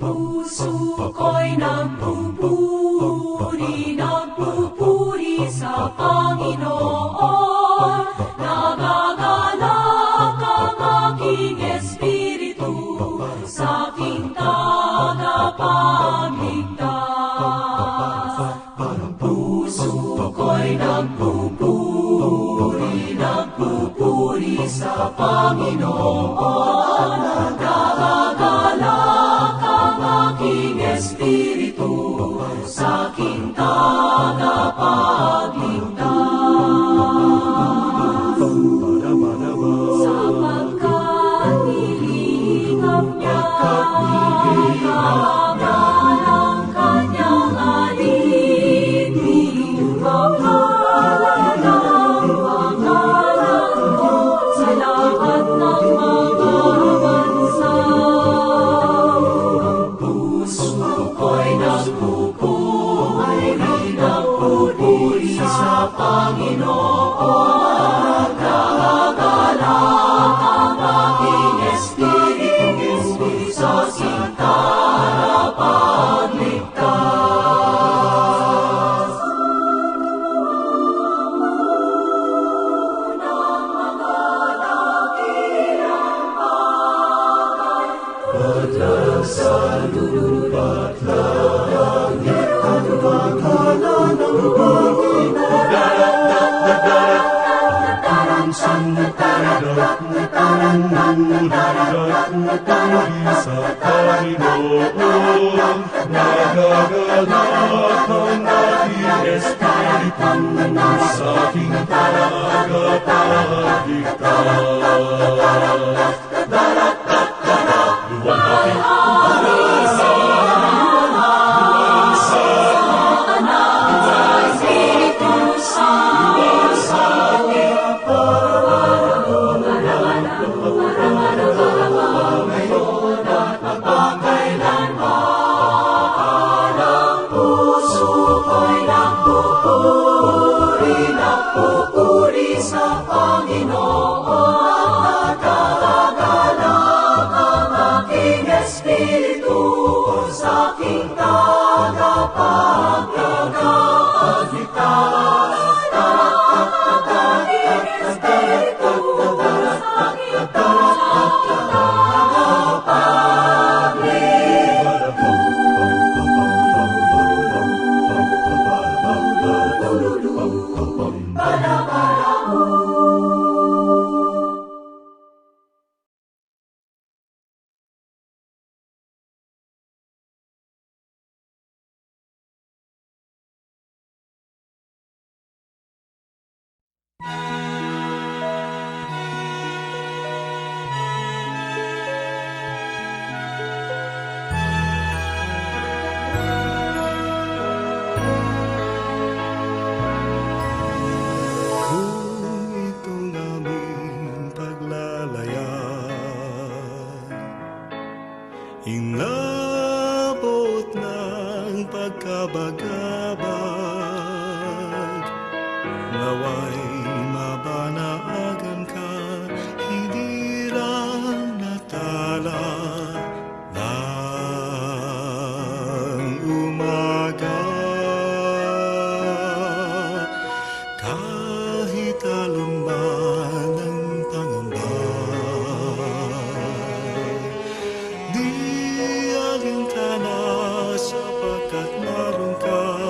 Puso ko'y nagpupuri sa Panginoon. Nagagalak ang aking espiritu sa aking tagapagligtas. Puso ko'y nagpupuri sa Panginoon. Nagagalak ang aking espiritu sa aking tagapagligtas. Sapagkat nilingap niya ang kanyang alipin, mapalalang pangalan ko sa lahat ng mga bansa. Puso ko'y nagpupuri sa Panginoon. Nagagalak ang aking espiritu sa aking tagapagligtas. Unang mga dakilang bagay, patlag sa lupa, langit at lumakala ng bangin. Sa Panginoon, nagagalak ang aking sa aking tagapagligtas. Luwalhati Pupuri sa Panginoon at nakakagalang ang aking espiritu sa aking tagapagligtas. Aking espiritu sa aking Kung itong aming paglalayag inabot ng pagkabagabag, naway mabanaagan ka, hindi lang natala ng umaga. Kahit aluman ang pangamba, di alintana sapagkat naroon ka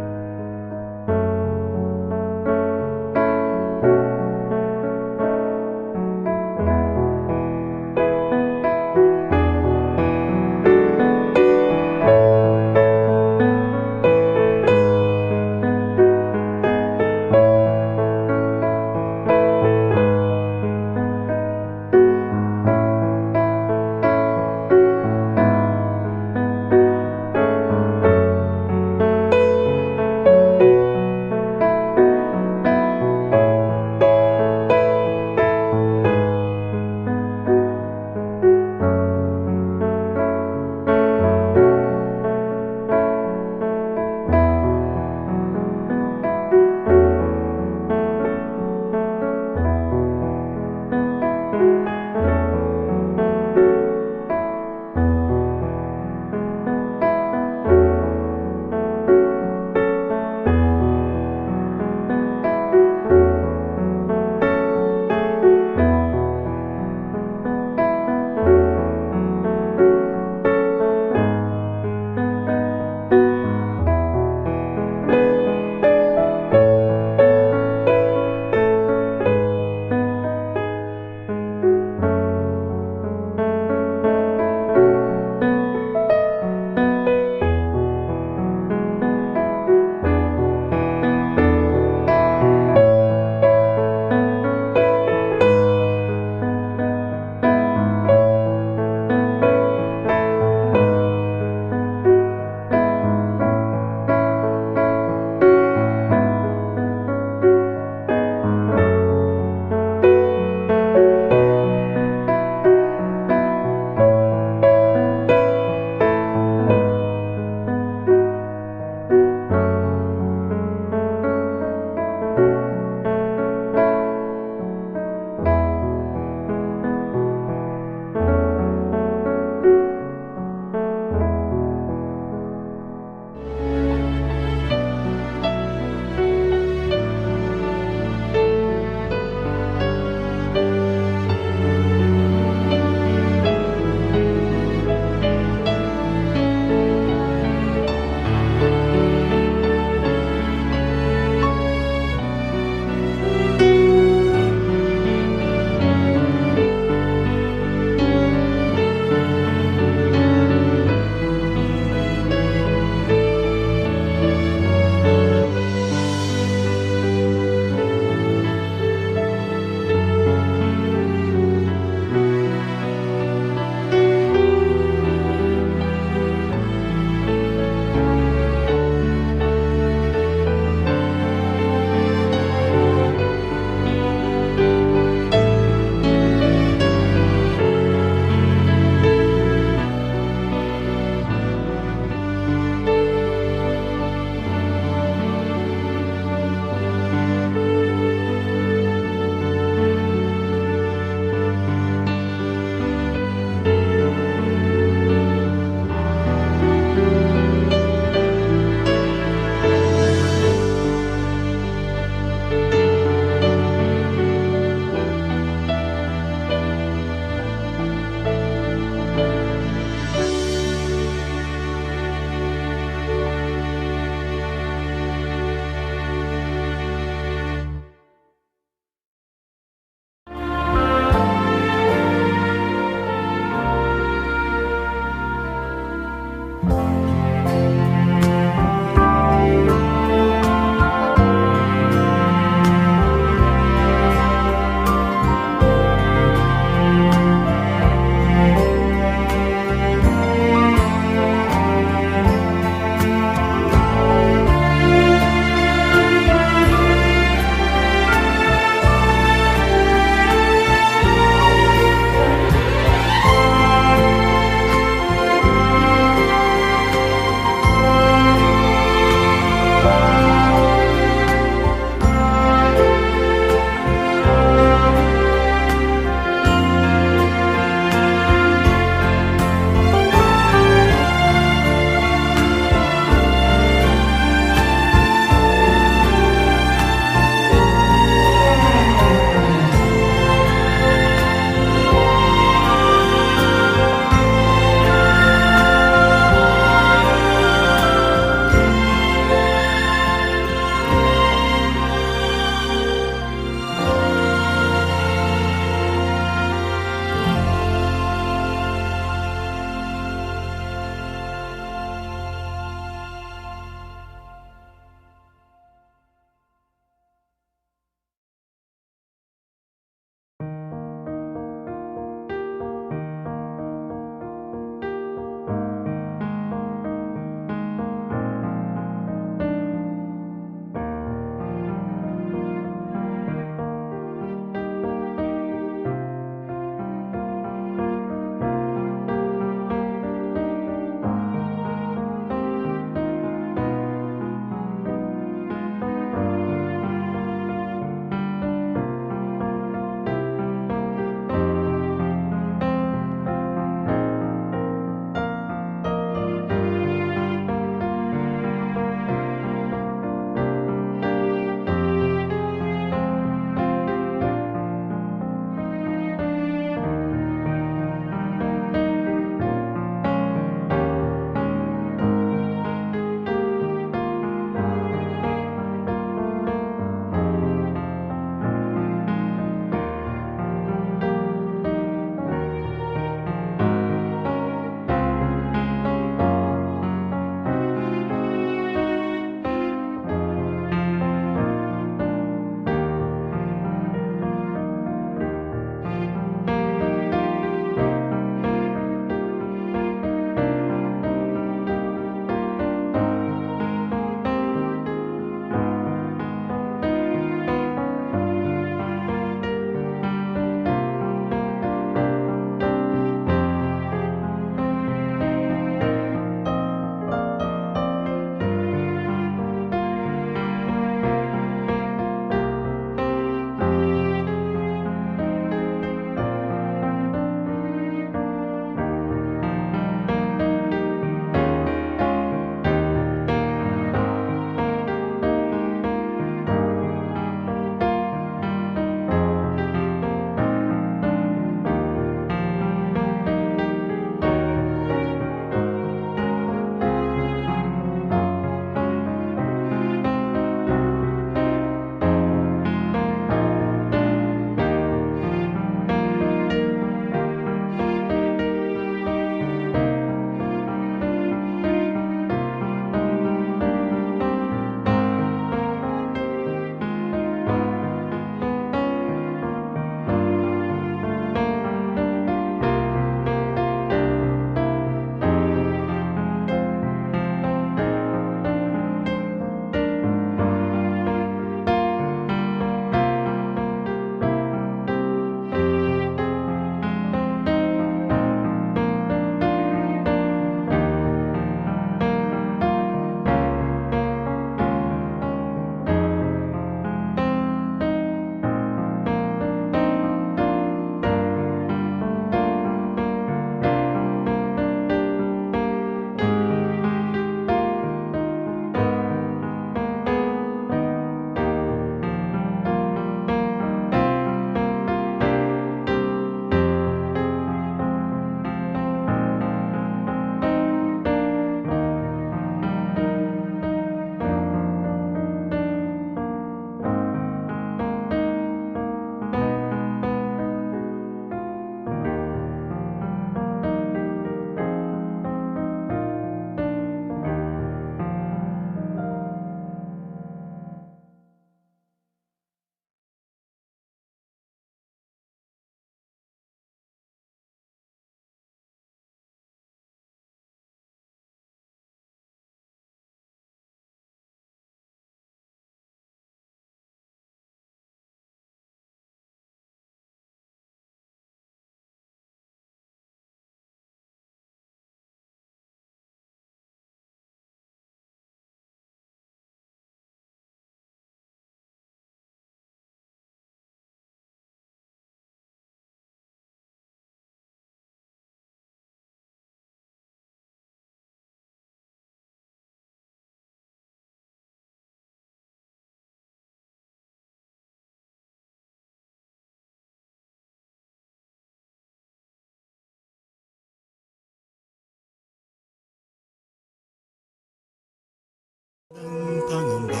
ng pangamba.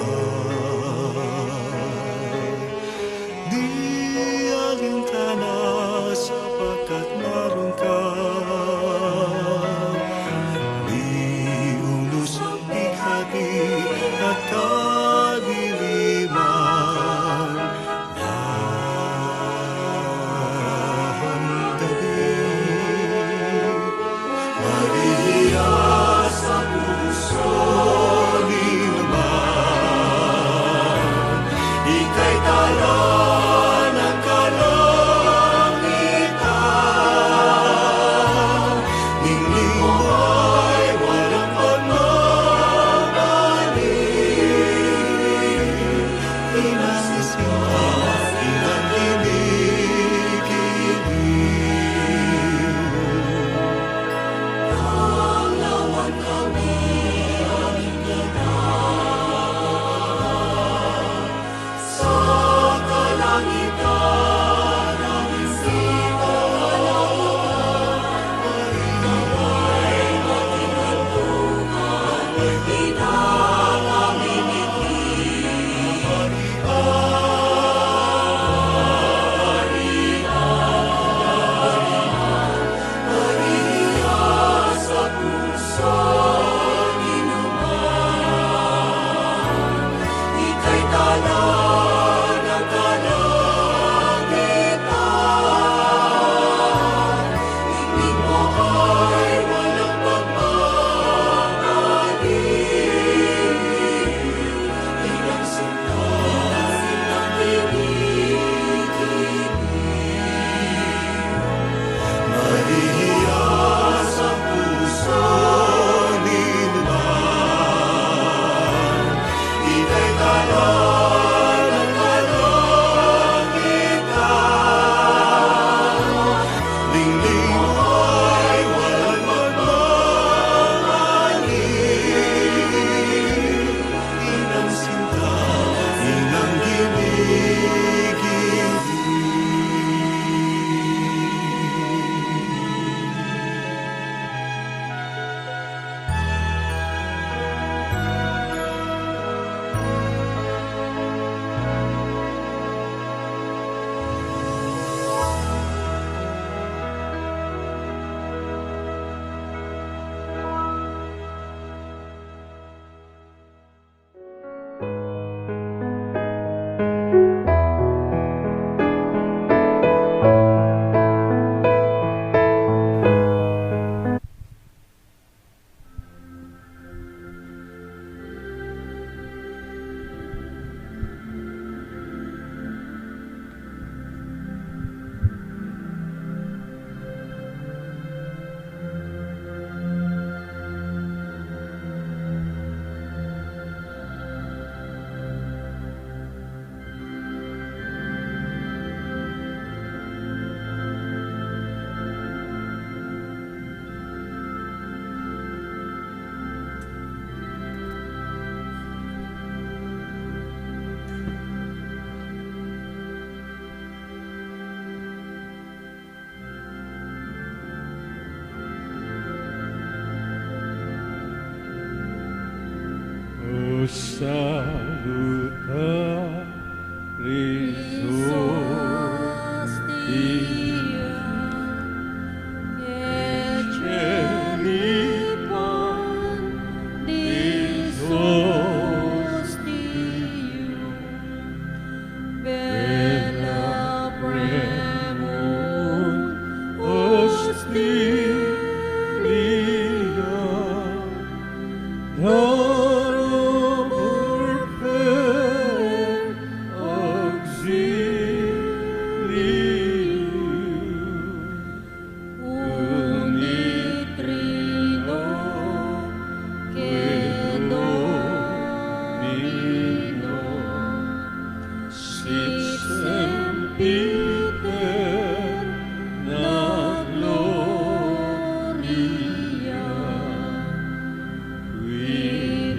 Di alintana sapagkat naroon ka. Di unos ang bighati at kadiliman. Nahamdali, Maria sa puso ni naman. Ika'y tala ng kalangitan. Ningning mo ay walang pagmamali. Inasisinta, inang kinikiliw. Panglawan kami aming sa kalangitan ang sikalautan. Nawa'y maging hantungan, inang aming Maria sa puso ni naman. Ika'y tala ng kalangitan. Ningning mo ay walang pagmamali. Ilang sinta, ilang kinikiliw. Maria sa puso ni naman. Ika'y tala ng kalangitan. Ningning mo ay walang pagmamali. Inang sinta, inang We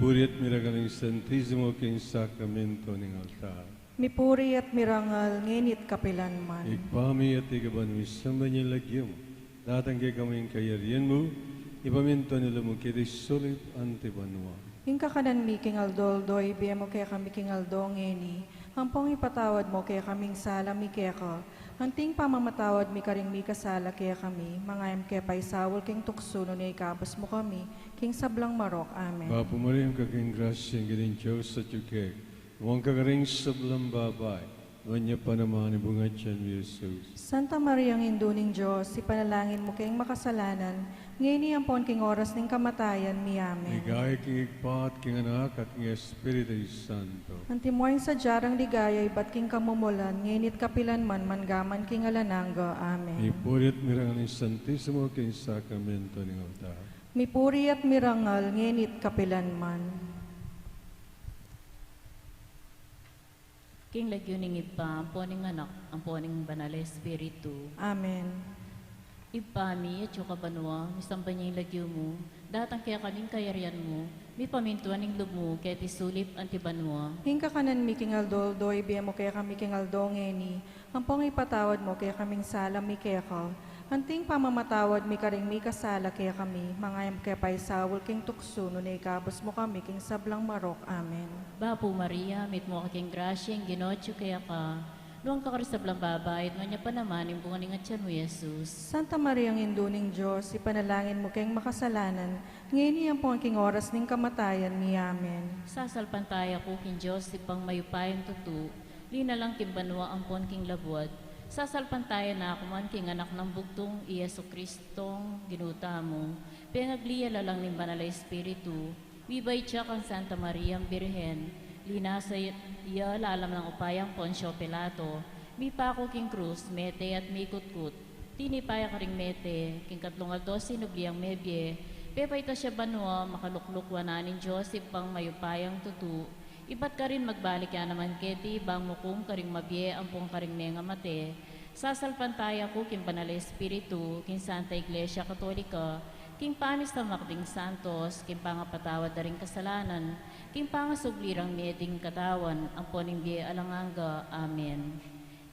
puri at miragal ng Santisimo king sakramento ng altar. Mipuri at mirangal, ngenit kapilanman. Igpami at igaban mo isang banyang lagyam. Datanggi kami yung kayarian mo, ipaminto nila mo kiti sulit antibanwa. Hingka kanan mi king aldoldoy, biya mo kaya kami king aldong ngeni. Hampong ipatawad mo kaya kaming sala mi kaya ka. Hanting pamamatawad mi karing mi kasala kaya kami. Mangayam kaya paisawal king tuksuno ni ikabas mo kami. King sablang marok. Amen. Papa Maria, kaking grasya, ang galing Diyos sa tiyukek. Huwag kagaring sablang babay. Huwag niya pa naman ibungat siya ni Jesus. Santa Maria ng Induning Diyos, ipanalangin mo kayong makasalanan, ngayon ang pon king oras ng kamatayan, mi amen. Ligaya king igpat, king anak, at king Espiritu Santo. Antimuayin sa jarang ligaya, ibat king kamumulan, ngayon kapilan man, mangaman king alananga, amen. Ipuri at mirangal ng Santisimo king sakramento ng altar. Mipuri at mirangal, ngayon kapilan man. King lagyuning ipa, ang poning anak, ang poning banal na espiritu. Amen. Ipami at yung kabanwa, misamba niya yung lagyo mo, datang kaya kaming kayarian mo, mi pamintuan ng lumo, kaya tisulip antibanwa. Hingka kanan mi king aldoldoy, biya mo kaya kami king aldong ngeni, hampong ipatawad mo kaya kaming sala mi kaya ka. Hanting pamamatawad mi karing mi kasala kaya kami, mangayam kaya paisawal king tuksuno na ikabos mo kami king sablang marok. Amen. Bapo Maria, mit mo kaking grasya, ang ginotyo kaya ka, luwang kakarisablang babayad, no niya pa naman, yung bunga ng atyan mo, Jesus. Santa Maria ng Induning Diyos, ipanalangin mo kayong makasalanan, ngayon po ang king oras ng kamatayan, mi amen. Sasalpantaya ko king Diyos, ipang mayupayang tutu, lina lang kimbanwa ang pon king labuat, sasalpantaya na ako man king anak ng bugtong Iyesu Kristong ginuta mo, pingagliya lang ng banal na espiritu, bibay siya kang Santa Maria ang Birhen, linasa iya lalam ng upayang Poncio Pilato, mi pa ako king krus, mete at mikut-kut, tinipaya ka ring mete, king katlong aldos sinubliang mebye, pepay ta siya banwa, makaluklukwa na nin Diyos, ipang mayupayang tutu, iba't ka rin magbalik yan naman keti, bang mukum karing mabye, ampong karing nenga mate, sasalpantaya ko king banal na espiritu, king Santa Iglesia Katolika, king pamis na makding santos, king pangapatawad na ring kasalanan, king pangasuglirang meding katawan, ang poning biye alanganga. Amen.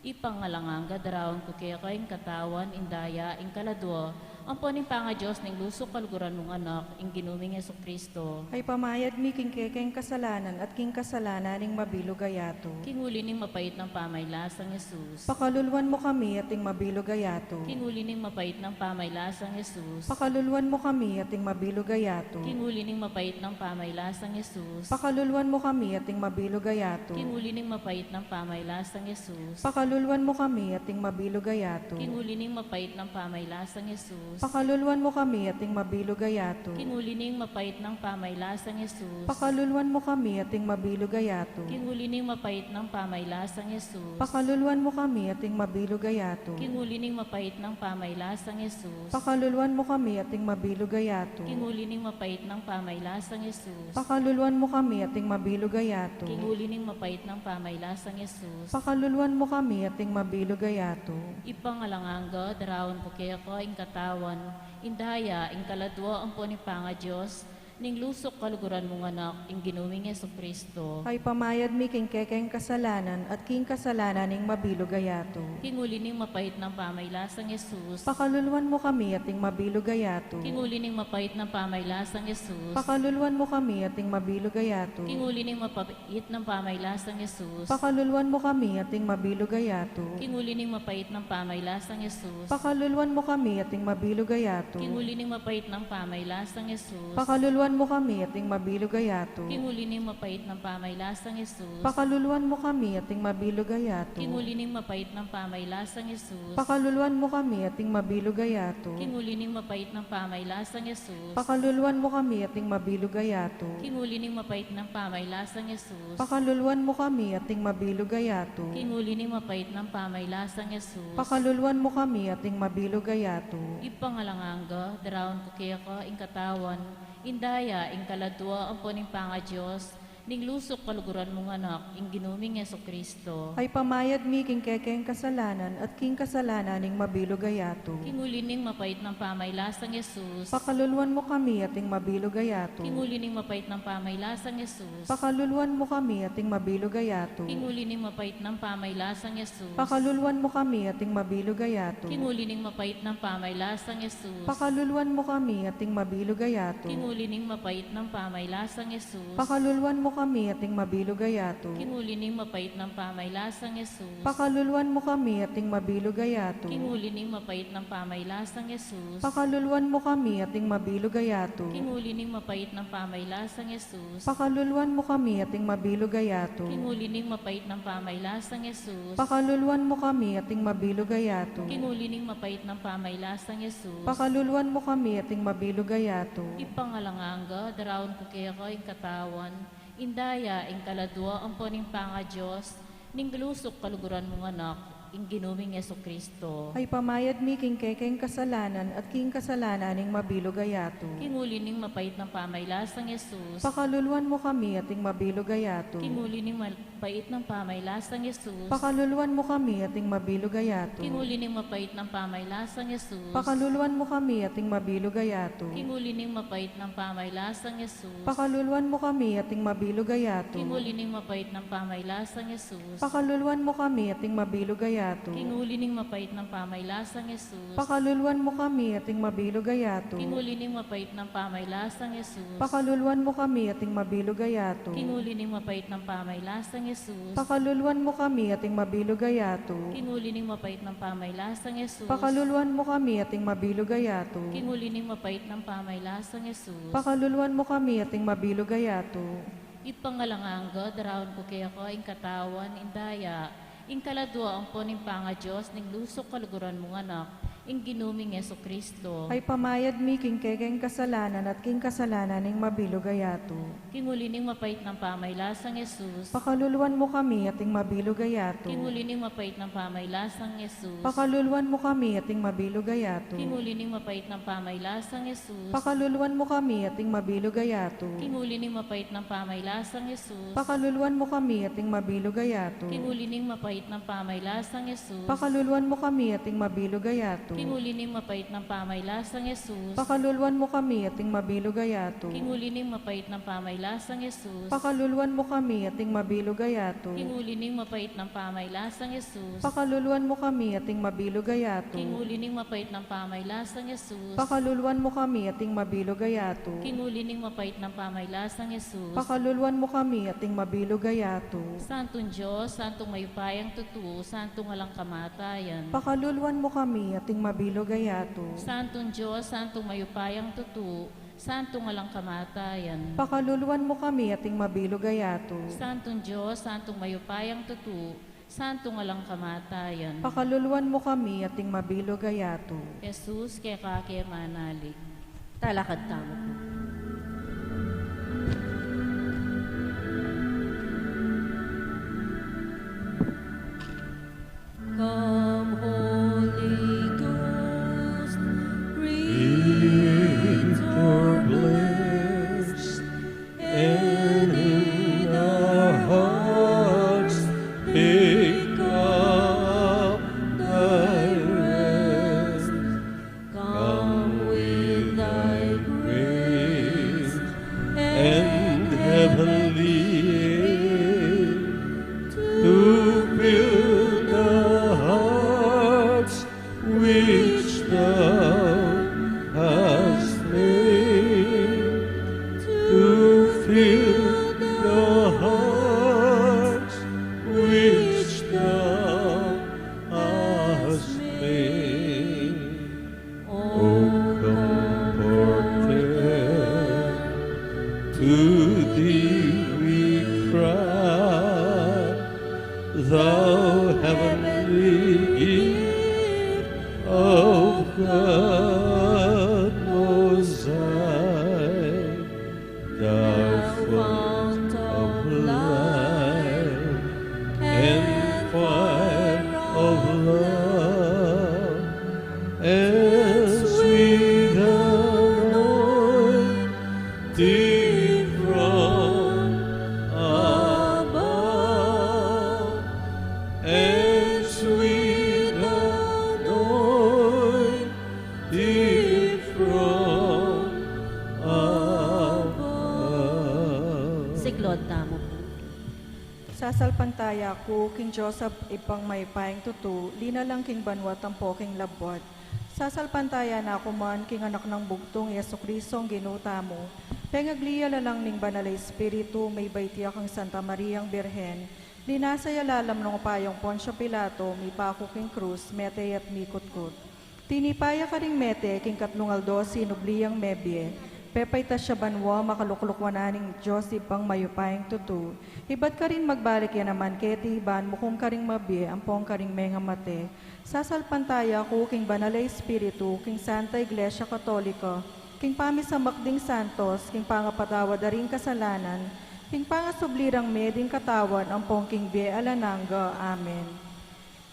Ipangalanganga darawang ko kaya kayong katawan, indaya, ing kaladwa, ang poning panga Diyos ng lusok kalguran mong anak, ing ginuming Yesu Kristo. Ay pamayad mi king kekeng kasalanan at king kasalanan ng mabilog ayato. King uli ning mapait ng pamaylasang Jesus. Pakalulwan mo kami at ing mabilog ayato. King uli ning mapait ng pamaylasang Jesus. Pakalulwan mo kami at ing mabilog ayato. King uli ning mapait ng pamaylasang Jesus. Pakalulwan mo kami at ing mabilog ayato. King uli ning mapait ng pamaylasang Jesus. Pakalulwan mo kami at ing mabilog ayato. King uli ning mapait ng pamaylasang Jesus. Pakalulwan mo kami at ing mabilog ayato. King uli ning mapait ng pamaylasang Jesus. Pakalulwan mo kami at ing mabilog ayato. King uli ning mapait ng pamaylasang Jesus. Pakalulwan mo kami at ing mabilog ayato. King uli ning mapait ng pamaylasang Jesus. Pakalulwan mo kami at ing mabilog ayato. King uli ning mapait ng pamaylasang Jesus. Pakalulwan mo kami at ing mabilog ayato. King uli ning mapait ng pamaylasang Jesus. Pakalulwan mo kami at ing mabilog ayato. Ipangalanganga darawon ko kaya ko ing katawan, indaya, ing kaladwa ang poning panga Diyos, ning lusok kaluguran mong anak, ing ginuming Yesu Kristo. Ay pamayad mi king kekeng kasalanan at king kasalanan ng mabilog ayato. King uli ning mapait ng pamaylasang Jesus. Pakalulwan mo kami at ing mabilog ayato. King uli ning mapait ng pamaylasang Jesus. Pakalulwan mo kami at ing mabilog ayato. King uli ning mapait ng pamaylasang Jesus. Pakalulwan mo kami at ing mabilog ayato. King uli ning mapait ng pamaylasang Jesus. Pakalulwan mo kami at ing mabilog ayato. King uli ning mapait ng pamaylasang Jesus. Pakalulwan mo kami at ing mabilog ayato. King uli ning mapait ng pamaylasang Jesus. Pakalulwan mo kami at ing mabilog ayato. King uli ning mapait ng pamaylasang Jesus. Pakalulwan mo kami at ing mabilog ayato. King uli ning mapait ng pamaylasang Jesus. Pakalulwan mo kami at ing mabilog ayato. King uli ning mapait ng pamaylasang Jesus. Pakalulwan mo kami at ing mabilog ayato. King uli ning mapait ng pamaylasang Jesus. Pakalulwan mo kami at ing mabilog ayato. Ipangalanganga darawon ko kaya ka ing katawan, indaya, ing kaladwa ang poning panga Diyos, ning lusok kaluguran mong anak, ing ginuming Yeso Kristo. Ay pamayad mi king kekeng kasalanan at king kasalanan ning mabilog ayato. Kinguli ning mapait ng pamaylasang Yesus. Pakaluluan mo kami ating mabilog ayato. Kinguli ning mapait ng pamaylasang Yesus. Pakaluluan mo kami ating mabilog ayato. Kinguli ning mapait ng pamaylasang Yesus. Pakaluluan mo kami ating mabilog ayato. Kinguli ning mapait ng pamaylasang Yesus. Pakaluluan mo kami ating mabilog ayato. Kinguli ning mapait ng pamaylasang Yesus. Pakaluluan mo kami ating mabilog ayato. Kinguli ning mapait ng pamaylasang Yesus. Pakaluluan mo kami ating mabilog ayato. Kinguli ning mapait ng pamaylasang Yesus. Pakaluluan mo kami ating mabilog ayato. Kinguli ning mapait ng pamaylasang Yesus. Pakaluluan mo kami ating mabilog ayato. Kinguli ning mapait ng pamaylasang Yesus. Pakaluluan mo kami ating mabilog ayato. Kinguli ning mapait ng pamaylasang Yesus. Pakaluluan mo kami ating mabilog ayato. Ipangalanganga, darawon ko kaya ko ing katawan, indaya ing kaladwa ang poning panga Diyos, ning galusok kaluguran mong anak, ing ginuming Yeso Kristo. Ay pamayad mi king kekeng kasalanan at king kasalanan ning mabilog ayato. Kinguli ning mapait ng pamaylasang Yesus. Pakaluluan mo kami ating mabilog ayato. Kinguli ning mapait ng pamaylasang Yesus. Pakaluluan mo kami ating mabilog ayato. Kinguli ning mapait ng pamaylasang Yesus. Pakaluluan mo kami ating mabilog ayato. Kinguli ning mapait ng pamaylasang Yesus. Pakaluluan mo kami ating mabilog ayato. Kinguli ning mapait ng pamaylasang Yesus. Pakaluluan mo kami ating mabilog ayato. Kinguli ning mapait ng pamaylasang Yesus. Pakaluluan mo kami ating mabilog ayato. Kinguli ning mapait ng pamaylasang Yesus. Pakaluluan mo kami ating mabilog ayato. Kinguli ning mapait ng pamaylasang Yesus. Pakaluluan mo kami ating mabilog ayato. Kinguli ning mapait ng pamaylasang Yesus. Pakaluluan mo kami ating mabilog ayato. Kinguli ning mapait ng pamaylasang Yesus. Pakaluluan mo kami ating mabilog ayato. Ipangalanganga, darawon ko kaya ko ing katawan, indaya, ing kaladwa ang poning panga Diyos, ning lusok kaluguran mong anak, ing ginuming Yeso Kristo. Ay pamayad mi king kekeng kasalanan at king kasalanan ning mabilog ayato. Kinguli ning mapait ng pamaylasang Yesus. Pakaluluan mo kami ating mabilog ayato. Kinguli ning mapait ng pamaylasang Yesus. Pakaluluan mo kami ating mabilog ayato. Kinguli ning mapait ng pamaylasang Yesus. Pakaluluan mo kami ating mabilog ayato. Kinguli ning mapait ng pamaylasang Yesus. Pakaluluan mo kami ating mabilog ayato. Kinguli ning mapait ng pamaylasang Yesus. Pakaluluan mo kami ating mabilog ayato. Kinguli ning mapait ng pamaylasang Yesus. Pakaluluan mo kami ating mabilog ayato. Kinguli ning mapait ng pamaylasang Yesus. Pakaluluan mo kami ating mabilog ayato. Kinguli ning mapait ng pamaylasang Yesus. Pakaluluan mo kami ating mabilog ayato. Kinguli ning mapait ng pamaylasang Yesus. Pakaluluan mo kami ating mabilog ayato. Kinguli ning mapait ng pamaylasang Yesus. Pakaluluan mo kami ating mabilog ayato. Santong Diyos, santong mayupayang tutuo, santong alang kamatayan. Pakaluluan mo kami ating mabilog ayato. Santong Diyos, santong mayupayang tutuo, santong alang kamatayan. Pakaluluan mo kami ating mabilog ayato. Santong Diyos, santong mayupayang tutuo, santong alang kamatayan. Pakaluluan mo kami ating mabilog ayato. Jesus, kaya kake manalig. Talakad tamo po. Come, Holy Ghost, breathe your bliss, and in our hearts take up thy rest. Come with thy grace and heavenly aid to build the hearts which thou hast made, to fill the hearts which thou hast made. O Comforter, to thee we cry, thou heavenly gift of God Most High, thou fount of life and fire of love, and sweet anointing from Sasalpantaya ko, King Joseph, ipang may paing tutu, lina lang king banwat ang poking labwat. Sasalpantaya na ako man, king anak ng bugtong, Yeso Kristong ginuta mo. Pengagliya lalang ning banal Espiritu, may baitiya kang Santa Mariang Birhen. Linasaya lalam ng payong Poncio Pilato, may pako king krus, mete at mikutkut. Tinipaya ka ring mete, king katlungaldo, sinubliyang mebye. Pepay ta siya banwa, makaluklukwaнаning Diyos ipang mayupayang tutu. Ibat ka rin magbalik yan naman, keti iban, mukum ka ring mabye, ampong ka ring menga mate. Sasalpantaya ko, king banal Espiritu, king Santa Iglesia Katolika, king pamisamakding santos, king pangapatawad aring kasalanan, king pangasublirang meding katawan, ampong king bie alananga. Amen.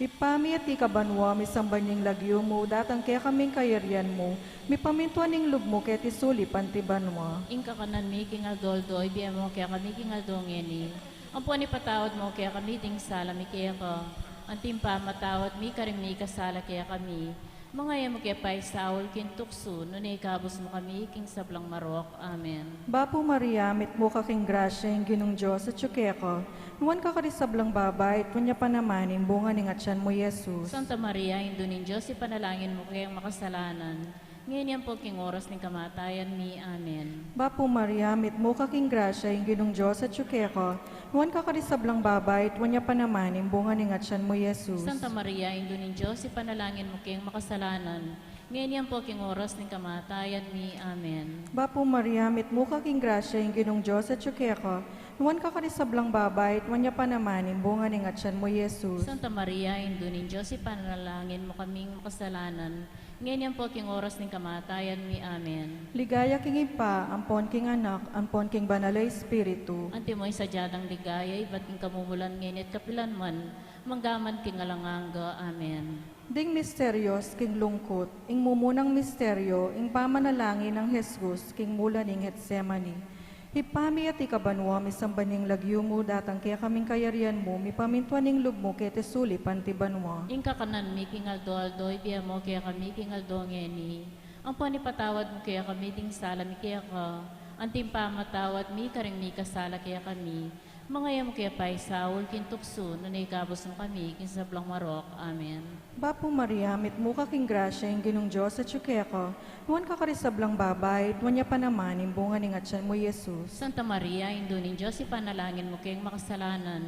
Ipami at ikabanwa, misambanying lagyo mo, datang kaya kaming kayaryan mo, mi pamintuan ning lub mo, kaya tisuli pantibanwa. Ingka kanan mi king Adoldo, ibiyam mo kaya kami king Aldongeni. Ang po ni patawad mo kaya kami ting sala mi kaya ka. Ang timpa matawad mi karing mi kasala kaya kami. Mga yamo kaya pa'y Saul king tukso, nunay kabos mo kami king sablang marok. Amen. Bapo Maria, mit mo ka king grasya, yung ginong Diyos at tsukeko, nuwan ka karisablang babay, tunya pa naman, bunga ning atyan mo, Jesus. Santa Maria, Indo nin Diyos, ipanalangin mo kayang makasalanan. Ngayon yan po king oras ng kamatayan mi. Amen. Bapo Maria, mit mo ka king grasya, yung ginong Diyos at tsukeko, nuwan ka karisablang babay, tunya pa naman, bunga ning atyan mo, Jesus. Santa Maria, Indo nin Diyos, ipanalangin mo kayang makasalanan. Ngayon yan po king oras ng kamatayan mi. Amen. Bapo Maria, mit mo ka king grasya, yung ginong Diyos at tsukeko, nuwan ka karisablang babay, tunya pa naman, bunga ning atyan mo, Jesus. Santa Maria, Indo nin Diyos, ipanalangin mo kaming makasalanan. Ngayon yan po king oras ng kamatayan mi. Amen. Ligaya king ipa, ampon king anak, ampon king banal Espiritu. Anti mo'y sadyadang ligaya, iba't king kamumulan ngayon at kapilan man, manggaman king alanganga. Amen. Ding misteryos, king lungkot, ing mumunang misteryo, ing pamanalangin ng Jesus, king mula ning Getsemani. Ipami at ikabanwa, misambaning lagyo mo, datang kaya kaming kayarian mo, mipamintuan ning lub mo, kaya tesuli pantibanwa. Ingka kanan mi king Aldo, ibiya mo kaya kami king Aldongeni. Ang panipatawad mo kaya kami ding sala mi kaya ka. Ang timpa matawad mi karing mi kasala kaya kami. Mga yamo kaya pa'y Saul king tukso, nunay kabos mo kami king sablang marok. Amen. Bapo Maria, mit mo ka king grasya, yung ginong Diyos at tsukeko, nuwan ka karisablang babay, tunya pa naman, bunga ning atyan mo, Jesus. Santa Maria, Indo nin Diyos, ipanalangin mo kayong makasalanan.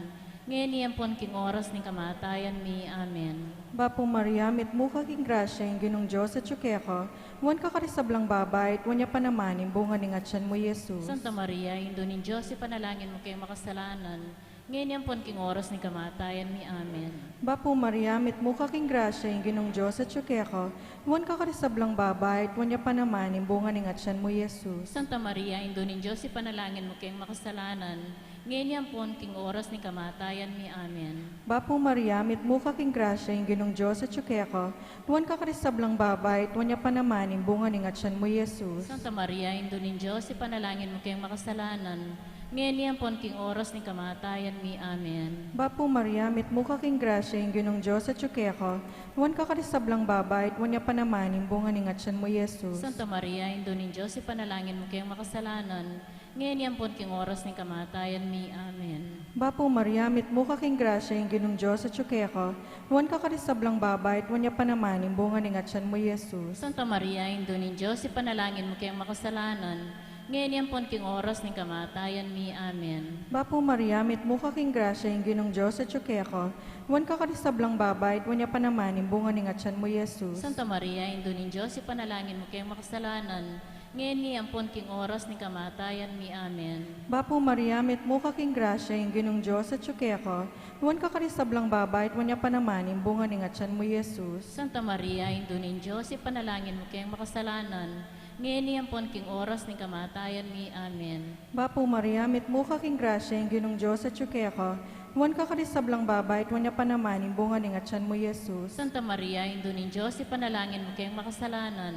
Ngayon iyan po king oras ng kamatayan mi. Amen. Bapo Maria, mit mo ka king grasya, yung ginong Diyos at tsukeko, nuwan ka karisablang babay, tunya pa naman, bunga ning atyan mo, Jesus. Santa Maria, Indo nin Diyos, ipanalangin mo kayong makasalanan. Ngayon iyan po king oras ng kamatayan mi. Amen. Bapo Maria, mit mo ka king grasya, yung ginong Diyos at tsukeko, nuwan ka karisablang babay, tunya pa naman, bunga ning atyan mo, Jesus. Santa Maria, Indo nin Diyos, ipanalangin mo kayong makasalanan. Ngayon iyan po king oras ng kamatayan mi. Amen. Bapo Maria, mit mo ka king grasya, yung ginong Diyos at tsukeko, nuwan ka karisablang babay, tunya pa naman, bunga ning atyan mo, Jesus. Santa Maria, Indo nin Diyos, ipanalangin mo kayong makasalanan. Ngayon iyan po king oras ng kamatayan mi. Amen. Bapo Maria, mit mo ka king grasya, yung ginong Diyos at tsukeko, nuwan ka karisablang babay, tunya pa naman, bunga ning atyan mo, Jesus. Santa Maria, Indo nin Diyos, ipanalangin mo kayong makasalanan. Ngayon yan po king oras ng kamatayan mi. Amen. Bapo Maria, mit mo ka king grasya, yung ginong Diyos at tsukeko, nuwan ka karisablang babay, tunya pa naman, bunga ning atyan mo, Jesus. Santa Maria, Indo nin Diyos, ipanalangin mo kayong makasalanan. Ngayon yan po king oras ng kamatayan mi. Amen. Bapo Maria, mit mo ka king grasya, yung ginong Diyos at tsukeko, nuwan ka karisablang babay, tunya pa naman, bunga ning atyan mo, Jesus. Santa Maria, Indo nin Diyos, ipanalangin mo kayong makasalanan. Ngayon yan po king oras ng kamatayan mi. Amen. Bapo Maria, mit mo ka king grasya, yung ginong Diyos at tsukeko, nuwan ka karisablang babay, tunya pa naman, bunga ning atyan mo, Jesus. Santa Maria, Indo nin Diyos, ipanalangin mo kayong makasalanan. Ngayon yan po king oras ng kamatayan mi. Amen. Bapo Maria, mit mo ka king grasya, yung ginong Diyos at tsukeko, nuwan ka karisablang babay, tunya pa naman, bunga ning atyan mo, Jesus. Santa Maria, Indo nin Diyos, ipanalangin mo kayong makasalanan.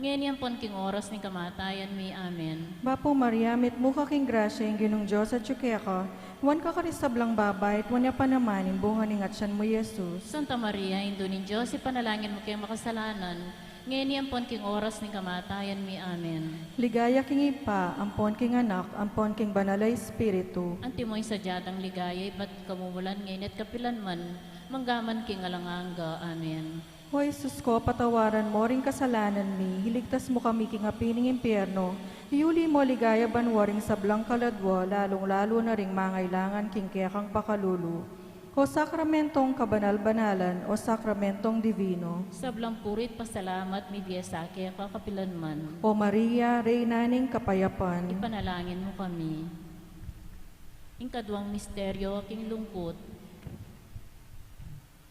Ngayon yan po king oras ng kamatayan mi. Amen. Bapo Maria, mit mo ka king grasya, yung ginong Diyos at tsukeko, nuwan ka karisablang babay, tunya pa naman, bunga ning atyan mo, Jesus. Santa Maria, Indo nin Diyos, ipanalangin mo kayong makasalanan. ngayon ampon king oras ni kamatayan mi. Amen. Ligaya king ipa, ampon king anak, ampon king banalay espiritu. Antimoy sa jatang ligaya, ba't kamumulan ngayon at kapilan man, manggaman king alanganga. Amen. O Jesus ko, patawaran mo ring kasalanan mi, hiligtas mo kami king apining impyerno, iuli mo ligaya banwaring sablang kaladwa, lalong-lalo na ring mangailangan king kekang pakalulu. O sakramentong kabanal-banalan, o sakramentong divino. Sablang purit pasalamat mi biyasake kakapilan man. O Maria, Reyna ning kapayapan. Ipanalangin mo kami. Ingkadwang misteryo, king lungkot.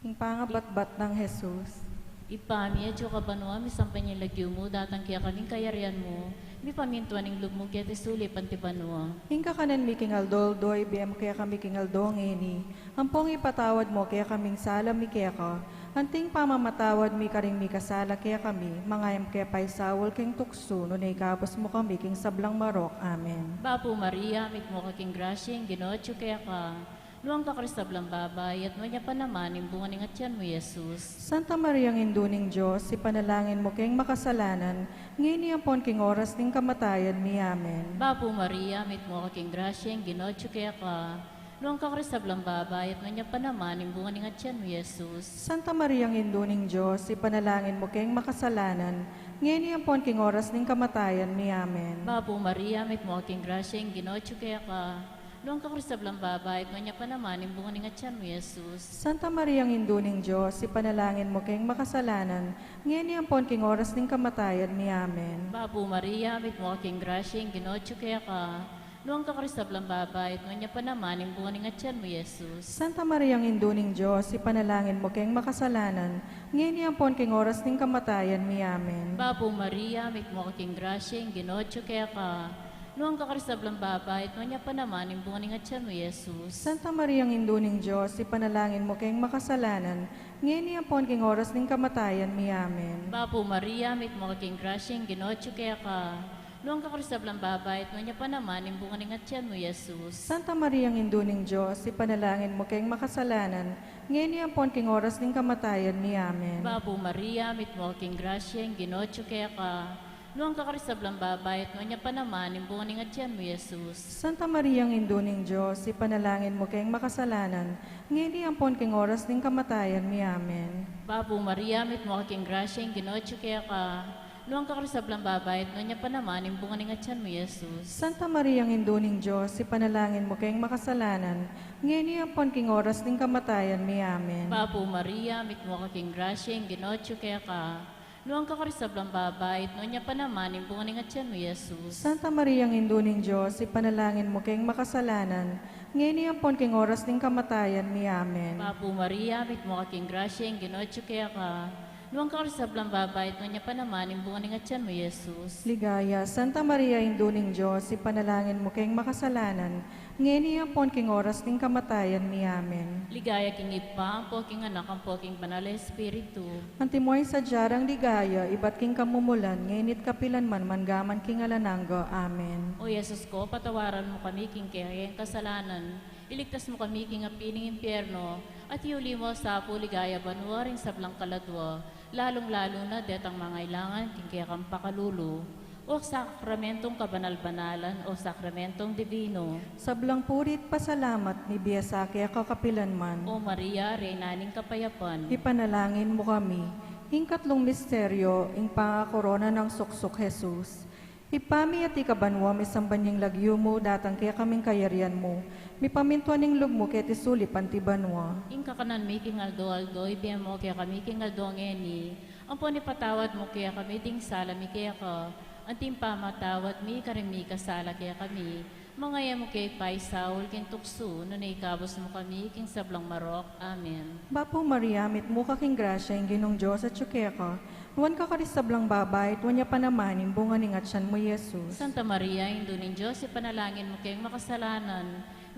Ing pangabat-bat ng Jesus. Ipami, adyo ka banwa, misampay niya lagyo mo, datang kaya kaming kayarian mo, mi pamintuan ng lug mo, kaya tisuli, pantibanwa. Hingka kanan mi king aldoldoy, biyam kaya kami king aldong eni. Ampong ipatawad mo kaya kaming sala mi kaya ka. Anting pamamatawad mi karing mi kasala kaya kami, mangayam kaya paisawol king tukso, nunay kapos mo kami king sablang marok. Amen. Bapo Maria, mit mo ka king grasyeng, ginotyo kaya ka. Luang ka kristablang babay, at manya pa naman, imbungan ng atyan mo, Jesus. Santa Maria ng Induning Diyos, ipanalangin mo king makasalanan, ngayon ampon king oras ning kamatayan mi. Amen. Bapo Maria, mit mo ka king grasyeng, ginotyo kaya ka. Luang ka kristablang babay, at manya pa naman, imbungan ng atyan mo, Jesus. Santa Maria ng Induning Diyos, ipanalangin mo king makasalanan, ngayon ampon king oras ning kamatayan mi. Amen. Bapo Maria, mit mo ka king grasyeng, ginotyo kaya ka. Luang ka kristablang babay, at manya pa naman, imbungan ng atyan mo, Jesus. Santa Maria ng Induning Diyos, ipanalangin mo king makasalanan, ngayon ampon king oras ning kamatayan mi. Amen. Bapo Maria, mit mo ka king grasyeng, ginotyo kaya ka. Luang ka kristablang babay, at manya pa naman, imbungan ng atyan mo, Jesus. Santa Maria ng Induning Diyos, ipanalangin mo king makasalanan, ngayon ampon king oras ning kamatayan mi. Amen. Bapo Maria, mit mo ka king grasyeng, ginotyo kaya ka. Luang ka kristablang babay, at manya pa naman, imbungan ng atyan mo, Jesus. Santa Maria ng Induning Diyos, ipanalangin mo king makasalanan, ngayon ampon king oras ning kamatayan mi. Amen. Bapo Maria, mit mo ka king grasyeng, ginotyo kaya ka. Luang ka kristablang babay, at manya pa naman, imbungan ng atyan mo, Jesus. Santa Maria ng Induning Diyos, ipanalangin mo king makasalanan, ngayon ampon king oras ning kamatayan mi. Amen. Bapo Maria, mit mo ka king grasyeng, ginotyo kaya ka. Luang ka kristablang babay, at manya pa naman, imbungan ng atyan mo, Jesus. Santa Maria ng Induning Diyos, ipanalangin mo king makasalanan, ngayon ampon king oras ning kamatayan mi. Amen. Bapo Maria, mit mo ka king grasyeng, ginotyo kaya ka. Luang ka kristablang babay, at manya pa naman, imbungan ng atyan mo, Jesus. Santa Maria ng Induning Diyos, ipanalangin mo king makasalanan, ngayon ampon king oras ning kamatayan mi. Amen. Bapo Maria, mit mo ka king grasyeng, ginotyo kaya ka. Luang ka kristablang babay, at manya pa naman, imbungan ng atyan mo, Jesus. Santa Maria ng Induning Diyos, ipanalangin mo king makasalanan, ngayon ampon king oras ning kamatayan mi. Amen. Bapo Maria, mit mo ka king grasyeng, ginotyo kaya ka. Luang ka kristablang babay, at manya pa naman, imbungan ng atyan mo, Jesus. Ligaya, Santa Maria Induning Diyos, ipanalangin mo king makasalanan, ngayon ampon king oras ning kamatayan mi. Amen. Ligaya king ipa, ang poking anak, ang poking banal na espiritu. Antimoy sa jarang ligaya, ibat king kamumulan, ngayon kapilan man manggaman king alananggo. Amen. O Jesus ko, patawaran mo kami king kayang kasalanan. Iligtas mo kami king apining impyerno, at iuli mo sa puligaya banwa ring sablang kaladwa, lalong-lalo na detang mangailangan king kaya kang pakalulu. O sakramentong kabanal-banalan, o sakramentong divino. Sablang purit pasalamat ni Biyasake kakapilan man. O Maria, Reyna ning kapayapan. Ipanalangin mo kami. Ing katlong misteryo, ing pangakorona ng suksok Jesus. Ipami at ikabanwa, may sambanyang lagyo mo, datang kaya kaming kayarian mo. May pamintuan ng lug mo, kaya tisuli pantibanwa. Ing kakanan mi king aldo, ibiyam mo kaya kami king aldo ngeni. Ang ponipatawad mo kaya kami ding sala mi kaya ka. Anting pamatawad mi karimi kasala kaya kami. Mangaya mo kay paisaul king tukso, nunay kabos mo kami king sablang marok. Amen. Bapo Maria, mit mo kaking grasya, ing ginong Diyos at tsukeka. Nuwan ka karisablang babay, tuwan niya pa naman, imbungan ng atyan mo, Jesus. Santa Maria, Indo ning Diyos, ipanalangin mo kayong makasalanan.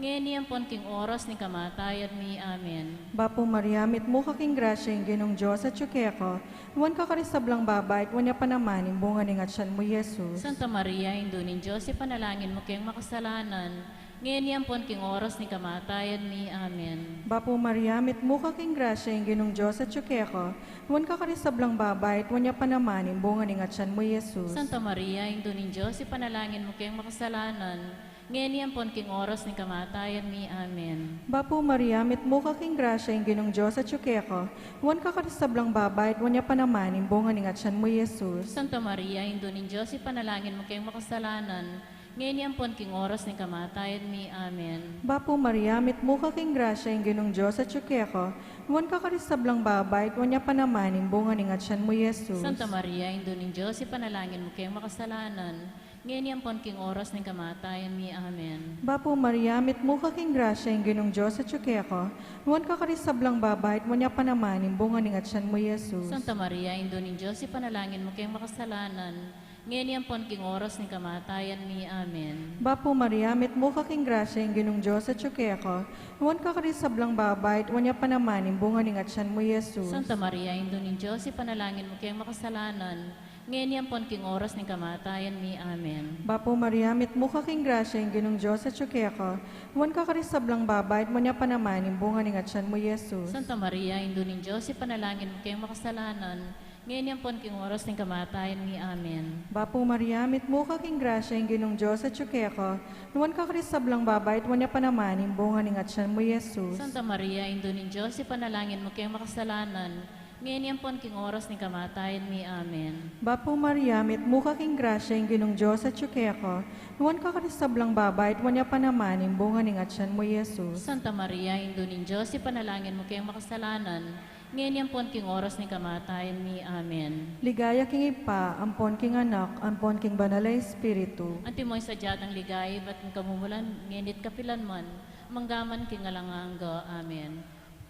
Ngayon niyan pon king oras ni kamatayan mi. Amen. Bapo Maria, mit mo kaking grasya, ing ginong Diyos at tsukeka. Nuwan ka karisablang babay, tuwan niya pa naman, imbungan ng atyan mo, Jesus. Santa Maria, Indo ning Diyos, ipanalangin mo kayong makasalanan. ngayon yan pon king oras ni kamatayan mi. Amen. Bapo Maria, mit mukha king grasya, yung ginong Diyos at tsukeko, huwan ka karisablang babay, at wanya panamanin, bunga ni ngatsan mo, Jesus. Santa Maria, Indo ning Diyos, ipanalangin mo kayong makasalanan, ngayon yan pon king oras ni kamatayan mi. Amen. Bapo Maria, mit mukha king grasya, yung ginong Diyos at tsukeko, huwan ka karisablang babay, at wanya panamanin, bunga ni ngatsan mo, Jesus. Santa Maria, Indo ning Diyos, ipanalangin mo kayong makasalanan, ngayon yan pon king oras ni kamatayan mi. Amen. Bapo Maria, mit mukha king grasya, yung ginong Diyos at tsukeko, huwan ka karisablang babay, at wanya panamanin, bunga ni ngatsan mo, Jesus. Santa Maria, Indo ning Diyos, ipanalangin mo kayong makasalanan, ngayon yan pon king oras ng kamatayan mi. Amen. Bapo Maria, mit mukha king grasya, yung ginong Diyos at tsukeko, huwan ka karisablang babay, at wanya panamanin, bunga ni ngatsan mo, Jesus. Santa Maria, Indo ning Diyos, ipanalangin mo kayong makasalanan, ngayon yan pon king oras ng kamatayan mi. Amen. Bapo Maria, mit mukha king grasya, yung ginong Diyos at tsukeko, huwan ka karisablang babay, at wanya panamanin, bunga ni ngatsan mo, Jesus. Santa Maria, Indo ning Diyos, ipanalangin mo kayong makasalanan, ngayon yan pon king oras ng kamatayan mi. Amen. Bapo Maria, mit mukha king grasya, yung ginong Diyos at tsukeko, huwan ka karisablang babay, at wanya panamanin, bunga ni ngatsan mo, Jesus. Santa Maria, Indo ning Diyos, ipanalangin mo kayong makasalanan, ngayon yan pon king oras ng kamatayan mi. Amen. Bapo Maria, mit mukha king grasya, yung ginong Diyos at tsukeko, huwan ka karisablang babay, at wanya panamanin, bunga ni ngatsan mo, Jesus. Santa Maria, Indo ning Diyos, ipanalangin mo kayong makasalanan, ngayon yan pon king oras ng kamatayan mi. Amen. Bapo Maria, mit mukha king grasya, yung ginong Diyos at tsukeko, huwan ka karisablang babay, at wanya panamanin, bunga ni ngatsan mo, Jesus. Santa Maria, Indo ning Diyos, ipanalangin mo kayong makasalanan, ngayon yan pon king oras ng kamatayan mi. Amen. Ligaya king ipa, ampon king anak, ampon king banal na Espiritu. Antimoy sadyatang ligay, ba't ng kamumulan, ngenit kapilan man, manggaman king alanganga. Amen.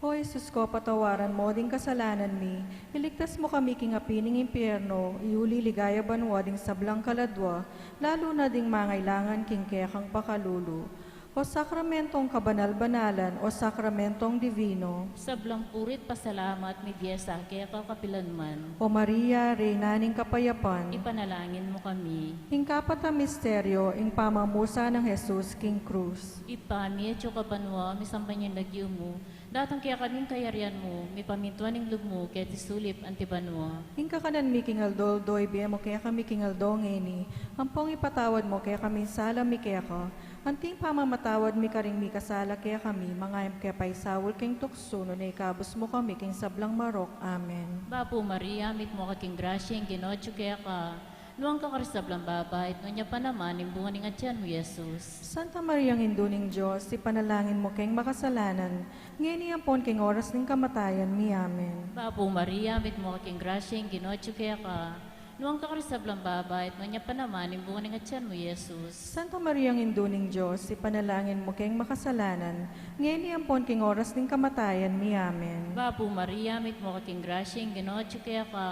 O Jesus ko, patawaran mo ding kasalanan mi, iligtas mo kami king apining impyerno, iuli ligaya banwa ding sablang kaladwa, lalo na ding mangailangan king kekang pakalulu. O sakramentong kabanal-banalan, o sakramentong divino. Sablang purit pasalamat, mi Diesa, kaya kakapilan man. O Maria, Reyna ning kapayapan, Ipanalangin mo kami. ing kapat na misteryo, ing pamamusa ng Jesus king Cruz. Ipami at yung kabanwa, misampan yung lagyo mo. Datang kaya kaming kayarian mo, may pamintuan ng loob mo, kaya tisulip antibanwa. Ing kakanan mi king aldoldo, ibiyemo kaya kami king aldongeni, ampong ipatawad mo kaya kami sala mi kaya ko, anting pamamatawad mi karing mi kasala kaya kami, mga kaya paisawol king tukso, no na ikabos mo kami king sablang marok. Amen. Bapo Maria, mit mo kaking grasya, yung ginotyo kaya ka, nuwang kakarisablang babay, at nunya pa naman, imbungan ng atyan mo, Jesus. Santa Maria, ang induning Diyos, ipanalangin mo king makasalanan, ngayon iyapon king oras ng kamatayan mi. Amen. Bapo Maria, mit mo kaking grasya, yung ginotyo kaya ka, nuwang kakarisablang babay, at nunya pa naman, imbungan ng atyan mo, Jesus. Santa Maria, ang induning Diyos, ipanalangin mo king makasalanan, ngayon iyapon king oras ng kamatayan mi. Amen. Bapo Maria, mit mo kaking grasya, yung ginotyo kaya ka,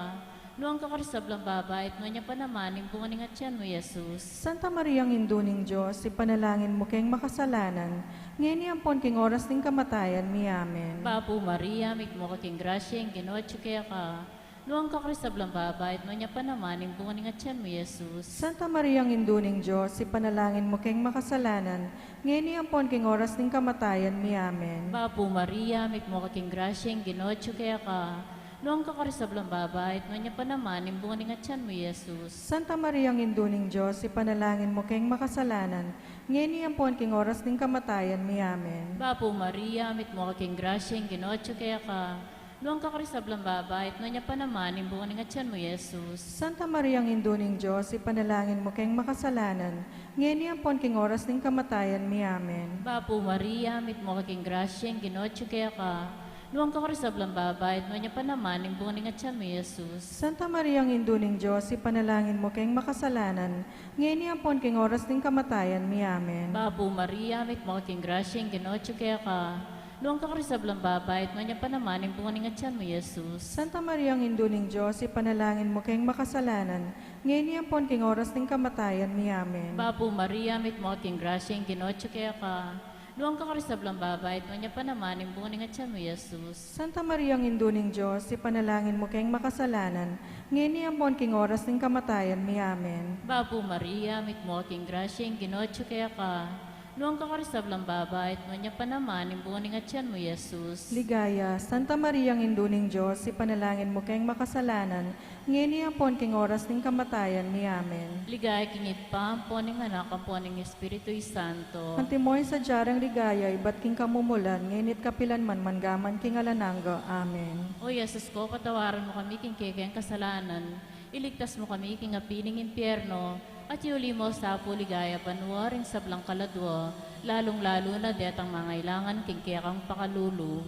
nuwang kakarisablang babay, at nunya pa naman, imbungan ng atyan mo, Jesus. Santa Maria, ang induning Diyos, ipanalangin mo king makasalanan, ngayon iyapon king oras ng kamatayan mi. Amen. Bapo Maria, mit mo kaking grasya, yung ginotyo kaya ka, nuwang kakarisablang babay, at nunya pa naman, imbungan ng atyan mo, Jesus. Santa Maria, ang induning Diyos, ipanalangin mo king makasalanan, ngayon iyapon king oras ng kamatayan mi. Amen. Bapo Maria, mit mo kaking grasya, yung ginotyo kaya ka, nuwang kakarisablang babay, at nunya pa naman, imbungan ng atyan mo, Jesus. Santa Maria, ang induning Diyos, ipanalangin mo king makasalanan, ngayon iyapon king oras ng kamatayan mi. Amen. Bapo Maria, mit mo kaking grasya, yung ginotyo kaya ka, nuwang kakarisablang babay, at nunya pa naman, imbungan ng atyan mo, Jesus. Santa Maria, ang induning Diyos, ipanalangin mo king makasalanan, ngayon iyapon king oras ng kamatayan mi. Amen. Bapo Maria, mit mo kaking grasya, yung ginotyo kaya ka, nuwang kakarisablang babay, at nunya pa naman, imbungan ng atyan mo, Jesus. Santa Maria, ang induning Diyos, ipanalangin mo king makasalanan, ngayon iyapon king oras ng kamatayan mi. Amen. Bapo Maria, mit mo kaking grasya, yung ginotyo kaya ka, nuwang kakarisablang babay, at nunya pa naman, imbungan ng atyan mo, Jesus. Santa Maria, ang induning Diyos, ipanalangin mo king makasalanan, ngayon iyapon king oras ng kamatayan mi. Amen. Bapo Maria, mit mo kaking grasya, yung ginotyo kaya ka, nuwang kakarisablang babay, at nunya pa naman, imbungan ng atyan mo, Jesus. Santa Maria, ang induning Diyos, ipanalangin mo king makasalanan, ngayon iyapon king oras ng kamatayan mi. Amen. Bapo Maria, mit mo kaking grasya, yung ginotyo kaya ka, Noong kakarisablang babait, nunya pa naman, imbuaning at tiyan mo, Jesus. Ligaya, Santa Mariang Induning Diyos, ipanalangin mo kayong makasalanan, ngeni ampon king oras ning kamatayan ni Amen. Ligaya kingit pa, amponing anak, amponing Espiritu'y Santo. Antimoy sa jarang ligaya, ibat king kamumulan, ngenit kapilan man manggaman king alananga. Amen. O Jesus ko, patawaran mo kami king kekeng kasalanan, iligtas mo kami king apining impyerno, at iuli mo sa puligaya panwaring sablang kaladwa, lalong-lalo na detang mangailangan king kekang pakalulu,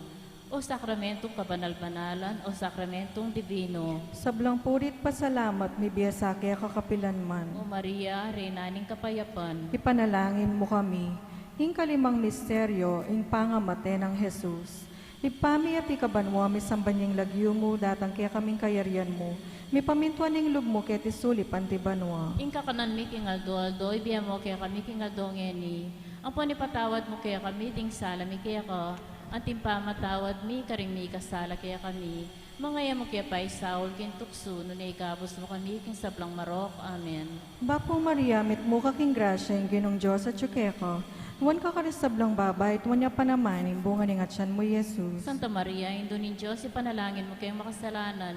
o sakramentong kabanal-banalan, o sakramentong divino. Sablang purit pasalamat, mi biyasake kakapilan man. O Maria, Reyna ning Kapayapan, Ipanalangin mo kami. Ing kalimang misteryo, ing pangamate ng Jesus. Ipami at ikabanwa mi sambanyang lagyo mo, datang kaya kaming kayarian mo. Mi pamintuan ning lug mo ket isulip antibanwa. ing kakanan mi king aldo, ibiya mo kaya kami king aldo ngeni. Ang panipatawad mo kaya kami, ting sala mi kaya ka, ang timpamatawad mi, karing mi kasala kaya kami. Mangaya mo kaya pa'y Saul king tukso, nun ikabos mo kami king sablang marok. Amen. Bapo Maria, mit mo kaking grasya, ing ginong Diyos at tsukeko. Wan ka karisablang babay, tuwan niya pa naman, imbunga ning atyan mo, Jesus. Santa Maria, Indo ni Diyos, ipanalangin mo kayong makasalanan.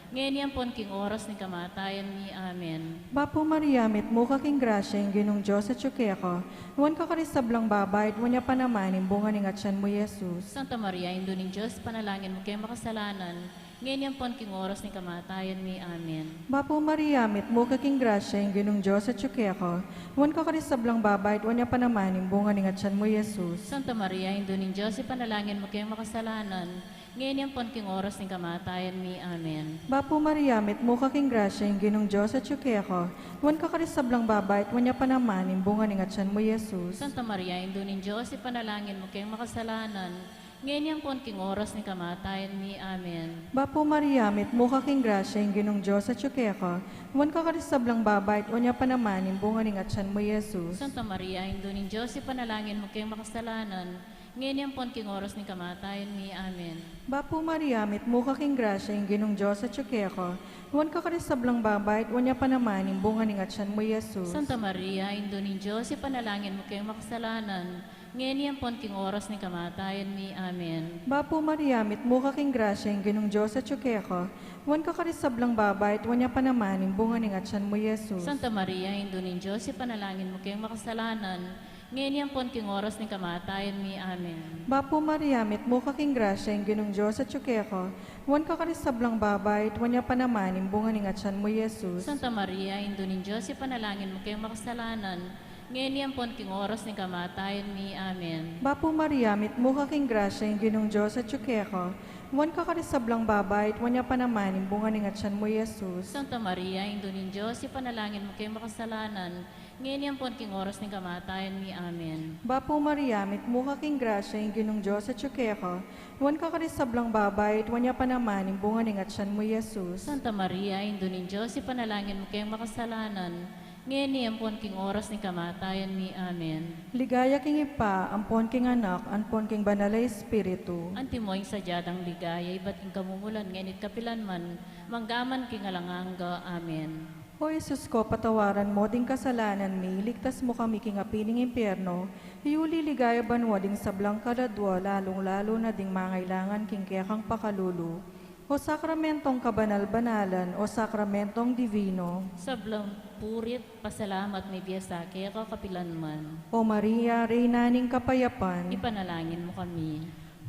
Ngayon yan pon king oras ni kamatayan ni. Amen. Bapo Maria, mit mo kaking grasya, ing ginong Diyos at tsukeko. Wan ka karisablang babay, tuwan niya pa naman, imbunga ning atyan mo, Jesus. Santa Maria, Indo ni Diyos, panalangin mo kayong makasalanan. Ngayon yan pon king oras ni kamatayan ni. Amen. Bapo Maria, mit mo kaking grasya, ing ginong Diyos at tsukeko. Wan ka karisablang babay, tuwan niya pa naman, imbunga ning atyan mo, Jesus. Santa Maria, Indo ni Diyos, ipanalangin mo kayong makasalanan. Ngayon yan pon king oras ni kamatayan ni. Amen. Bapo Maria, mit mo kaking grasya, ing ginong Diyos at tsukeko. Wan ka karisablang babay, tuwan niya pa naman, imbunga ning atyan mo, Jesus. Santa Maria, Indo ni Diyos, ipanalangin mo kayong makasalanan. Ngayon yan pon king oras ni kamatayan ni. Amen. Bapo Maria, mit mo kaking grasya, ing ginong Diyos at tsukeko. Wan ka karisablang babay, tuwan niya pa naman, imbunga ning atyan mo, Jesus. Santa Maria, Indo ni Diyos, ipanalangin mo kayong makasalanan. Ngayon yan pon king oras ni kamatayan ni. Amen. Bapo Maria, mit mo kaking grasya, ing ginong Diyos at tsukeko. Wan ka karisablang babay, tuwan niya pa naman, imbunga ning atyan mo, Jesus. Santa Maria, Indo ni Diyos, ipanalangin mo kayong makasalanan. Ngayon yan pon king oras ni kamatayan ni. Amen. Bapo Maria, mit mo kaking grasya, ing ginong Diyos at tsukeko. Wan ka karisablang babay, tuwan niya pa naman, imbunga ning atyan mo, Jesus. Santa Maria, Indo ni Diyos, ipanalangin mo kayong makasalanan. Ngayon yan pon king oras ni kamatayan ni. Amen. Bapo Maria, mit mo kaking grasya, ing ginong Diyos at tsukeko. Wan ka karisablang babay, tuwan niya pa naman, imbunga ning atyan mo, Jesus. Santa Maria, Indo ni Diyos, ipanalangin mo kayong makasalanan. Ngayon yan pon king oras ni kamatayan ni. Amen. Bapo Maria, mit mo kaking grasya, ing ginong Diyos at tsukeko. Wan ka karisablang babay, tuwan niya pa naman, imbunga ning atyan mo, Jesus. Santa Maria, Indo ni Diyos, ipanalangin mo kayong makasalanan. Ngayon yan pon king oras ni kamatayan ni. Amen. Bapo Maria, mit mo kaking grasya, ing ginong Diyos at tsukeko. Wan ka karisablang babay, tuwan niya pa naman, imbunga ning atyan mo, Jesus. Santa Maria, Indo ni Diyos, ipanalangin mo kayong makasalanan. Ngayon yan pon king oras ni kamatayan ni. Amen. Ligaya king ipa, ampon king anak, ampon king banalay espiritu. Antimoing sadyadang ligaya, iba't king kamumulan, ngenit kapilan man, manggaman king alanganga. Amen. O Jesus ko, patawaran mo ding kasalanan mi, ligtas mo kami king apining impyerno, iuli ligaya banwa ding sablang kaladwa, lalong-lalo na ding mangailangan king kekang pakalulu. O sakramentong kabanal-banalan, o sakramentong divino. Sablang purit, pasalamat may biyasa, kaya kakapilan man. O Maria, Reyna ning Kapayapan, Ipanalangin mo kami.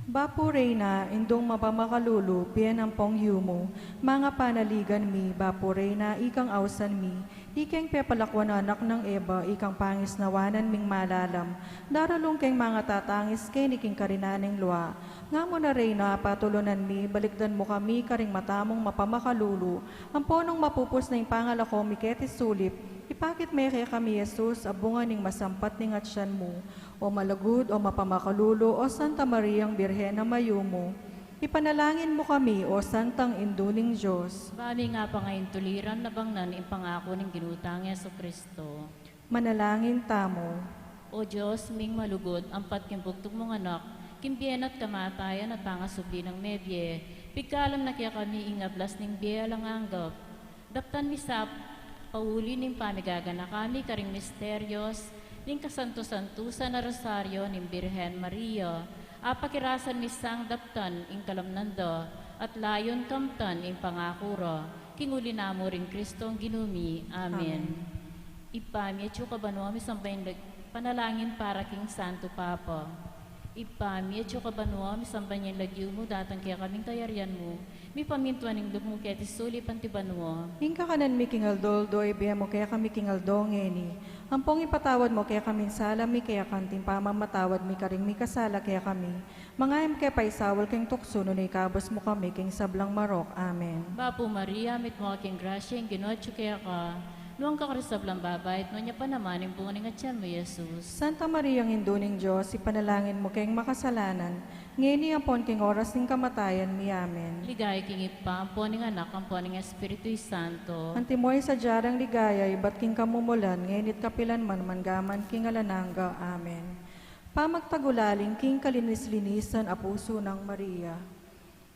Bapo Reyna, indong mapamakalulu, pianampong yumo, mga panaligan mi, Bapo Reyna, ikang ausan mi, ikeng pepalakwan anak ng Eba, ikang pangis nawanan ming malalam, daralong keng mga tatangis keniking karinaning luwa. Nga mo na Reyna, patulunan mi, balikdan mo kami, karing matamong mapamakalulu, ang ponong mapupos na yung pangalako mi ketis sulip, ipakit may kaya kami Jesus, abungan ning masampat ning atsyan mo, o malagud, o mapamakalulu, o Santa Mariang Birhen na mayumo. Ipanalangin mo kami, o Santang Induling Diyos. Bali nga pa ngayon tuliran na bangnan impangako ng ginutang Jesucristo. Manalangin tamo. O Diyos, ming malugod, ampat kimpugtog mong anak, kimbiyen at kamatayan at pangasubli ng medye, pigkalam na kaya kami ingablas ning biya lang anggap. Daptan mi sa pauli ning pamigagana kami karing misteryos, ning kasanto-santusa na rosaryo ning Birhen Maria, apakirasan mi sang daptan ing kalamnando, at layon kamtan ing pangakuro, kinguli namo ring Kristong ginumi. Amen. Ipami at kabanwa mi sambayin panalangin para king Santo Papa. Ipami at kabanwa mi sambayin lagyo mo datang kaya kaming tayarian mo, mi pamintuan ning lubmo kaya tisuli pantibanwa. Hingka kanan mi kingal do ibiyam mo kaya kami kingal do ngeni. Ampong ipatawad mo kaya kaming sala mi kaya kanting pamamatawad mi karing mi kasala kaya kami. Mga kaya paisawal king tukso no ikabos mo kami king sablang marok. Amen. Bapo Maria, mit mo aking grasya, ang ginotso kaya ka, noong kakarisablang babait, no niya pa naman yung bunga ng atyan mo, Jesus. Santa Maria ng Induning Diyos, ipanalangin mo kayong makasalanan, ngeni ampon king oras ng kamatayan mi. Amen. Ligay king ipa, ang poning anak, ang poning Espiritu Santo. Antimoy sa jarang ligaya, ibat king kamumulan, ngenit kapilan man mangaman king alananga. Amen. Pamagtagulaling king kalinis-linisan a puso ng Maria.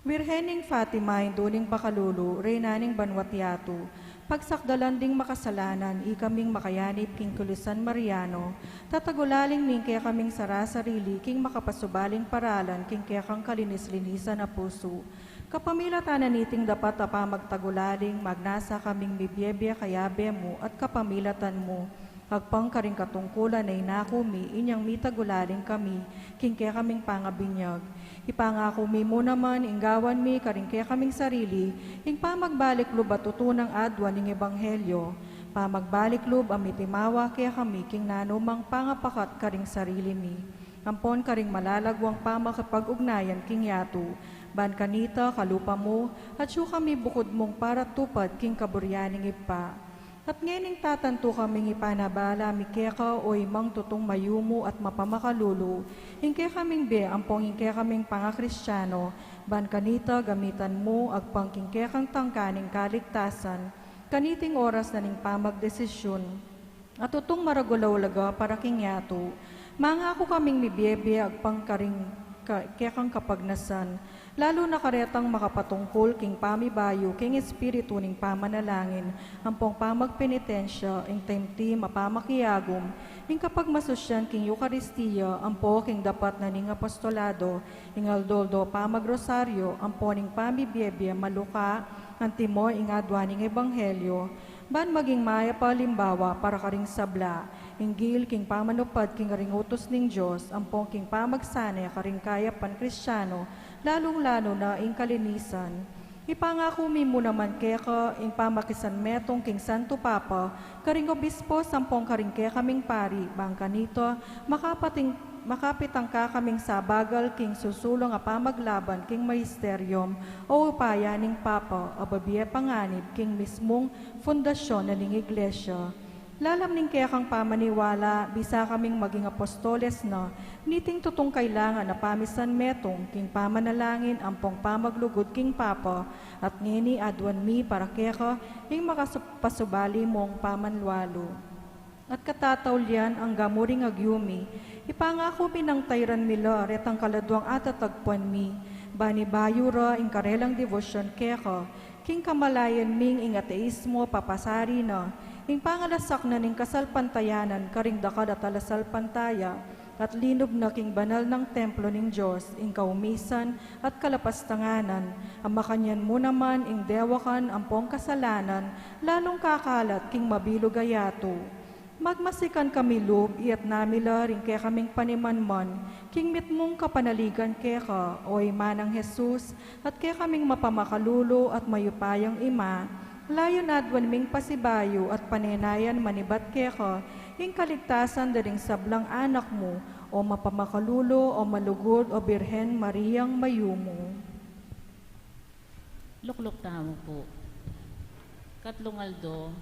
Wirhening Fatima, Induning Bakalulu, Reynaning Banwatiatu, pagsakdalan ding makasalanan, ikaming makayanip king Kulusan Mariano, tatagulaling ming kaya kaming sarasarili, king makapasubaling paralan, king kaya kang kalinis-linisan a puso. Kapamilatanan niting dapat apa magtagulaling, magnasa kaming bibyebya kayabe mo at kapamilatan mo. Agpang karing katungkulan ay nakumi, inyang mitagulaling kami, king kaya kaming pangabinyag. Ipangako mi mo naman, inggawan mi, karing kaya kaming sarili, ing pamagbalik lub at tutunang adwa ning ebanghelyo. Pamagbalik lub amitimawa kaya kami, king nanumang pangapakat karing sarili mi. Ampon karing malalagwang pamakapag-ugnayan king yatu. Ban kanita, kalupa mo, at siyo kami bukod mong para tupad king kaburyaning ipa. At ngayon tatanto kaming ipanabala, mikeka o imang tutong mayumo at mapamakalulu, hingke kaming be, ampong hingke kaming pangakristyano, ban kanita gamitan mo, agpang hingke kang tangkaning kaligtasan, kaniting oras na ning pamagdesisyon, at tutong maragulaw-laga para kinyato, mga ako kaming mibyebe, agpang karing kekang kapagnasan, lalo na karetang makapatungkol king pamibayo, king espiritu ning pamanalangin, ampong pamagpenitensya, ing temti mapamakiyagom, ing kapag masusyan king Eucharistia, ampo king dapat na ning apostolado, ing aldoldo pamagrosaryo, ampo ning pamibyebya maluka, antimo ing adwaning ebanghelyo, ban maging maya palimbawa para karing sabla, inggil king pamanupad king ringutos ning Diyos, ampong king pamagsane karing kaya pan Kristyano, lalong-lalo na ing kalinisan. Ipangako mi mo naman keka ing pamakisan metong king Santo Papa, karing obispo sampong karing kaya kaming pari, bangka nito, makapitang ka kaming sabagal king susulong a pamaglaban king magisterium o upaya ning Papa, ababiya panganib king mismong fundasyon na ning Iglesia. Lalam ning kaya kang pamaniwala, bisa kaming maging apostoles na, niting tutong kailangan na pamisan metong, king pamanalangin, ampong pamaglugod king Papa, at ngini adwan mi para kaya ka, ing makapasubali mong pamanlualo. At katatawlian ang gamuring agyumi, ipangako binang tayran mila, retang kaladwang atatagpuan mi, bani bayura ing karelang devosyon kaya ka, king kamalayan ming ing ateismo papasari na, ing pangalasak na ning kasalpantayanan, karing dakad at alasalpantaya, at linog na king banal ng templo ning Diyos, ing kaumisan at kalapastanganan, ang makanyan mo naman ing dewakan ampong kasalanan, lalong kakalat king mabilog ayato. Magmasikan kami loob, iat namila rin kaya kaming panimanman, king mitmong kapanaligan kaya ka, o imanang Jesus, at kaya kaming mapamakalulo at mayupayang ima, layo nadwan ming pasibayo at panenayan manibat keka, ing kaligtasan daring sablang anak mo, o mapamakalulo o malugod o Birhen Mariang mayumo. Lukluk tamo po. Katlong aldo,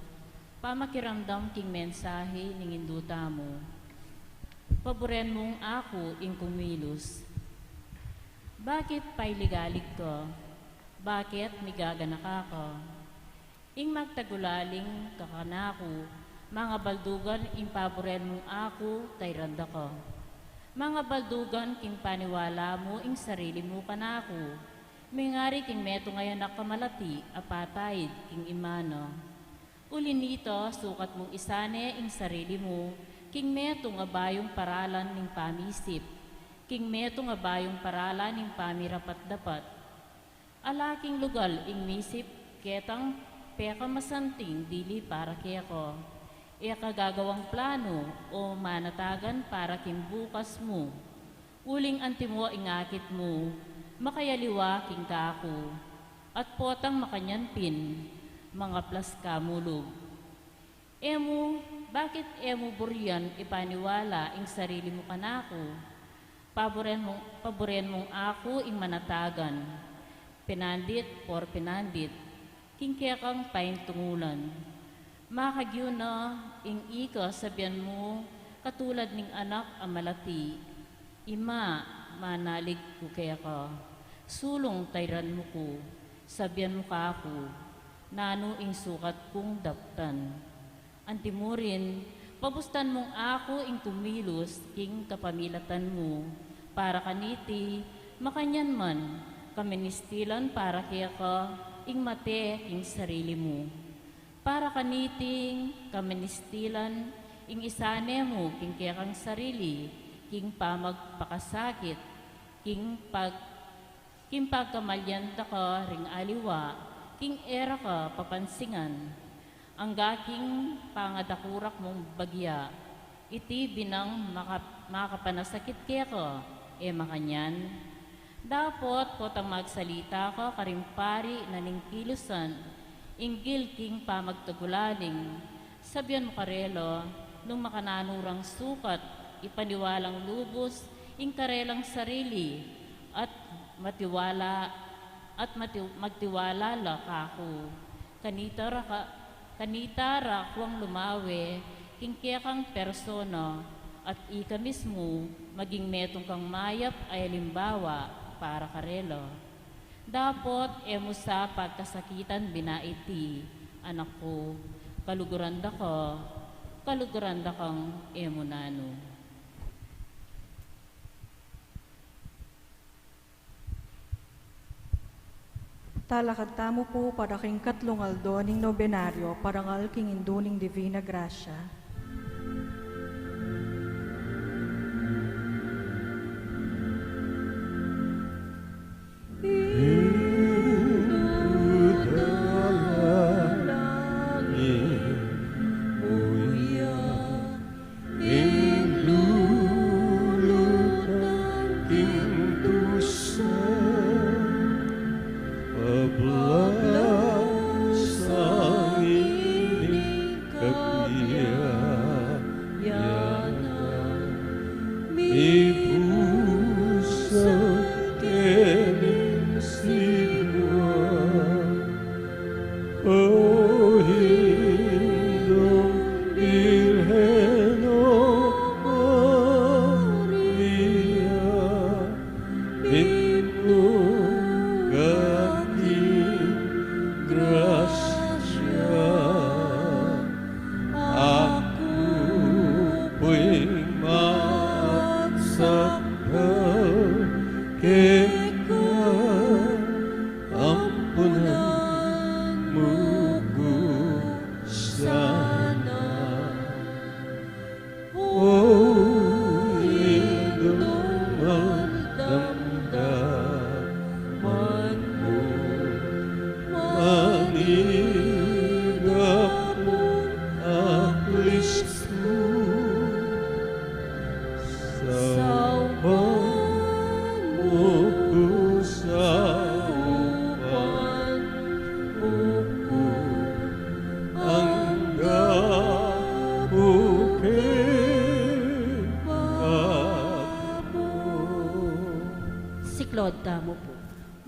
pamakiramdam king mensahe ning induta mo. Paboren mong ako ing kumilos. Bakit pailigalig ko? Bakit migaganak ako? Ing magtagulaling kakanako, mga baldugan ing paboren mong ako, tayranda ko. Mga baldugan king paniwala mo ing sarili mo kanako. Mingari king meto ngayon na kamalati, apatayid king imano. Uli nito, sukat mong isane ing sarili mo, king meto nga bayong paralan ning pamisip, king meto nga bayong paralan ning pamirapat dapat. Alaking lugal ing misip, ketang peka masanting dili para keko. E kagagawang plano o manatagan para kimbukas mo. Uling antimo ingakit mo, makayaliwa king kako. At potang makanyanpin, mga plas kamulog. Emo, bakit emo buryan ipaniwala ing sarili mo kanako? Paboren mong ako ing manatagan. Pinandit por pinandit, kingkekang paing tungulan. Makagyo na ing ika sabihan mo, katulad ning anak ang malati. Ima, manalig ko kaya ka. Sulong tayran mo ko, sabihan mo ka ako, nano ing sukat kong daptan. Antimurin, pabustan mong ako ing kumilos king kapamilatan mo, para kaniti, makanyan man, kaministilan para kaya ka, ing mate ing sarili mo. Para kaniting kaministilan, ing isane mo king kaya kang sarili, king pamagpakasakit, king pagkamalyanta ka ring aliwa, king era ka papansingan. Ang gaking pangadakurak mong bagya, iti binang makapanasakit kaya ka, makanyan. Dapot potang magsalita ka karimpari na ning kilusan, inggil king pamagtagulaning. Sabihan mo karelo, nung makananurang sukat, ipaniwalang lubos, ing karelang sarili, at magtiwala la kako. Kanitara kuang lumawe, king kekang persona, at ika mismo, maging metong kang mayap ay limbawa para karelo. Dapot emo sa pagkasakitan binaiti, anak ko, kaluguranda kang emo nano. Talakad tamo po para king katlong aldo ning nobenaryo, parangal king induning divina grasya. Siklod tamo po.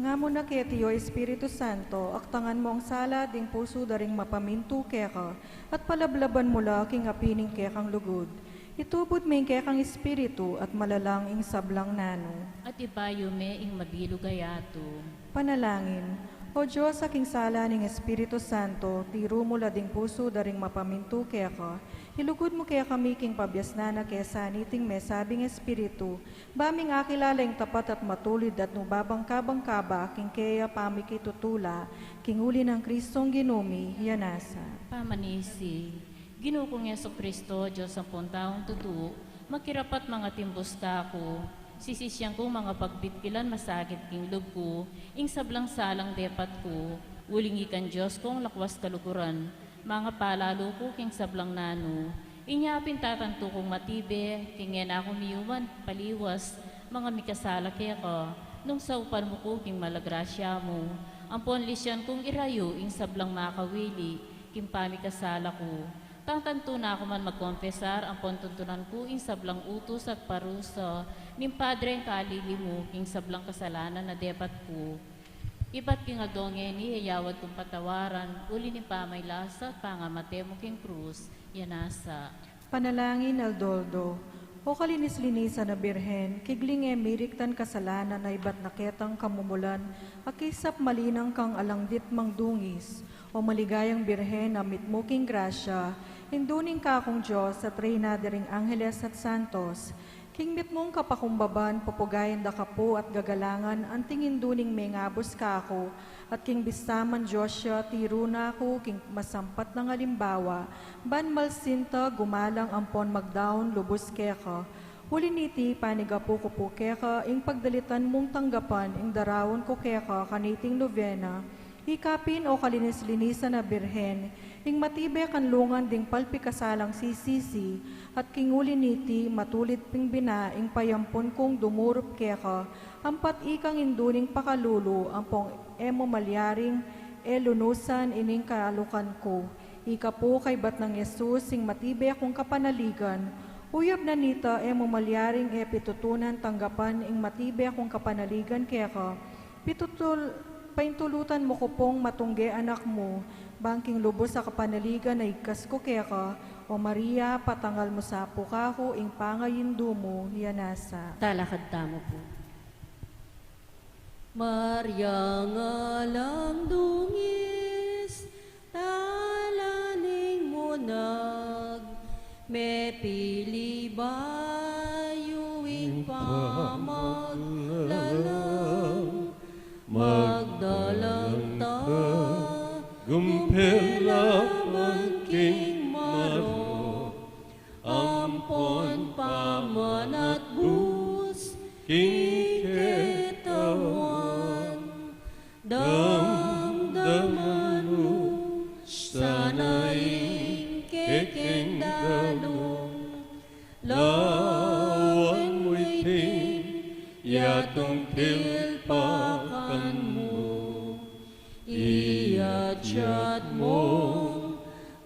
Nga mo na ketiyo, Espiritu Santo, aktangan mo ang sala ding puso daring mapamintu keka, at palablaban mo la king apining kekang lugod. Itubod may kekang Espiritu at malalang ing sablang nano. At ibayo me ing mabilugayato. Panalangin, O Diyos, aking sala ning Espiritu Santo, tiro mo la ding puso daring mapamintu keka, hilugod mo kaya kami king pabyasnana kaya saniting may sabing Espiritu, baming akilalang tapat at matulid at nubabangkabangkaba king kaya pamikitutula, king uli ng Kristong ginumi, yanasa. Pamanisi, Ginukong Yeso Kristo, Diyos ang puntaong tutu, makirapat mga timbos ka ako, sisisyang kong mga pagbitkilan masakit king loob ko, ing sablang salang depat ko, uling ikan Diyos kong lakwas kalukuran, mga palalo ko king sablang nano, inyapin tatanto kong matibe, kingen ako miyuman paliwas, mga mikasala kaya ko, nung saupan mo ko king malagrasya mo, ampon lisyan kong irayo, ing sablang makawili, king pamikasala ko, tantanto na ako man magkonfesar, ang pontuntunan ko, ing sablang utos at parusa, ning Padre ang kalili mo, king sablang kasalanan na depat ko. Iba't king adonge ni hayawad kong patawaran, uli ni pamay lasa, pangamate mo king krus, yanasa. Panalangin Aldoldo, o kalinis-linisan na birhen, kigling emiriktan kasalanan na iba't naketang kamumulan, akisap malinang kang alanggit mangdungis, o maligayang birhen na mitmuking grasya, induning ka akong Diyos at reyna dering Angeles at Santos, king mitmong kapakumbaban, pupugayan da kapo at gagalangan, anting induning may ngabos ka ako, at king bistaman Joshua, tiro na ako, king masampat ng alimbawa, ban malsinta, gumalang ampon magdaon, lubos keka, huli niti, panigapo ko po keka, ing pagdalitan mong tanggapan, ing darawon ko keka, kaniting novena, ikapin o kalinis-linisan na birhen, ing matibe kanlungan ding palpikasalang sisisi, at kinguli niti matulit ping bina, ing payampon kong dumurup keka, ampat ikang induning pakalulu, ampong emo malyaring elunusan ining kaalukan ko. Ika po kay bat ng Yesus, ing matibe akong kapanaligan, uyab na nita emo malyaring pitutunan tanggapan, ing matibe akong kapanaligan keka, paintulutan mo ko pong matungge anak mo, bangking lubos sa kapanaligan na ikas ko keka, o Maria, patangal mo sa pukaho, ing pangayindu mo, yanasa. Talakad tamo po. Maria nga lang dungis, talaning mo me pili bayo ing pamaglalang, magdalang ta, gumpela man king maro, ampon paman at bus, king ketawan, damdaman mo, sana'y kekeng dalong, lawan mo'y ting, yatong tilpakan mo, iyachat mo,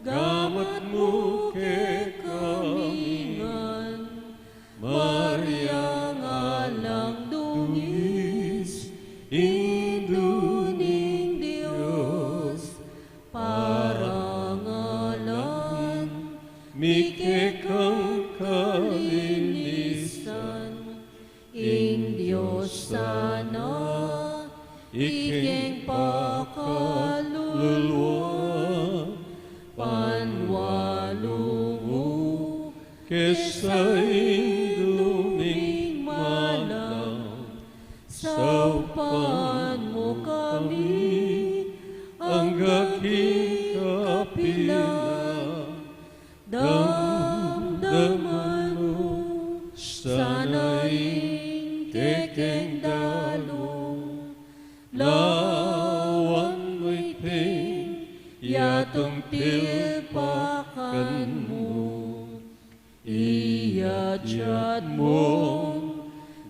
gamat mo kekamingan, Maria nga lang dungis, induning Diyos, parangalan, mikekang kalinisan, ing Diyos sana, iking pakaluluwa, panwalungo, kesa induming malang, saupan mo kami, ang gaking kapila, damdaman mo, sana'y kekeng dalong, lawan mo'y ting, yatong tilpakan mo, iyachat mo,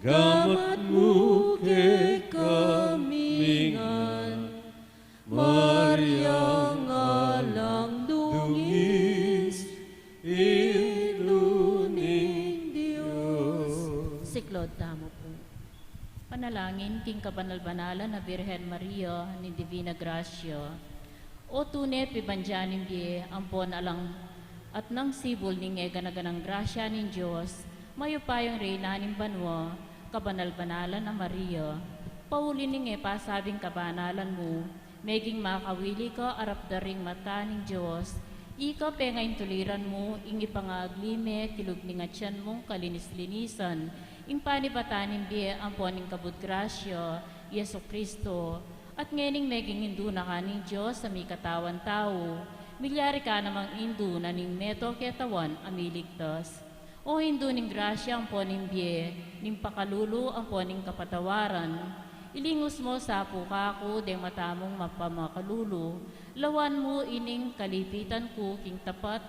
gamat mo kekamingan, Maria nga lang dungis, induning Diyos. Siklod tamo po. Panalangin king kabanal-banalan na Birhen Maria ni Divina Gracia. O tunay pibanjanin di ampon alang at nang sibol ning ganaganang grasya ning Diyos, mayupayong reyna ning banwa, kabanal-banalan na Maria. Pauli ning pasabing kabanalan mo, meging makawili ka arap daring mata ning Diyos, ika pengayin tuliran mo, ing ipangaglime, kilog ning atyan mong kalinis-linisan, ing panibatanin di ampon ning kabut grasya, Yeso Kristo, at ngening meging hindu na ka ning Diyos sa may katawan tao, milyari ka namang Hindu na ning meto ketawan amiligtas. O Hindu ning grasya ang po ning biye, ning pakalulu ang po ning kapatawaran. Ilingos mo sa puka ko, deng matamong mapamakalulu. Lawan mo ining kalipitan ko, king tapat,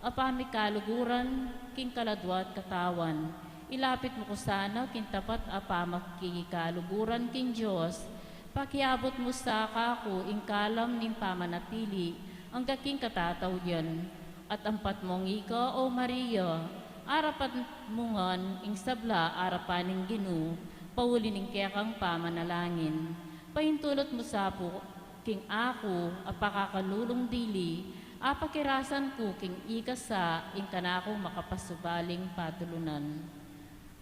apami kaluguran, king kaladwat katawan. Ilapit mo ko sana, king tapat, apamak kikaluguran, king Diyos. Pakiabot mo sa kako, ing kalam ning pamanatili, ang kaking katatawyan. At ampat mong ika, O Maria, arapan mungan, ing sabla, arapaning ginu, pauli ning kekang pamanalangin. Pahintulot mo sa po, king ako, apakakalulong dili, apakirasan ko, king ikasa, ing kanako makapasubaling patulunan.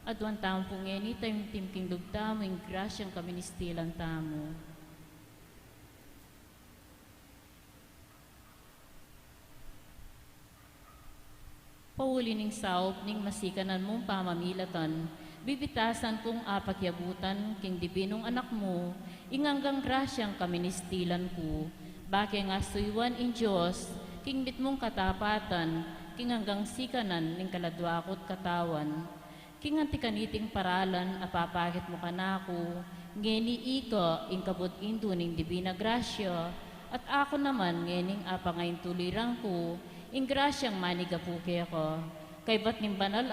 At wan tamo po ngeni, tayo timking lugtamo, ing grasyang kaministilan tamo. Pauli ning saop, ning masikanan mong pamamilatan, bibitasan kong apakyabutan, king dibinong anak mo, inganggang grasyang kaministilan ko, bakit nga suywan in Diyos, king bit mong katapatan, king hanggang sikanan, ning kaladwakot katawan, king antikaniting paralan, apapakit mo kanako, ngeni ika, ing kabut indo ning dibina grasya, at ako naman, ngening apangayin tulirang ko, ing grasyang manigapuke ko, kay ba't ning banal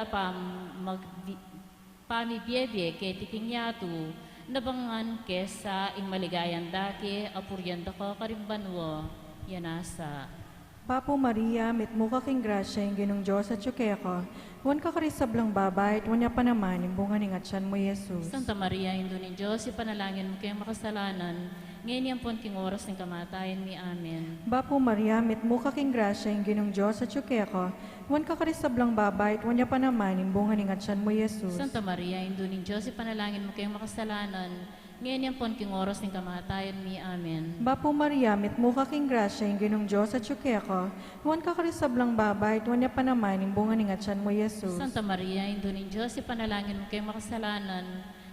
pamibiyebye kay tiking yatu, nabangan kesa ing maligayan dake, apuryanda ko karimbanwo, yanasa. Papo Maria, mitmo ka king grasya, ing ginong Diyos at yukeko, wan ka karisablang babay, at wanya pa naman, imbungan ing atyan mo, Jesus. Santa Maria, Indo ni Diyos, ipanalangin mo kayong makasalanan, ngayon yan pon king oras ng kamatayan mi. Amen. Bapo Maria, mitmo ka king grasya, ing ginong Diyos at yukeko, wan ka karisablang babay, at wanya pa naman, imbungan ing atyan mo, Jesus. Santa Maria, Indo ni Diyos, ipanalangin mo kayong makasalanan, ngayon yan pon king oras ng kamatayan mi. Amen. Bapo Maria, mitmo ka king grasya, ing ginong Diyos at yukeko, wan ka karisablang babay, at wanya pa naman, imbungan ing atyan mo, Jesus. Santa Maria, Indo ni Diyos, ipanalangin mo kayong makasalanan,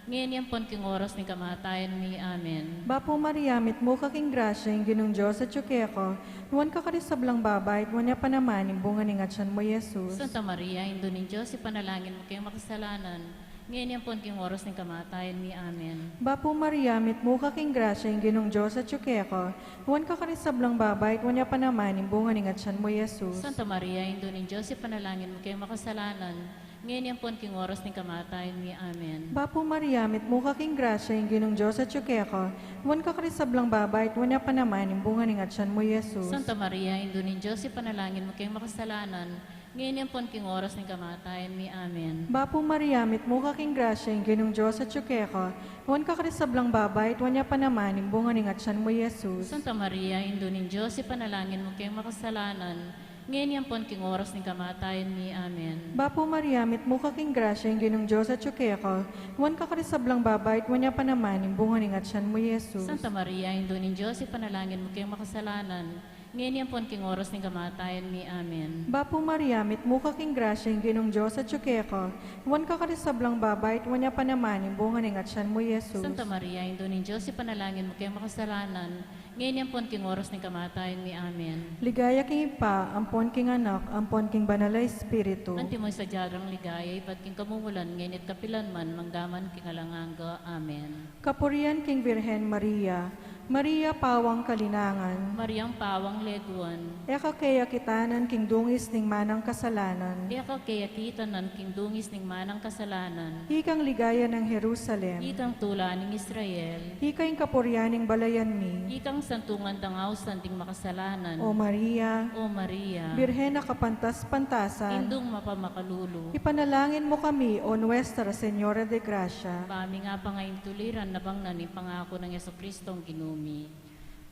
ngayon yan pon king oras ng kamatayan mi. Amen. Bapo Maria, mitmo ka king grasya, ing ginong Diyos at yukeko, wan ka karisablang babay, at wanya pa naman, imbungan ing atyan mo, Jesus. Santa Maria, Indo ni Diyos, ipanalangin mo kayong makasalanan, ngayon yan pon king oras ng kamatayan mi. Amen. Bapo Maria, mitmo ka king grasya, ing ginong Diyos at yukeko, wan ka karisablang babay, at wanya pa naman, imbungan ing atyan mo, Jesus. Santa Maria, Indo ni Diyos, ipanalangin mo kayong makasalanan, ngayon yan pon king oras ng kamatayan mi. Amen. Bapo Maria, mitmo ka king grasya, ing ginong Diyos at yukeko, wan ka karisablang babay, at wanya pa naman, imbungan ing atyan mo, Jesus. Santa Maria, Indo ni Diyos, ipanalangin mo kayong makasalanan, ngayon yan pon king oras ng kamatayan mi. Amen. Bapo Maria, mitmo ka king grasya, ing ginong Diyos at yukeko, wan ka karisablang babay, at wanya pa naman, imbungan ing atyan mo, Jesus. Santa Maria, Indo ni Diyos, ipanalangin mo kayong makasalanan, ngayon yan pon king oras ng kamatayan mi. Amen. Bapo Maria, mitmo ka king grasya, ing ginong Diyos at yukeko, wan ka karisablang babay, at wanya pa naman, imbungan ing atyan mo, Jesus. Santa Maria, Indo ni Diyos, ipanalangin mo kayong makasalanan, ngayon yan pon king oras ng kamatayan mi. Amen. Bapo Maria, mitmo ka king grasya, ing ginong Diyos at yukeko, wan ka karisablang babay, at wanya pa naman, imbungan ing atyan mo, Jesus. Santa Maria, Indo ni Diyos, ipanalangin mo kayong makasalanan, ngayon yan pon king oras ng kamatayan mi. Amen. Ligaya king Ipa, ampon king anak, ampon king banal na Espiritu. Antimoy sa jadrang ligaya, ipat king kamumulan, ngayon at kapilan man, mangdaman king alanganga. Amen. Kapurian king Birhen Maria, Maria pawang kalinangan, Mariang pawang leguan, eka kaya kitanan king dungis ning manang kasalanan, ika kaya kita nan king dungis ning manang kasalanan, hikang ligaya ng Jerusalem, ikang tula ning Israel, hikang kapurian ning balayan mi, ikang santungan dangaw santing makasalanan, O Maria, O Maria, Birhen na kapantas-pantasan, indong mapamakalulu, ipanalangin mo kami, O Nuestra Señora de Gracia. pami nga pangayin tuliran na bang nani pangako ng Yesukristong ginumi.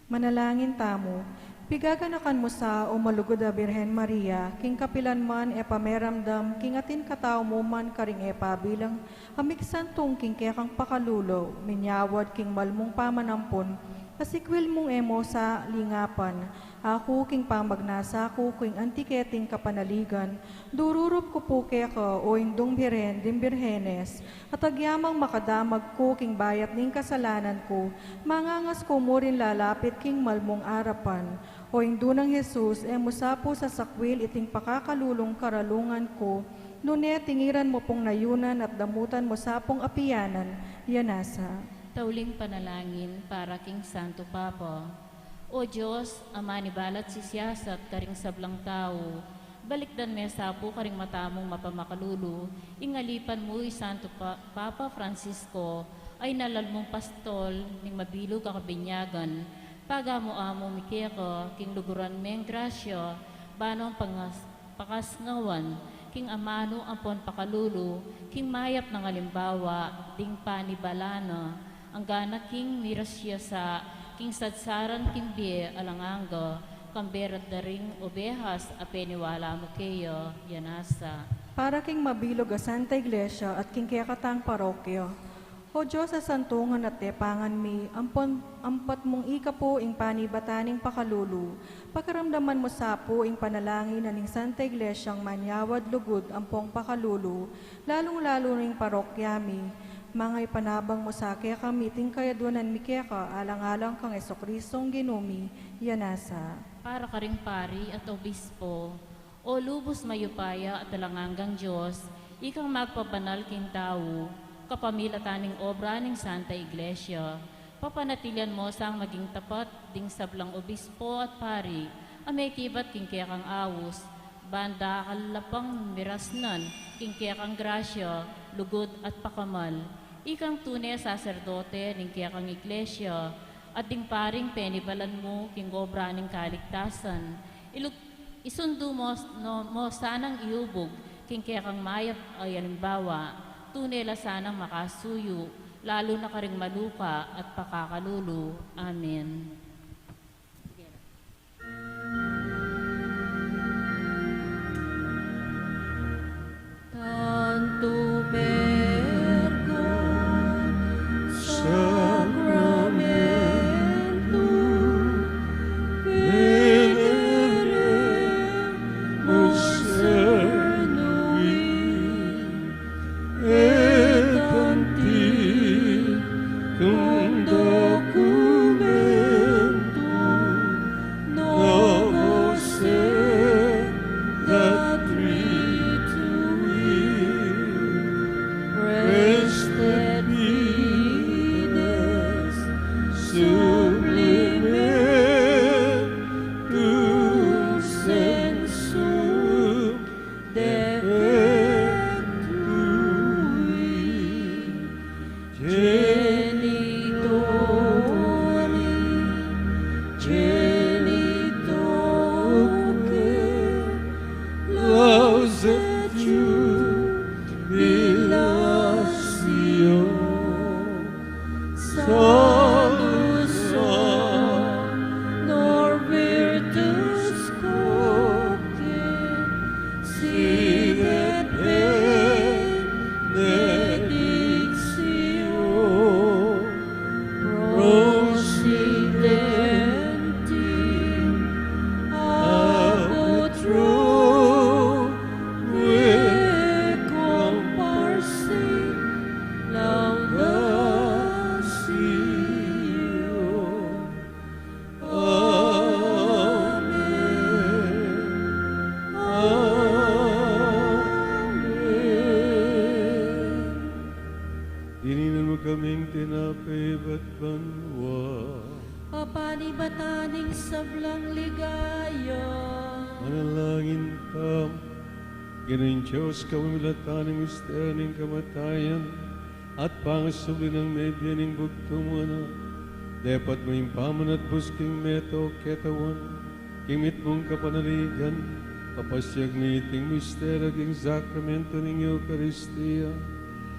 Manalangin tamo, pigaganakan mo sa o malugod a Birhen Maria, king kapilan man e pameramdam, king atin katao mo man karing e pabilang, amiksantong king kekang pakalulo, minyawad king malmong pamanampon, asikwil mong emo sa lingapan, ako king pamagnasa ko king antiketing kapanaligan, dururup ko po keko o indong Birhen dim Birhenes, at agyamang makadamag ko king bayat ning kasalanan ko, mangangas ko mo rin lalapit king malmong arapan, O indunang Jesus, musapo sa sakwil iting pakakalulong karalungan ko, nune tingiran mo pong nayunan at damutan mo sapong apiyanan, yanasa. Tauling panalangin para King Santo Papa. O Diyos, Ama ni balat sisiyasat karing sablang tao, balikdan me sapo karing matamong mapamakalulu, ingalipan mo Santo Papa Francisco, ay nalalmong pastol, ning mabilog kakabinyagan, pagamo-amo mikeko, king luguran meng grasya, banong pakasngawan, king amano ampon pakalulu, king mayap ng alimbawa, ding panibalana, ang gana king mirasya sa, king sadsaran king bie alanganga, kamberat daring obehas, apeniwala mo kayo, yanasa. Para king mabilog a Santa Iglesia at king kayakatang parokyo, O Diyos sa santungan at tepangan mi, ampat mong ika po ing panibataning pakalulu, pakaramdaman mo sa po ing panalangin na ning Santa Iglesyang manyawad lugod ampong pakalulu, lalong-lalo ring parokya mi, mga ipanabang mo sa kaya kami ting kayadunan mi kaya ka, alang-alang kang Jesucristong ginumi, yanasa. Para ka ring pari at obispo, o lubos mayupaya at talanganggang Diyos, ikang magpabanal king tao, kapamilataning obra ng Santa Iglesia, papanatilian mo sang maging tapat ding sablang obispo at pari, amay kibat king kaya kang awos, banda kalapang mirasnan, king kaya kang grasya, lugod at pakamal, ikang tunay saserdote ning kaya kang iglesia, at ding paring penibalan mo king obra ng kaligtasan, isundo mo, mo sanang iubog, king kaya kang mayap ay alimbawa, tunay la sanang makasuyo, lalo na karing maluka at pakakalulu. Amen. Tantum ergo sacramentum veneremus cernui et antiquum documentum novo sedat rested fides sublimentum sensum defectui genitori genitoque lauset jubilatio salus nor virtus coque siget benedictio prosidenti ab utrum comparsi laudatio. Amen. Amen. Dininan mo kaming tinapay ba't banwa. Papanibataning sablang ligaya. Manalangin ka, Ginoong Diyos, kawimilatan ng misteryo ng kamatayan at pangasubli ng medya ng bugtong mo na dapat mo yung paman at busking meto ketawan, kimit mong kapanaligan, papasyag na iting misteryo ng sakramento ng Eucharistia.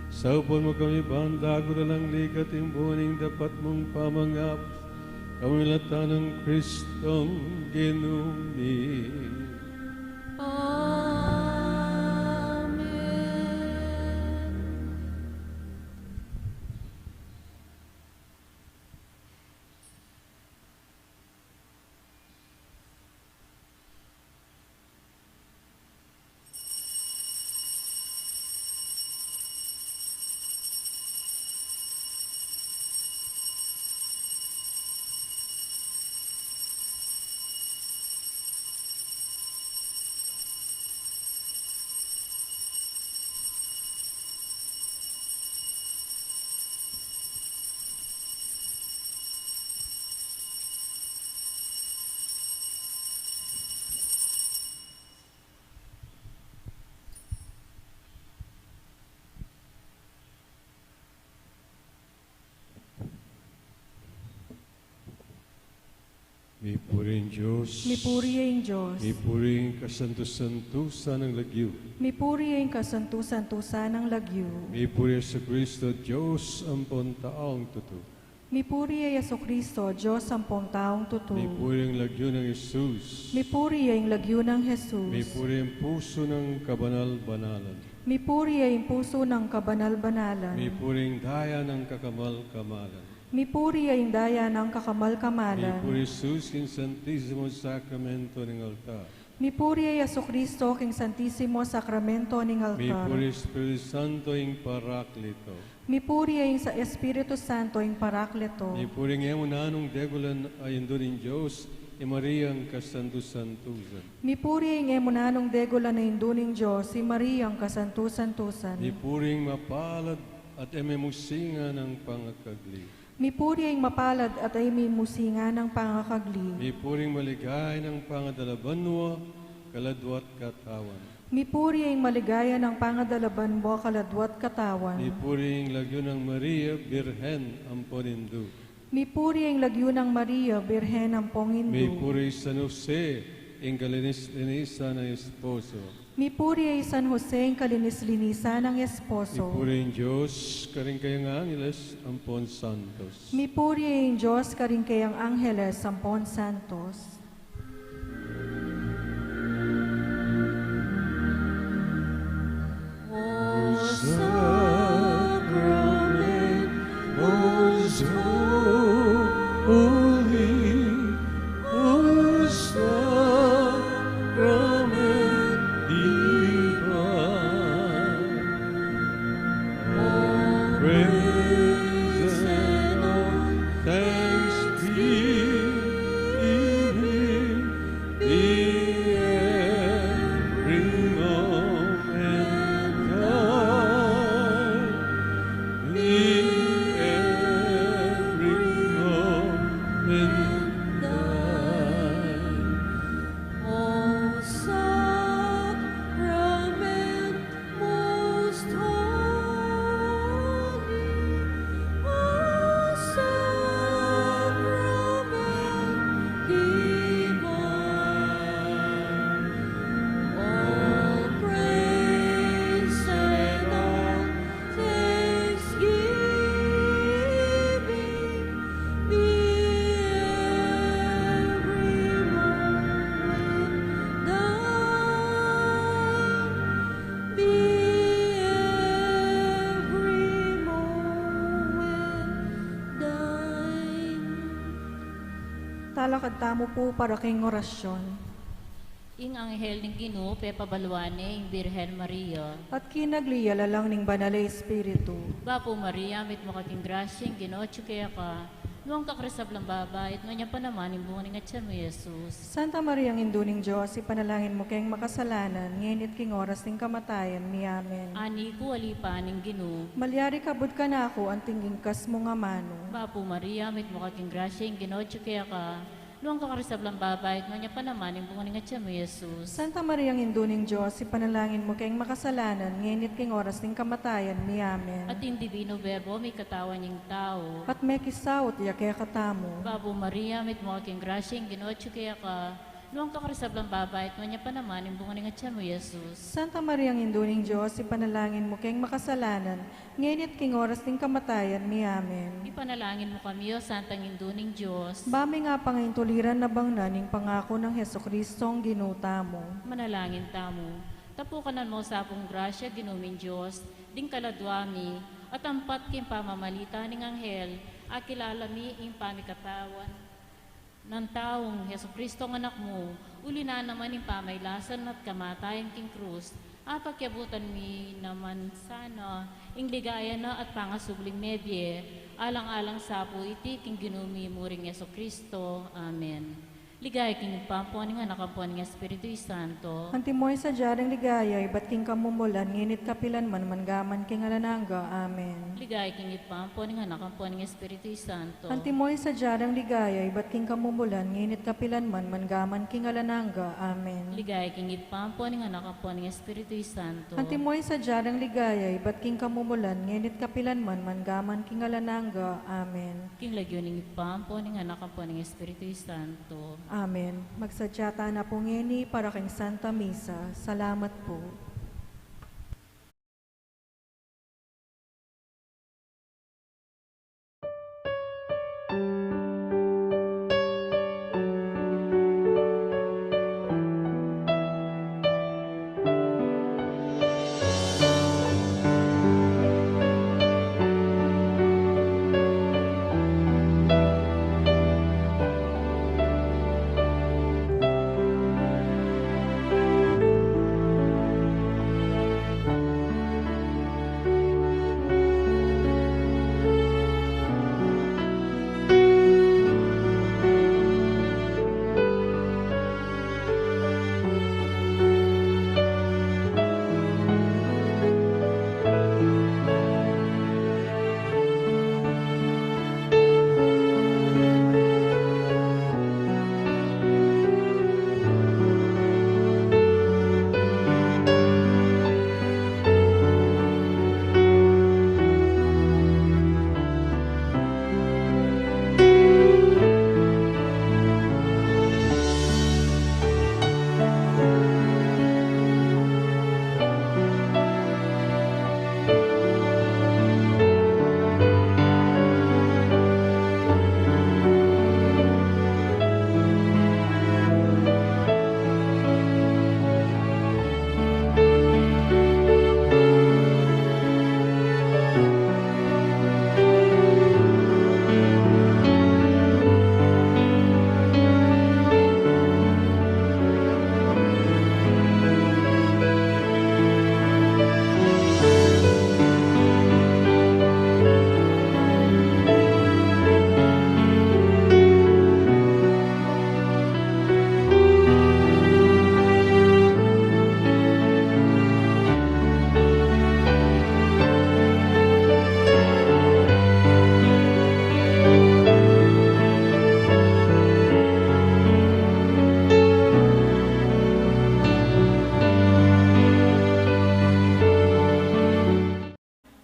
Sa upon mo kami bandago na lang ligat yung buwaning dapat mong pamangap, kawimilatan ng Kristong ginumi. Amen. Mipuring Diyos. Mipuri ang Diyos. Mipuring kasantos-santusan ng lagyo. Mipuri ang kasantu-santusan ng lagyo. Mipuri sa Kristo, Diyos ang taong tuto. Mipuri ang Jesucristo, Diyos sampung taong tutu. Mipuri ang lagyo ng Jesus. Mipuri ang lagyo ng Jesus. Mipuri ang puso ng kabanal-banalan. Mipuri ang puso ng kabanal-banalan. Mipuri ang daya ng kakamal-kamalan. Mipuri ang daya ng kakamal-kamalan. Mipuri Jesus king Santisimo Sacramento ng altar. Mipuri ang Jesucristo king Santisimo Sacramento ng altar. Mipuri Espiritu Santo ing Paraklito. Mipuri ang sa Espiritu Santo ang Parakleto. Mipuri ang emunanong degulan ayon doon ng Diyos, e Maria ang kasantus-santusan. Mipuri ang emunanong degula na induning Diyos, si Maria ang kasantu-santusan. Mipuri ang mapalad at ememusinga ng pangakagli. Mipuri ang mapalad at ay may musinga ng pangakagli. Mipuri ang maligay ng pangadalabanwa, kaladwat katawan. Mipuri ang maligaya ng pangadalaban mo, kaladwat katawan. Mipuri ang lagyo ng Maria, Birhen ang ponindu. Mipuri ang lagyo ng Maria, Birhen ng Pongindu. Mipuri San Jose, ang kalinis-linisa ng esposo. Mipuri ay San Jose ang kalinis-linisa ng esposo. Mipuri ang Diyos, karing kayang angeles, ampon santos. Mipuri ay Diyos karing kayang Angeles, sampon santos. O sacrament most holy, O sacrament divine, all praise and all thanksgiving be every moment thine, be every moment thine. O sacrament most holy, O sacrament divine, all praise and all thanksgiving be every moment thine, be every moment thine. Talakad tamo po para king orasyon. Ing anghel ng Ginoo, pepabalwane, ing Birhen Maria. At kinagliyala lang ning banal na Espiritu. Bapo Maria, mit mo kating grasya, ing Ginoo, tsukaya ka. Nuang kakresab lang babait, no niya pa naman, imbungan ng atyan mo, Jesus. Santa Maria ang induning Diyos, ipanalangin mo kayong makasalanan, ngenit king oras ng kamatayan, mi amen. Ani ko, alipan ng Ginoo. Malyari kabud ka na ako, ang tingin kas mo nga mano. Bapo Maria, mit mo kating grasya, ing Ginoo, tsukaya ka. Nuang kakresab lang babait, no niya pa naman, imbungan ng atyan mo, Jesus. Santa Maria ang induning Diyos, ipanalangin mo kayong makasalanan, ngenit king oras ng kamatayan, mi amen. At yung divino verbo, may katawan niyang tao. At may kisawot yakaya katamo. Bapo Maria, mit mo kating grasya, ing Ginoo, tsukaya ka. Nuang kakresab lang babait, no niya pa naman, imbungan ng atyan mo, Jesus. Santa Maria ang induning Diyos, ipanalangin mo kayong makasalanan, ngenit king oras ng kamatayan, mi amen. Ipanalangin mo kami, O Santang Induning Diyos. Bami nga pangintuliran na bangnan ng pangako ng Hesukristo ang ginuta mo. Manalangin tamo. Tapukanan mo sa akong grasya, ginumin Diyos, ding kaladwami, at ampat kim pamamalita ng anghel, akilalami ing pamikatawan ng taong Jesucristo ng anak mo, uli na naman ing pamaylasan at kamatayan king krus, apakyabutan mi naman sana, ing ligaya na at pangasubling medye, alang-alang sa po iti king ginumi muring Jesucristo. Amen. Ligaya king ipampuan nga nakampuan nga Espiritu Santo. Antimoy sa jaring ligaya, ba't king kamumulan, nginit kapilan man mangaman king alananga. Amen. Ligaya king ipampuan nga nakampuan nga Espiritu Santo. Antimoy sa jaring ligaya, ba't king kamumulan, nginit kapilan man mangaman king alananga. Amen. Ligaya king ipampuan nga nakampuan nga Espiritu Santo. Antimoy sa jaring ligaya, ba't king kamumulan, nginit kapilan man mangaman king alananga. Amen. King lagyo ning ipampuan nga nakampuan nga Espiritu Santo. Amen. Magsadyata na po ngeni para king Santa Misa. Salamat po.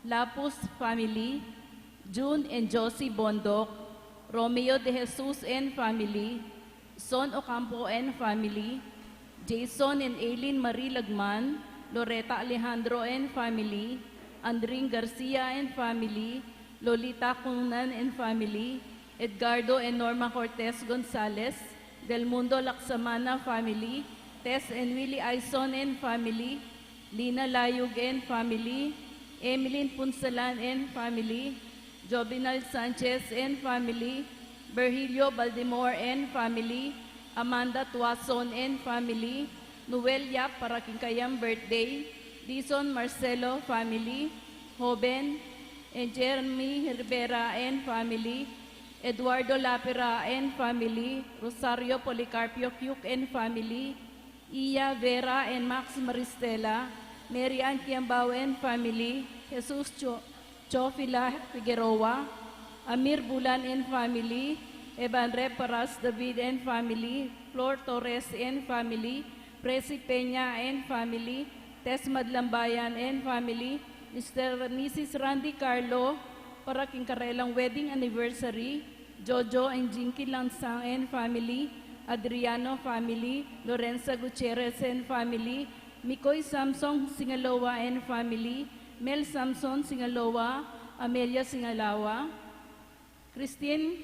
Lapus family, June and Josie Bondok, Romeo de Jesus and family, Son Ocampo and family, Jason and Aileen Marie Lagman, Loretta Alejandro and family, Andring Garcia and family, Lolita Cunan and family, Edgardo and Norma Cortez Gonzalez, Del Mundo Laksamana family, Tess and Willie Aison and family, Lina Layug and family, Emeline Punsalan and family, Jovinal Sanchez and family, Virgilio Baldemore and family, Amanda Tuason and family, Noel Yap para Kinkayang birthday, Dison Marcelo family, Hoben and Jeremy Rivera and family, Eduardo Lapera and family, Rosario Policarpio Cuk and family, Iya Vera and Max Maristela, Mary Ann Kiambao and family, Jesus Chofila Figueroa, Amir Bulan and family, Evanre Paras David and family, Flor Torres and family, Presi Peña and family, Tess Madlambayan and family, Mr. and Mrs. Randy Carlo, para Kinkarelang wedding anniversary, Jojo and Jinky Lansang and family, Adriano family, Lorenza Gutierrez and family, Mikoy Samsung Singaloa and family, Mel Samson Singaloa, Amelia Singalawa, Christine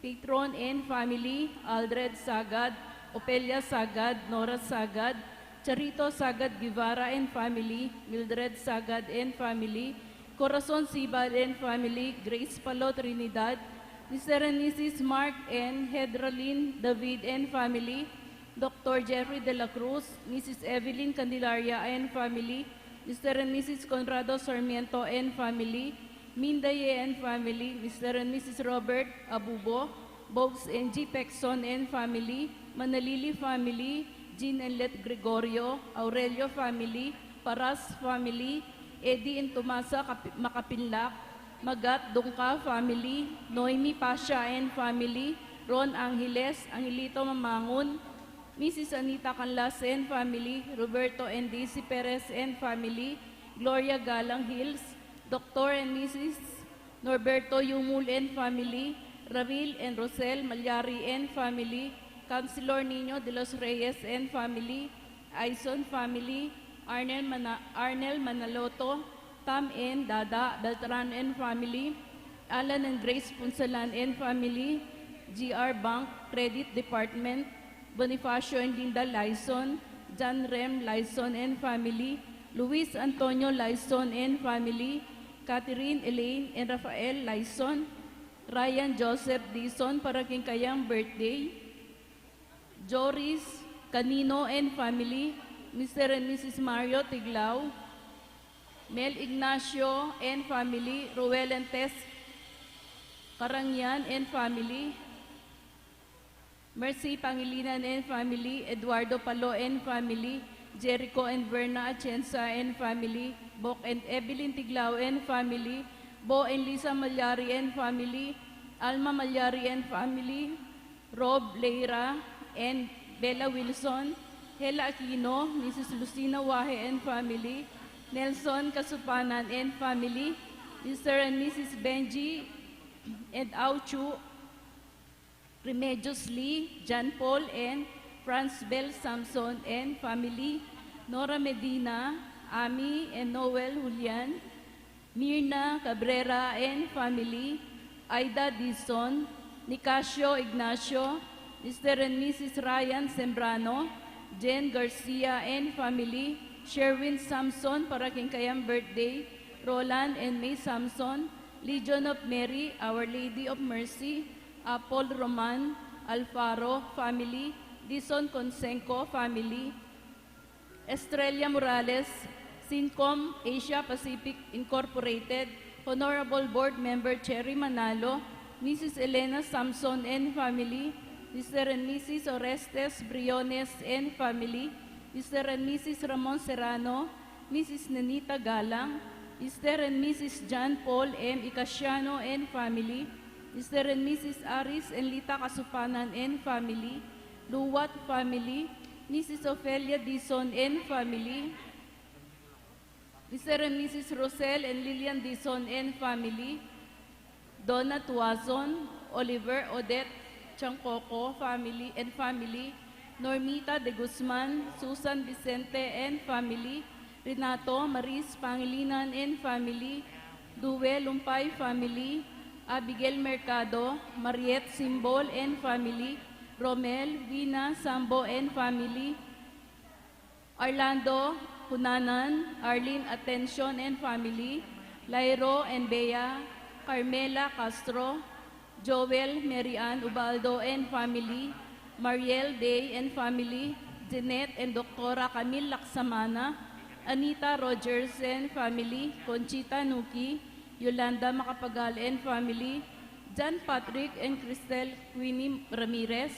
Patron and family, Aldred Sagad, Opelia Sagad, Nora Sagad, Charito Sagad Guevara and family, Mildred Sagad and family, Corazon Sibal and family, Grace Palo Trinidad, Mr. and Mrs. Mark and Hedralyn David and family, Dr. Jeffrey De La Cruz, Mrs. Evelyn Candelaria and family, Mr. and Mrs. Conrado Sarmiento and family, Mindaye and family, Mr. and Mrs. Robert Abubo, Bogs and G. Pexon and family, Manalili family, Jean and Let Gregorio, Aurelio family, Paras family, Eddie and Tomasa Makapinlak, Magat Dungka family, Noemi Pasha and family, Ron Angeles, Angelito Mamangon, Mrs. Anita Canlas and family, Roberto and Daisy Perez and family, Gloria Galang Hills, Dr. and Mrs. Norberto Yumul and family, Ravil and Rosel Malyari and family, Councilor Nino de los Reyes and family, Aison family, Arnel Manaloto, Tam and Dada Beltran and family, Alan and Grace Punsalan and family, GR Bank Credit Department, Bonifacio and Linda Lyson, John Rem Lyson and family, Luis Antonio Lyson and family, Catherine Elaine and Rafael Lyson, Ryan Joseph Dison para king kayang birthday, Joris Canino and family, Mr. and Mrs. Mario Tiglao, Mel Ignacio and family, Ruel and Tess Karangyan and family, Mercy Pangilinan and family, Eduardo Palo and family, Jericho and Verna Atienza and family, Bok and Evelyn Tiglao and family, Bo and Lisa Malyari and family, Alma Malyari and family, Rob Leira and Bella Wilson, Hela Aquino, Mrs. Lucina Wahe and family, Nelson Kasupanan and family, Mr. and Mrs. Benji and Auchu, Remedios Lee, John Paul and Franz Bell Samson and family, Nora Medina, Ami and Noel Julian, Mirna Cabrera and family, Aida Dizon, Nicasio Ignacio, Mr. and Mrs. Ryan Sembrano, Jen Garcia and family, Sherwin Samson para king kayang birthday, Roland and May Samson, Legion of Mary, Our Lady of Mercy, Paul Roman, Alfaro family, Dison Conseco family, Estrella Morales, Sincom Asia Pacific Incorporated, Honorable Board Member Cherry Manalo, Mrs. Elena Samson and family, Mr. and Mrs. Orestes Briones and family, Mr. and Mrs. Ramon Serrano, Mrs. Nanita Galang, Mr. and Mrs. John Paul M. Icasiano and family, Mr. and Mrs. Aris and Lita Kasupanan and family, Luwat family, Mrs. Ophelia Dizon and family, Mr. and Mrs. Rosel and Lilian Dizon and family, Donna Tuazon, Oliver Odette Chancoco family and family, Normita de Guzman, Susan Vicente and family, Renato Maris Pangilinan and family, Due Lumpay family, Abigail Mercado, Mariette Simbol and family, Romel, Vina, Sambo and family, Orlando Hunanan, Arlene Attention and family, Lairo and Bea, Carmela Castro, Joel Marian Ubaldo and family, Mariel Day and family, Jeanette and Doktora Camille Laksamana, Anita Rogers and family, Conchita Nuki, Yolanda Macapagal and family, John Patrick and Cristel Queenie Ramirez,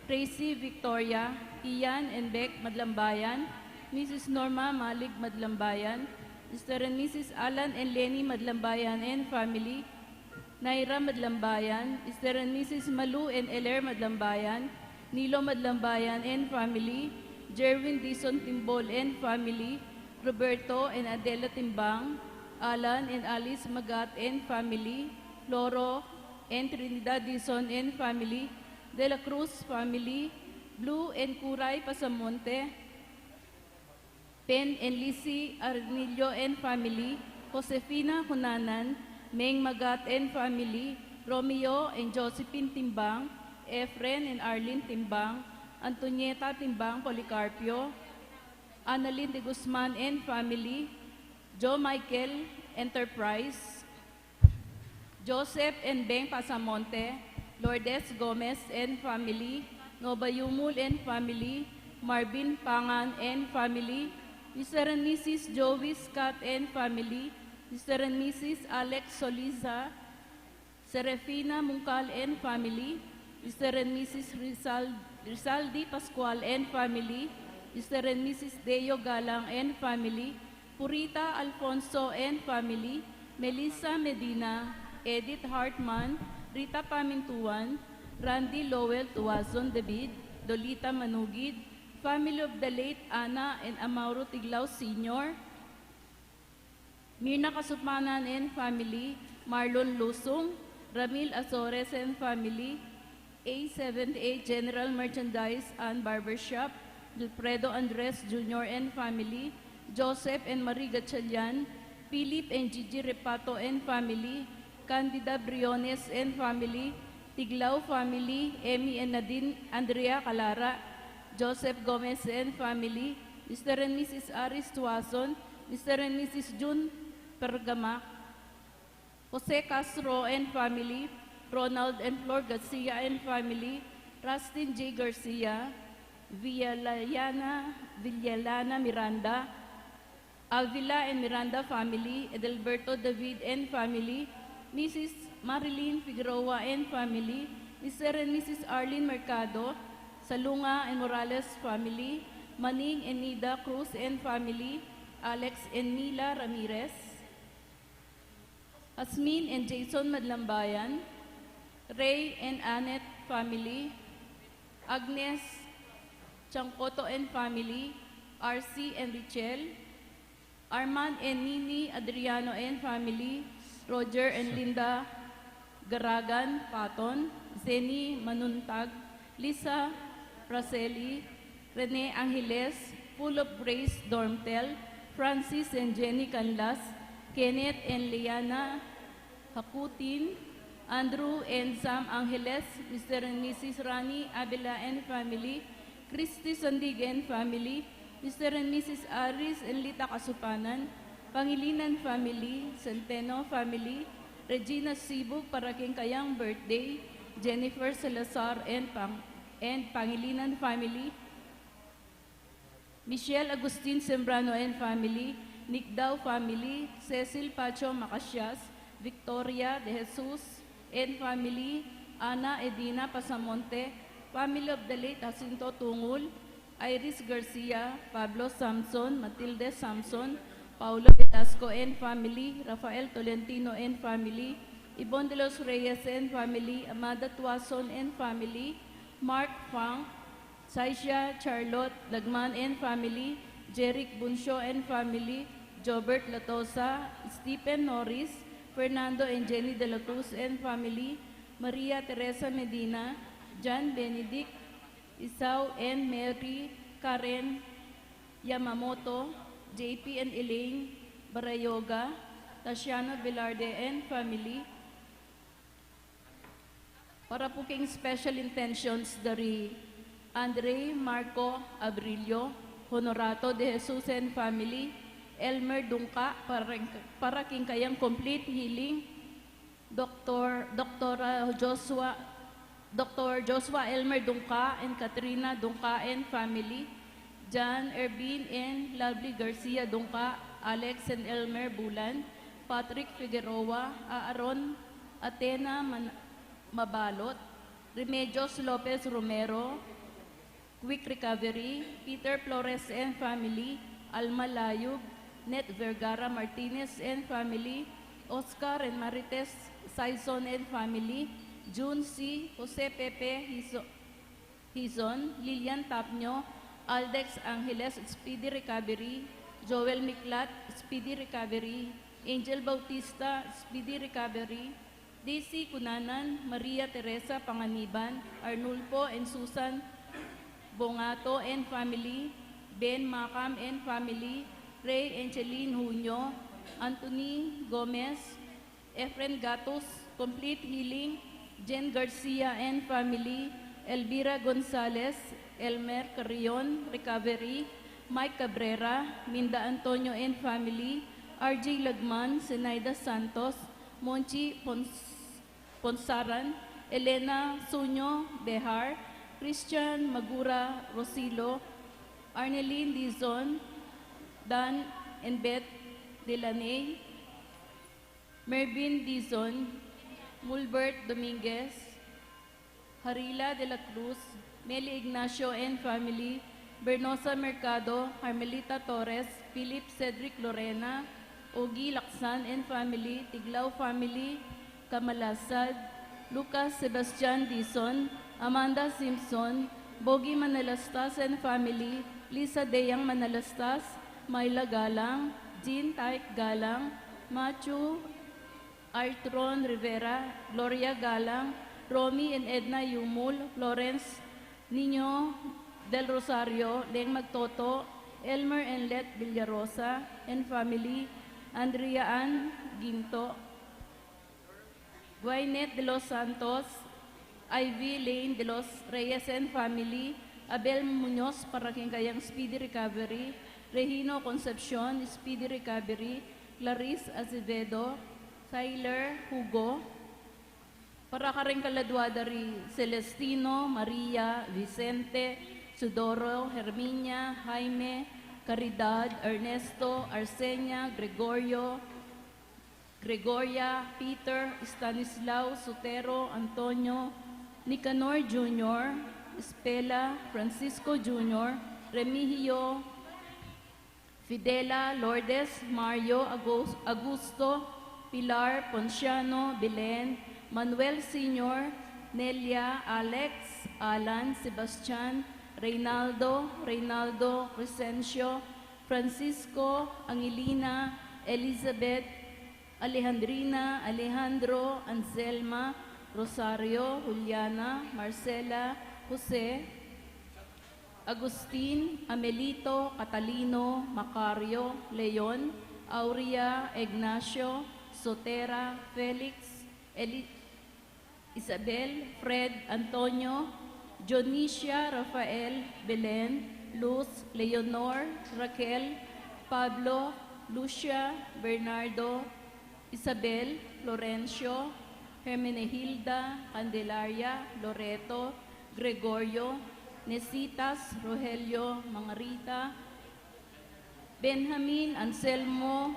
Tracy Victoria, Ian and Beck Madlambayan, Mrs. Norma Malig Madlambayan, Mr. and Mrs. Alan and Lenny Madlambayan and family, Naira Madlambayan, Mr. and Mrs. Malu and Eler Madlambayan, Nilo Madlambayan and family, Jerwin Dizon Timbol and family, Roberto and Adela Timbang, Alan and Alice Magat and family, Loro and Trinidad Dizon and family, De La Cruz family, Blue and Kuray Pasamonte, Pen and Lizzie Arnillo and family, Josefina Hunanan, Meng Magat and family, Romeo and Josephine Timbang, Efren and Arlene Timbang, Antonieta Timbang Policarpio, Annalyn de Guzman and family, Joe Michael Enterprise, Joseph and Beng Pasamonte, Lourdes Gomez and family, Nova Yumul and family, Marvin Pangan and family, Mr. and Mrs. Joey Scott and family, Mr. and Mrs. Alex Soliza, Serafina Mungkal and family, Mr. and Mrs. Rizaldi Pascual and family, Mr. and Mrs. Deo Galang and family, Purita Alfonso and family, Melissa Medina, Edith Hartman, Rita Pamintuan, Randy Lowell Tuazon David, Dolita Manugid, family of the late Ana and Amauro Tiglao Sr., Mirna Kasupanan and family, Marlon Lusong, Ramil Azores and family, A78 General Merchandise and Barbershop, Wilfredo Andres Jr. and family, Joseph and Marie Gatchalian, Philip and Gigi Repato and family, Candida Briones and family, Tiglao family, Emmy and Nadine Andrea Calara, Joseph Gomez and family, Mr. and Mrs. Aris Tuason, Mr. and Mrs. June Pergama, Jose Castro and family, Ronald and Flor Garcia and family, Rustin J. Garcia, Villalana Miranda, Avila and Miranda family, Edelberto David and family, Mrs. Marilyn Figueroa and family, Mr. and Mrs. Arlene Mercado, Salunga and Morales family, Maning and Nida Cruz and family, Alex and Mila Ramirez, Asmin and Jason Madlambayan, Ray and Annette family, Agnes Changkoto and family, RC and Richel, Arman and Nini Adriano and family, Roger and Linda Garagan Paton, Zeni Manuntag, Lisa Praselli, Rene Angeles, Full of Grace Dormtel, Francis and Jenny Canlas, Kenneth and Liana Hakutin, Andrew and Sam Angeles, Mr. and Mrs. Rani Abela and family, Christy Sandig and family, Mr. and Mrs. Aris and Lita Kasupanan, Pangilinan family, Centeno family, Regina Sibug Paraking Kayang birthday, Jennifer Salazar and Pangilinan family, Michelle Agustin Sembrano and family, Nick Dao family, Cecil Pacho Macasyas, Victoria De Jesus and family, Ana Edina Pasamonte, family of the late Jacinto Tungul, Iris Garcia, Pablo Samson, Matilde Samson, Paulo Velasco and family, Rafael Tolentino and family, Ibon de los Reyes and family, Amada Tuason and family, Mark Fang, Saisha Charlotte Lagman and family, Jeric Bunsho and family, Jobert Latosa, Stephen Norris, Fernando and Jenny De La Cruz and family, Maria Teresa Medina, John Benedict, Isao and Mary Karen Yamamoto, JP and Elaine Barayoga, Tatiana Velarde and family. Para po king special intentions dari Andre Marco Abrillo, Honorato De Jesus and family, Elmer Dungka, para king kayang complete healing, Dr. Joshua Elmer Dungka and Katrina Dungka and family, John Ervin and Lovely Garcia Dungka, Alex and Elmer Bulan, Patrick Figueroa, Aaron Atena Mabalot, Remedios Lopez Romero, Quick Recovery, Peter Flores and family, Alma Layub, Net Vergara Martinez and family, Oscar and Marites Saison and family, June C. Jose Pepe Hizon, Lilian Tapnyo, Aldex Angeles Speedy Recovery, Joel Miklat Speedy Recovery, Angel Bautista Speedy Recovery, Daisy Cunanan, Maria Teresa Panganiban, Arnulfo and Susan Bongato and family, Ben Macam and family, Ray Angeline Junio, Anthony Gomez, Efren Gatos, complete healing, Jen Garcia and family, Elvira Gonzalez, Elmer Carrion, recovery, Mike Cabrera, Minda Antonio and family, RJ Lagman, Zenaida Santos, Monchi Ponsaran, Elena Suño Behar, Christian Magura Rosilo, Arneline Dizon, Dan and Beth Delaney, Mervin Dizon, Mulbert Dominguez, Harila de la Cruz, Meli Ignacio and family, Bernosa Mercado, Carmelita Torres, Philip Cedric Lorena, Ogie Laksan and family, Tiglao family, Kamalasad, Lucas Sebastian Dizon, Amanda Simpson, Bogie Manalastas and family, Lisa Deyang Manalastas, Myla Galang, Jean Taik Galang, Matthew Artron Rivera, Gloria Galang, Romy and Edna Yumul, Florence Nino Del Rosario, Leng Magtoto, Elmer and Let Villarosa and family, Andrea Ann Ginto, Gwyneth de los Santos, Ivy Lane de los Reyes and family, Abel Muñoz Parakingayang Speedy Recovery, Regino Concepcion Speedy Recovery, Clarice Azevedo, Tyler Hugo, para karing kaladwadari Celestino, Maria, Vicente, Sudoro, Herminia, Jaime, Caridad, Ernesto, Arsenia, Gregorio, Gregoria, Peter, Stanislao, Sotero, Antonio, Nicanor Jr., Espela, Francisco Jr., Remigio, Fidela, Lourdes, Mario, Augusto, Pilar, Ponciano, Belen, Manuel Sr., Nelia, Alex, Alan, Sebastian, Reynaldo, Crescencio, Francisco, Angelina, Elizabeth, Alejandrina, Alejandro, Anselma, Rosario, Juliana, Marcela, Jose, Agustin, Amelito, Catalino, Macario, Leon, Aurea, Ignacio, Sotera, Felix, Isabel, Fred, Antonio, Jonicia, Rafael, Belen, Luz, Leonor, Raquel, Pablo, Lucia, Bernardo, Isabel, Florencio, Hermenegilda, Candelaria, Loreto, Gregorio, Nesitas, Rogelio, Mangarita, Benjamin, Anselmo,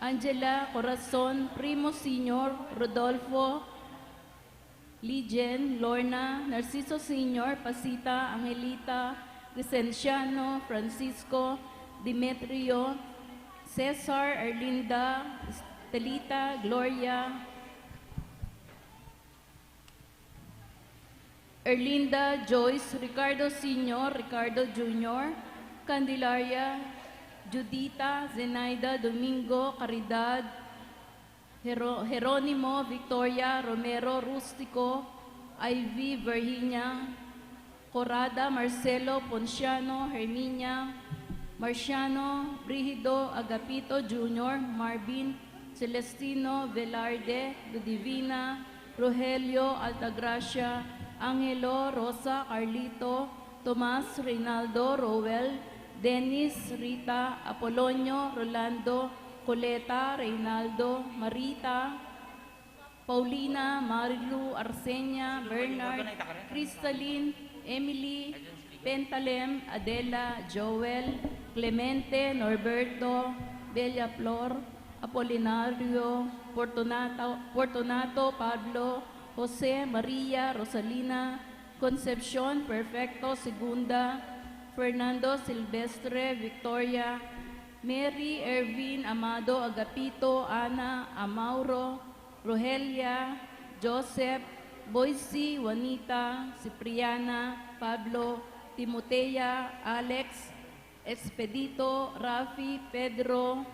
Angela, Corazon, Primo Senior, Rodolfo, Ligen, Lorna, Narciso Senior, Pasita, Angelita, Crescenciano, Francisco, Demetrio, Cesar, Erlinda, Estelita, Gloria, Erlinda, Joyce, Ricardo Senior, Ricardo Jr., Candelaria, Judita, Zenaida, Domingo, Caridad, Jeronimo, Victoria, Romero, Rustico, Ivy, Virginia, Corada, Marcelo, Ponciano, Herminia, Marciano, Brigido, Agapito Jr., Marvin, Celestino, Velarde, Ludivina, Rogelio, Altagracia, Angelo, Rosa, Carlito, Tomas, Reynaldo, Rowell, Dennis, Rita, Apolonio, Rolando, Coleta, Reynaldo, Marita, Paulina, Marilu, Arsenia, Bernard, Crystalline, Emily, Pentalem, Adela, Joel, Clemente, Norberto, Bella Flor, Apolinario, Fortunato, Pablo, Jose, Maria, Rosalina, Concepcion, Perfecto, Segunda, Fernando, Silvestre, Victoria, Mary, Ervin, Amado, Agapito, Ana, Amauro, Rogelia, Joseph, Boise, Juanita, Cipriana, Pablo, Timotea, Alex, Expedito, Rafi, Pedro,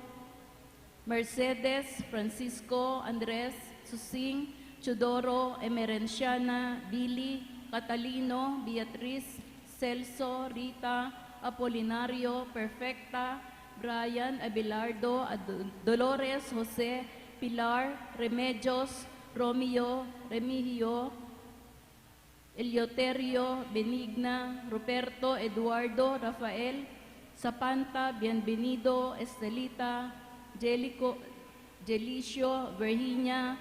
Mercedes, Francisco, Andres, Susing, Chudoro, Emerenciana, Billy, Catalino, Beatriz, Celso, Rita, Apolinario, Perfecta, Brian, Abelardo, Dolores, Jose, Pilar, Remedios, Romeo, Remigio, Eleuterio, Benigna, Ruperto, Eduardo, Rafael, Zapanta, Bienvenido, Estelita, Jelicio, Virginia,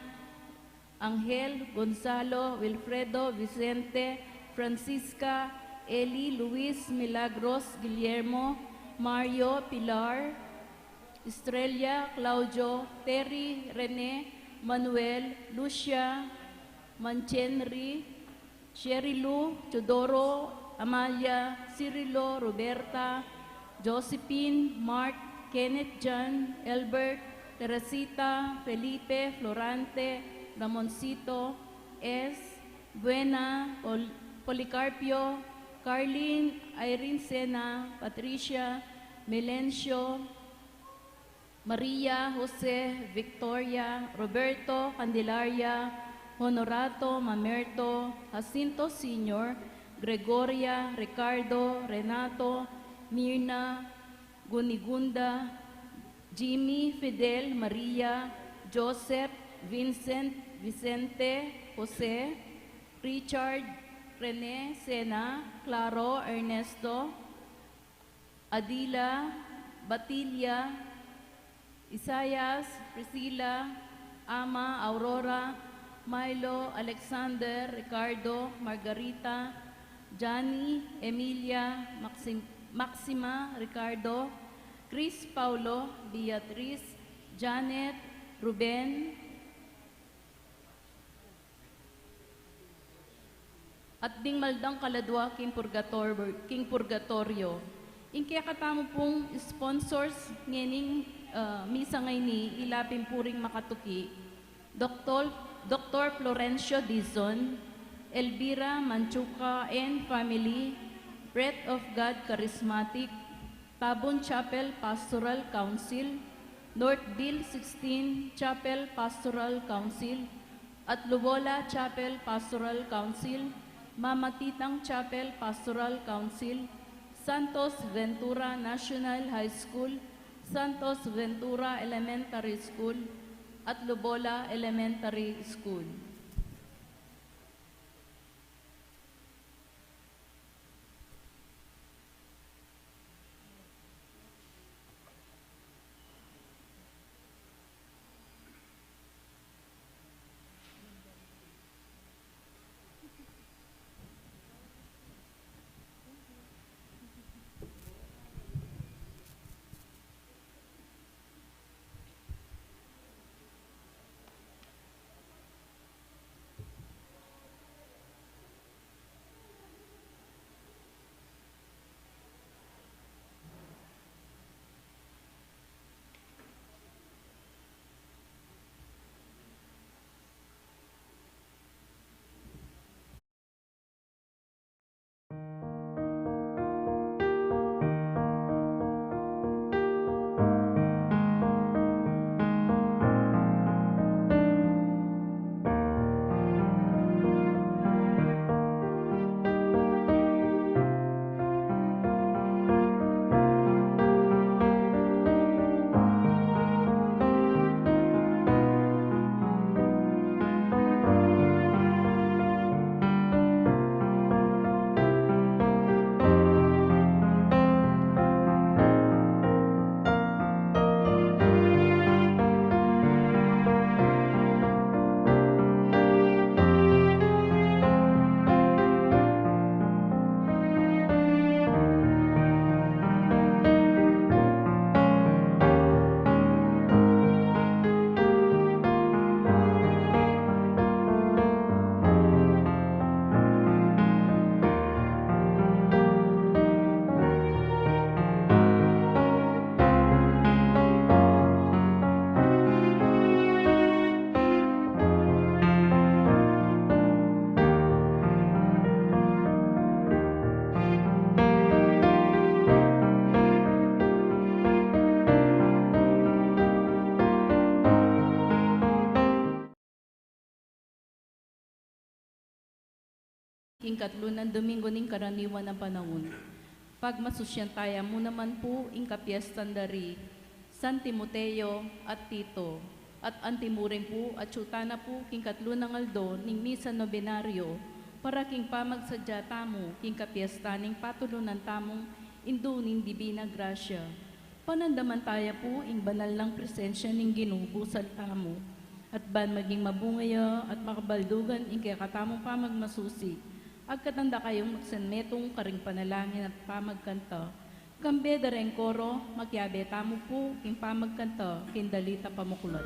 Angel, Gonzalo, Wilfredo, Vicente, Francisca, Eli, Luis, Milagros, Guillermo, Mario, Pilar, Estrella, Claudio, Terry, Rene, Manuel, Lucia, Manchenry, Sherry Lou, Teodoro, Amalia, Cirilo, Roberta, Josephine, Mark, Kenneth John, Albert, Teresita, Felipe, Florante, Ramoncito, S, Buena, Policarpio, Carlin, Irene Sena, Patricia, Melencio, Maria, Jose, Victoria, Roberto, Candelaria, Honorato, Mamerto, Jacinto Sr., Gregoria, Ricardo, Renato, Mirna, Gunigunda, Jimmy, Fidel, Maria, Joseph, Vincent, Vicente, Jose, Richard, Rene, Sena, Claro, Ernesto, Adila, Batilia, Isayas, Priscilla, Ama, Aurora, Milo, Alexander, Ricardo, Margarita, Johnny, Emilia, Maxima, Ricardo, Chris, Paulo, Beatriz, Janet, Ruben, at ding maldang kaladwa king purgatorio. In kaya katamo pong sponsors ngening misa ngay ni ilapin puring makatuki, Dr. Florencio Dizon, Elvira Manchuca and family, Breath of God Charismatic, Tabon Chapel Pastoral Council, Northville 16 Chapel Pastoral Council, at Lubola Chapel Pastoral Council, Mamatitang Chapel Pastoral Council, Santos Ventura National High School, Santos Ventura Elementary School, at Lubola Elementary School. Ikatlo ng Domingo ning karaniwan ng panahon. Pagmasusyan tayo mo naman po ing kapiestan dari San Timoteo at Tito at antimuring po at syutana po king katlo ng aldo ning misa nobenaryo para king pamagsadya tamo king kapiesta ning patulunan tamong induning Divina Gracia. Panandaman tayo po ing banal ng presensya ning Ginoo sa tamo at ban maging mabungaya at makabaldugan ing kaya katamong pamagmasusi. Agkatanda kayong magsanmetong karing panalangin at pamagkanta. Kambe dareng koro, magyabe tamo po, king pamagkanta, kindalita pamukulat.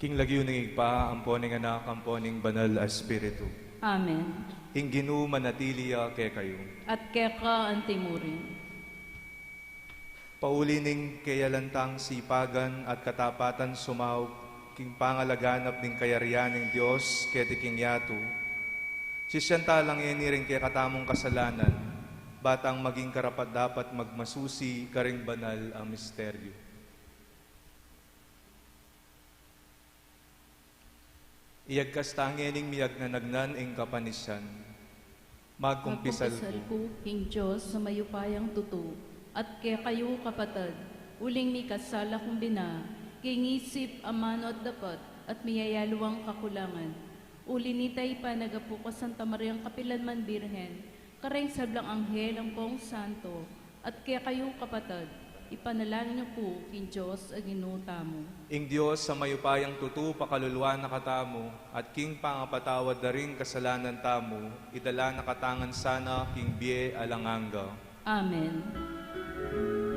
King lagyuning igpa, amponing anak, amponing banal a Espiritu. Amen. Hingginu manatiliya ke kayo. At keka ang timurin. Paulining kayalantang sipagan at katapatan sumaw, king pangalaganap ning kayarian ng Diyos, keti king yatu. Sisyanta lang rin kay katamong kasalanan, batang maging karapat dapat magmasusi karing banal ang misteryo. Iyagkas tangening miyag na nagnan ing kapanisyan. Magkumpisal ko, King Diyos, sa mayupayang tuto, at kaya kayo kapatid, uling mi kasala kong bina, kingisip amano at dapat, at miyayaluang kakulangan. Uli nitay pa nagapu ka Santa Mariang Kapilanman Birhen, kareng sablang anghel ang pong santo, at kaya kayo kapatid, ipanalangin niyo po, King Diyos, ang inutamo. Ing Diyos sa mayupayang tutu pakaluluwa na katamo, at king pangapatawad na rin kasalanan tamo, idala na katangan sana king biye alanganga. Amen. Amen.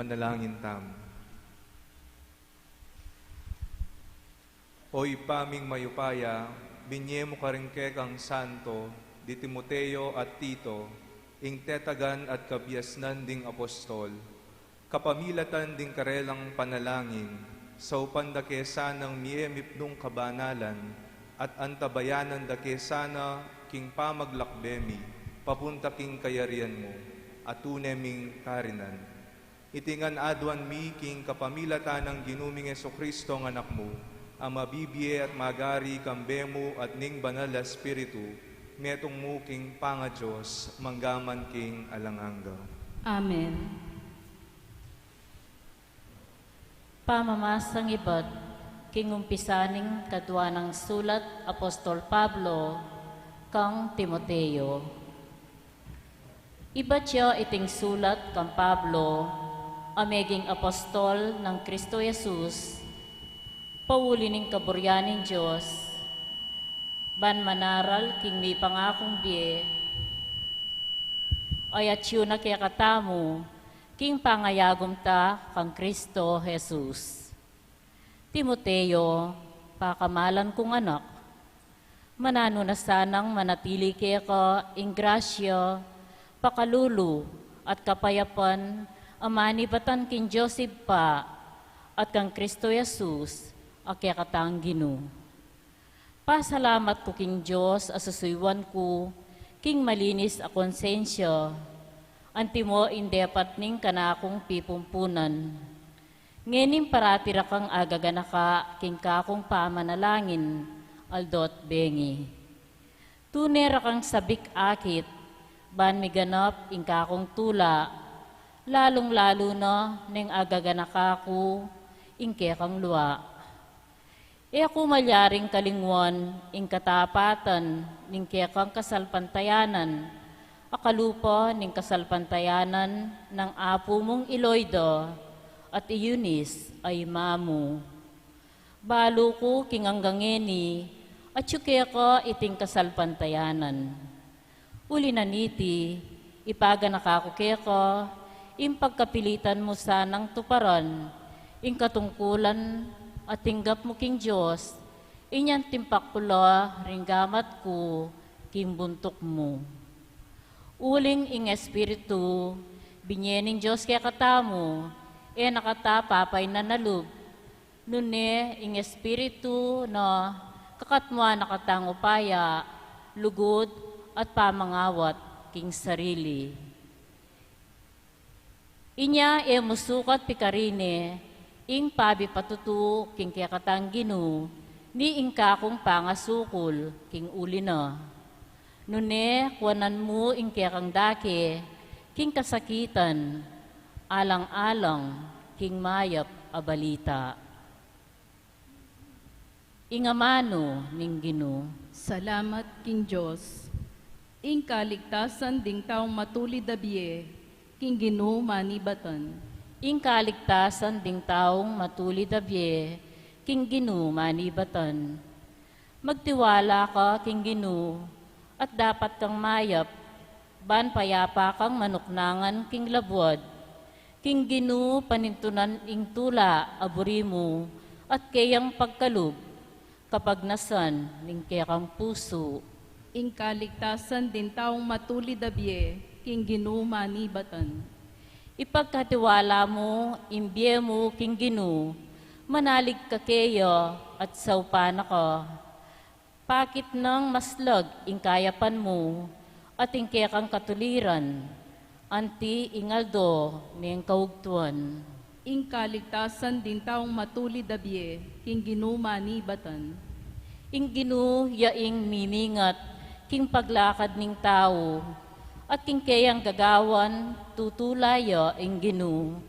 Manalangin tamo. Oy paming mayupaya, binye mo ka rin kang santo, di Timoteo at Tito, ing tetagan at kabiasnan ding apostol, kapamilatan ding karelang panalangin, sa upandake sanang miyemip nung kabanalan, at antabayanan dake sana king pamaglakbemi, papunta king kayarian mo, at tuneming karinan. Itingan adwan mi king kapamilatan ng ginuming Jesucristo ng anak mo, ang mabibiye at magari kambemo at ning banal na espiritu, metong mo king panga Diyos, manggaman king alangangga. Amen. Pamamasang ibat, king umpisaning kadwa ng sulat Apostol Pablo, kang Timoteo. Ibat siya iting sulat kang Pablo, ameging apostol ng Kristo Jesus, pauli ning kaburyaning Diyos, ban manaral king may pangakong biye, ayat siya na kaya katamu, king pangayagom ta kang Kristo Jesus. Timoteo, pakamalan kong anak, manano na sanang manatili kaya ka ing grasya, pakalulu at kapayapan, amanibatan king Joseph pa, at kang Kristo Jesus, akya katang Gino. Pasalamat ko king Diyos asasuiwan ko, king malinis a konsensya, antimo indepat ning kanakong pipumpunan. Ngening paratira kang agaganaka, king kakong pamanalangin, aldot bengi. Tunera kang sabik akit, ban miganap ing kakong tula, lalong-lalo na ning agaganaka ko, ing kekang luwa. E ako malyaring kalingwan, ing katapatan, ning kekang kasalpantayanan, akalupa ning kasalpantayanan ng apo mong Iloida at Eunice ay mamu. Balo ko king anggangeni at yuke ka iting kasalpantayanan. Uli na niti, ipaganaka ko keka, ing pagkapilitan mo sanang tuparan, ing katungkulan at tinggap mo king Diyos, inyan timpakpula ringgamat ko, kimbuntok mo. Uling ing espiritu, binyening Diyos kaya katamo, nakatapapay na nalub. Nune ing espiritu na kakatmwa nakatangupaya, lugod at pamangawat king sarili. Inya musukat pikarine, ing pabi patutu king kaya katang Gino, ni ing kakong pangasukol king uli na. Nune, kuwanan mo ing kekang dake, king kasakitan, alang-alang, king mayap abalita. Ingamano ning Gino. Salamat king Diyos. Ing kaligtasan ding taong matulid abye, king Gino manibatan. Ing kaligtasan ding taong matulid abye, king Gino manibatan. Magtiwala ka, king Gino, at dapat kang mayap, ban payapa kang manuknangan king labwad, king Gino panintunan ing tula aburi mo, at kayang pagkalub, kapag nasan ning kayang puso. Ing kaligtasan din taong matulid abye, king Gino manibatan. Ipagkatiwala mo, imbye mo, king Gino, manalig ka kayo at saupan ako. Pakit ng maslag ing kayapan mo, at ing kekang katuliran, anti ingaldo ning kaugtuan. Ing kaligtasan din taong matulid abye, king Gino manibatan. Ing Gino yaing mimingat, king paglakad ning tao, at king kayang gagawan, tutulaya ing Gino.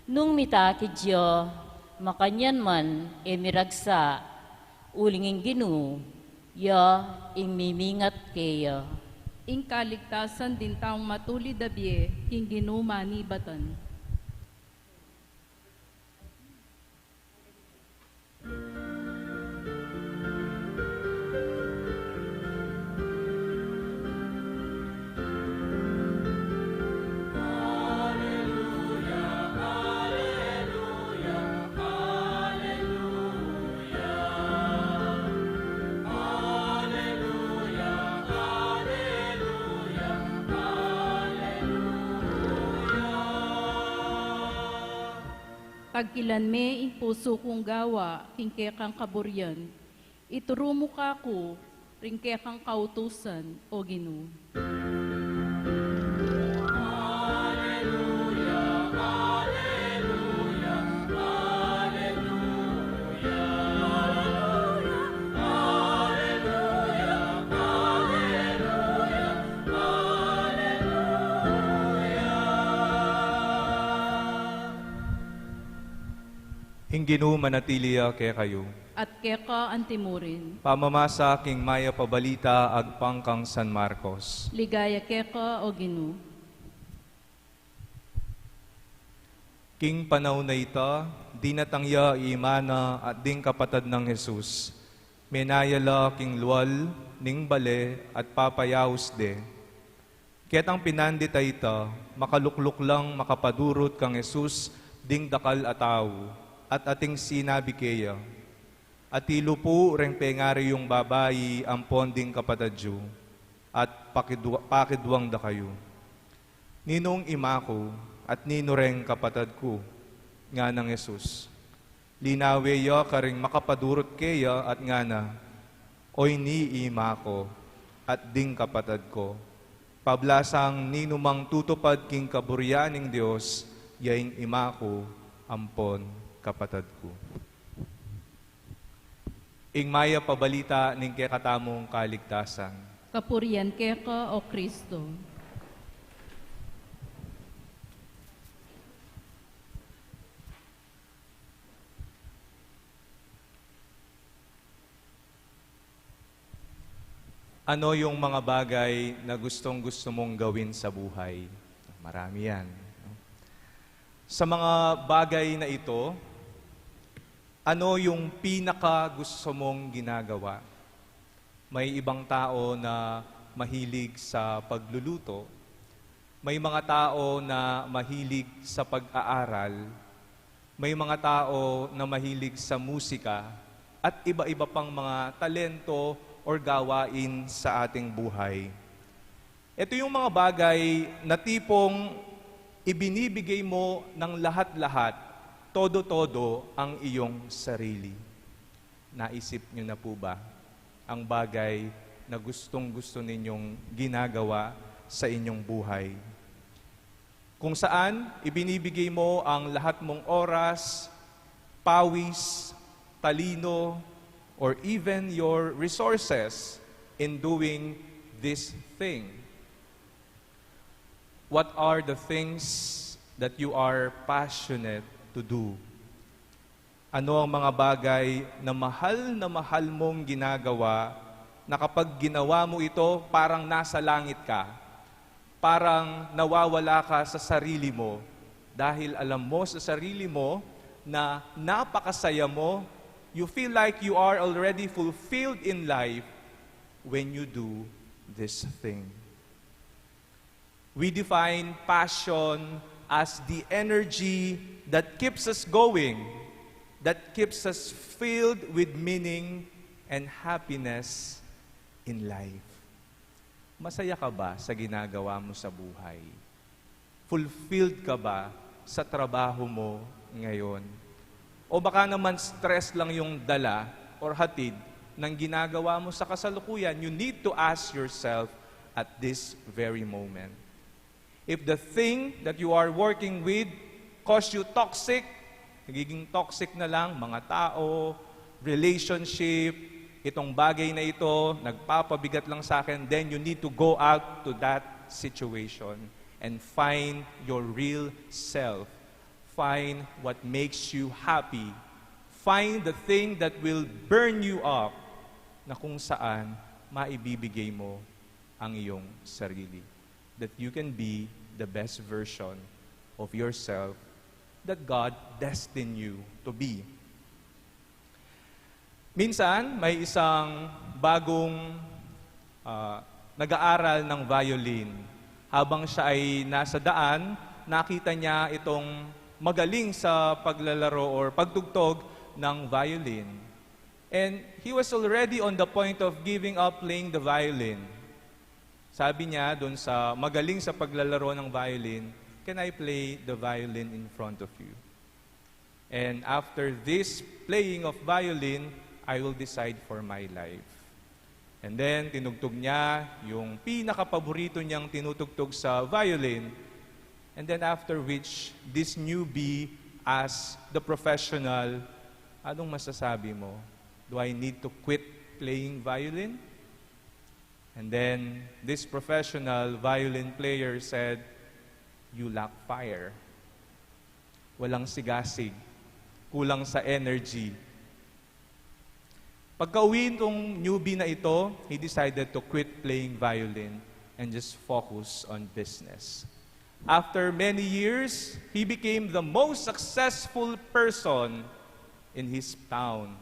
Nung mitakidyo, makanyan man miragsa, uling ing Gino, ya ing mimingat kaya. Ing kaligtasan din taong matulid abye, king Gino manibatan. Alleluia, Agkilan me in puso kong gawa, kingke kang kaburyan. Ituro mo ka ko, ringke kang kautusan, o Ginoo. Hingginu manatiliya kaya kayo. At keka antimurin. Pamamasa king maya pabalita agpangkang San Marcos. Ligaya keka, o Ginoo. King panaw na ita, di natangya imana at ding kapatad ng Jesus. Menayala king luwal, ning bale at papayaus de. Ketang pinandita ita, makalukluk lang makapadurot kang Jesus, ding dakal ataw, at ating sinabi kaya. At ilupo reng pengari yung babayi ang ponding kapatadyo, at pakidwang da kayo. Ninong imako, at nino reng kapatad ko, nga ng Jesus. Linaweya karing makapadurot kaya at nga na, oy ni imako, at ding kapatad ko. Pablasang ninumang tutupad king kaburyaning Diyos, yaing imako, ampon, kapatad ko. Ing maya pabalita ning kekatamong kaligtasan. Kapurian keka, o Kristo. Ano yung mga bagay na gustong-gusto mong gawin sa buhay? Marami yan. Sa mga bagay na ito, ano yung pinaka gusto mong ginagawa? May ibang tao na mahilig sa pagluluto. May mga tao na mahilig sa pag-aaral. May mga tao na mahilig sa musika. At iba-iba pang mga talento or gawain sa ating buhay. Ito yung mga bagay na tipong ibinibigay mo ng lahat-lahat, todo-todo ang iyong sarili. Naisip niyo na po ba ang bagay na gustong-gusto ninyong ginagawa sa inyong buhay? Kung saan ibinibigay mo ang lahat mong oras, pawis, talino, or even your resources in doing this thing. What are the things that you are passionate to do? Ano ang mga bagay na mahal mong ginagawa na kapag ginawa mo ito, parang nasa langit ka, parang nawawala ka sa sarili mo dahil alam mo sa sarili mo na napakasaya mo. You feel like you are already fulfilled in life when you do this thing. We define passion as the energy that keeps us going, that keeps us filled with meaning and happiness in life. Masaya ka ba sa ginagawa mo sa buhay? Fulfilled ka ba sa trabaho mo ngayon? O baka naman stress lang yung dala or hatid ng ginagawa mo sa kasalukuyan, you need to ask yourself at this very moment. If the thing that you are working with cause you toxic, nagiging toxic na lang, mga tao, relationship, itong bagay na ito, nagpapabigat lang sa akin, then you need to go out to that situation and find your real self. Find what makes you happy. Find the thing that will burn you up na kung saan maibibigay mo ang iyong sarili. That you can be the best version of yourself that God destined you to be. Minsan, may isang bagong nag-aaral ng violin. Habang siya ay nasa daan, nakita niya itong magaling sa paglalaro or pagtugtog ng violin. And he was already on the point of giving up playing the violin. Sabi niya doon sa magaling sa paglalaro ng violin, "Can I play the violin in front of you?" And after this playing of violin, I will decide for my life. And then, tinugtog niya yung pinaka-paborito niyang tinutugtog sa violin. And then after which, this newbie asked the professional, anong masasabi mo? Do I need to quit playing violin? And then, this professional violin player said, you lack fire. Walang sigasig. Kulang sa energy. Pagka-uwi nitong newbie na ito, he decided to quit playing violin and just focus on business. After many years, he became the most successful person in his town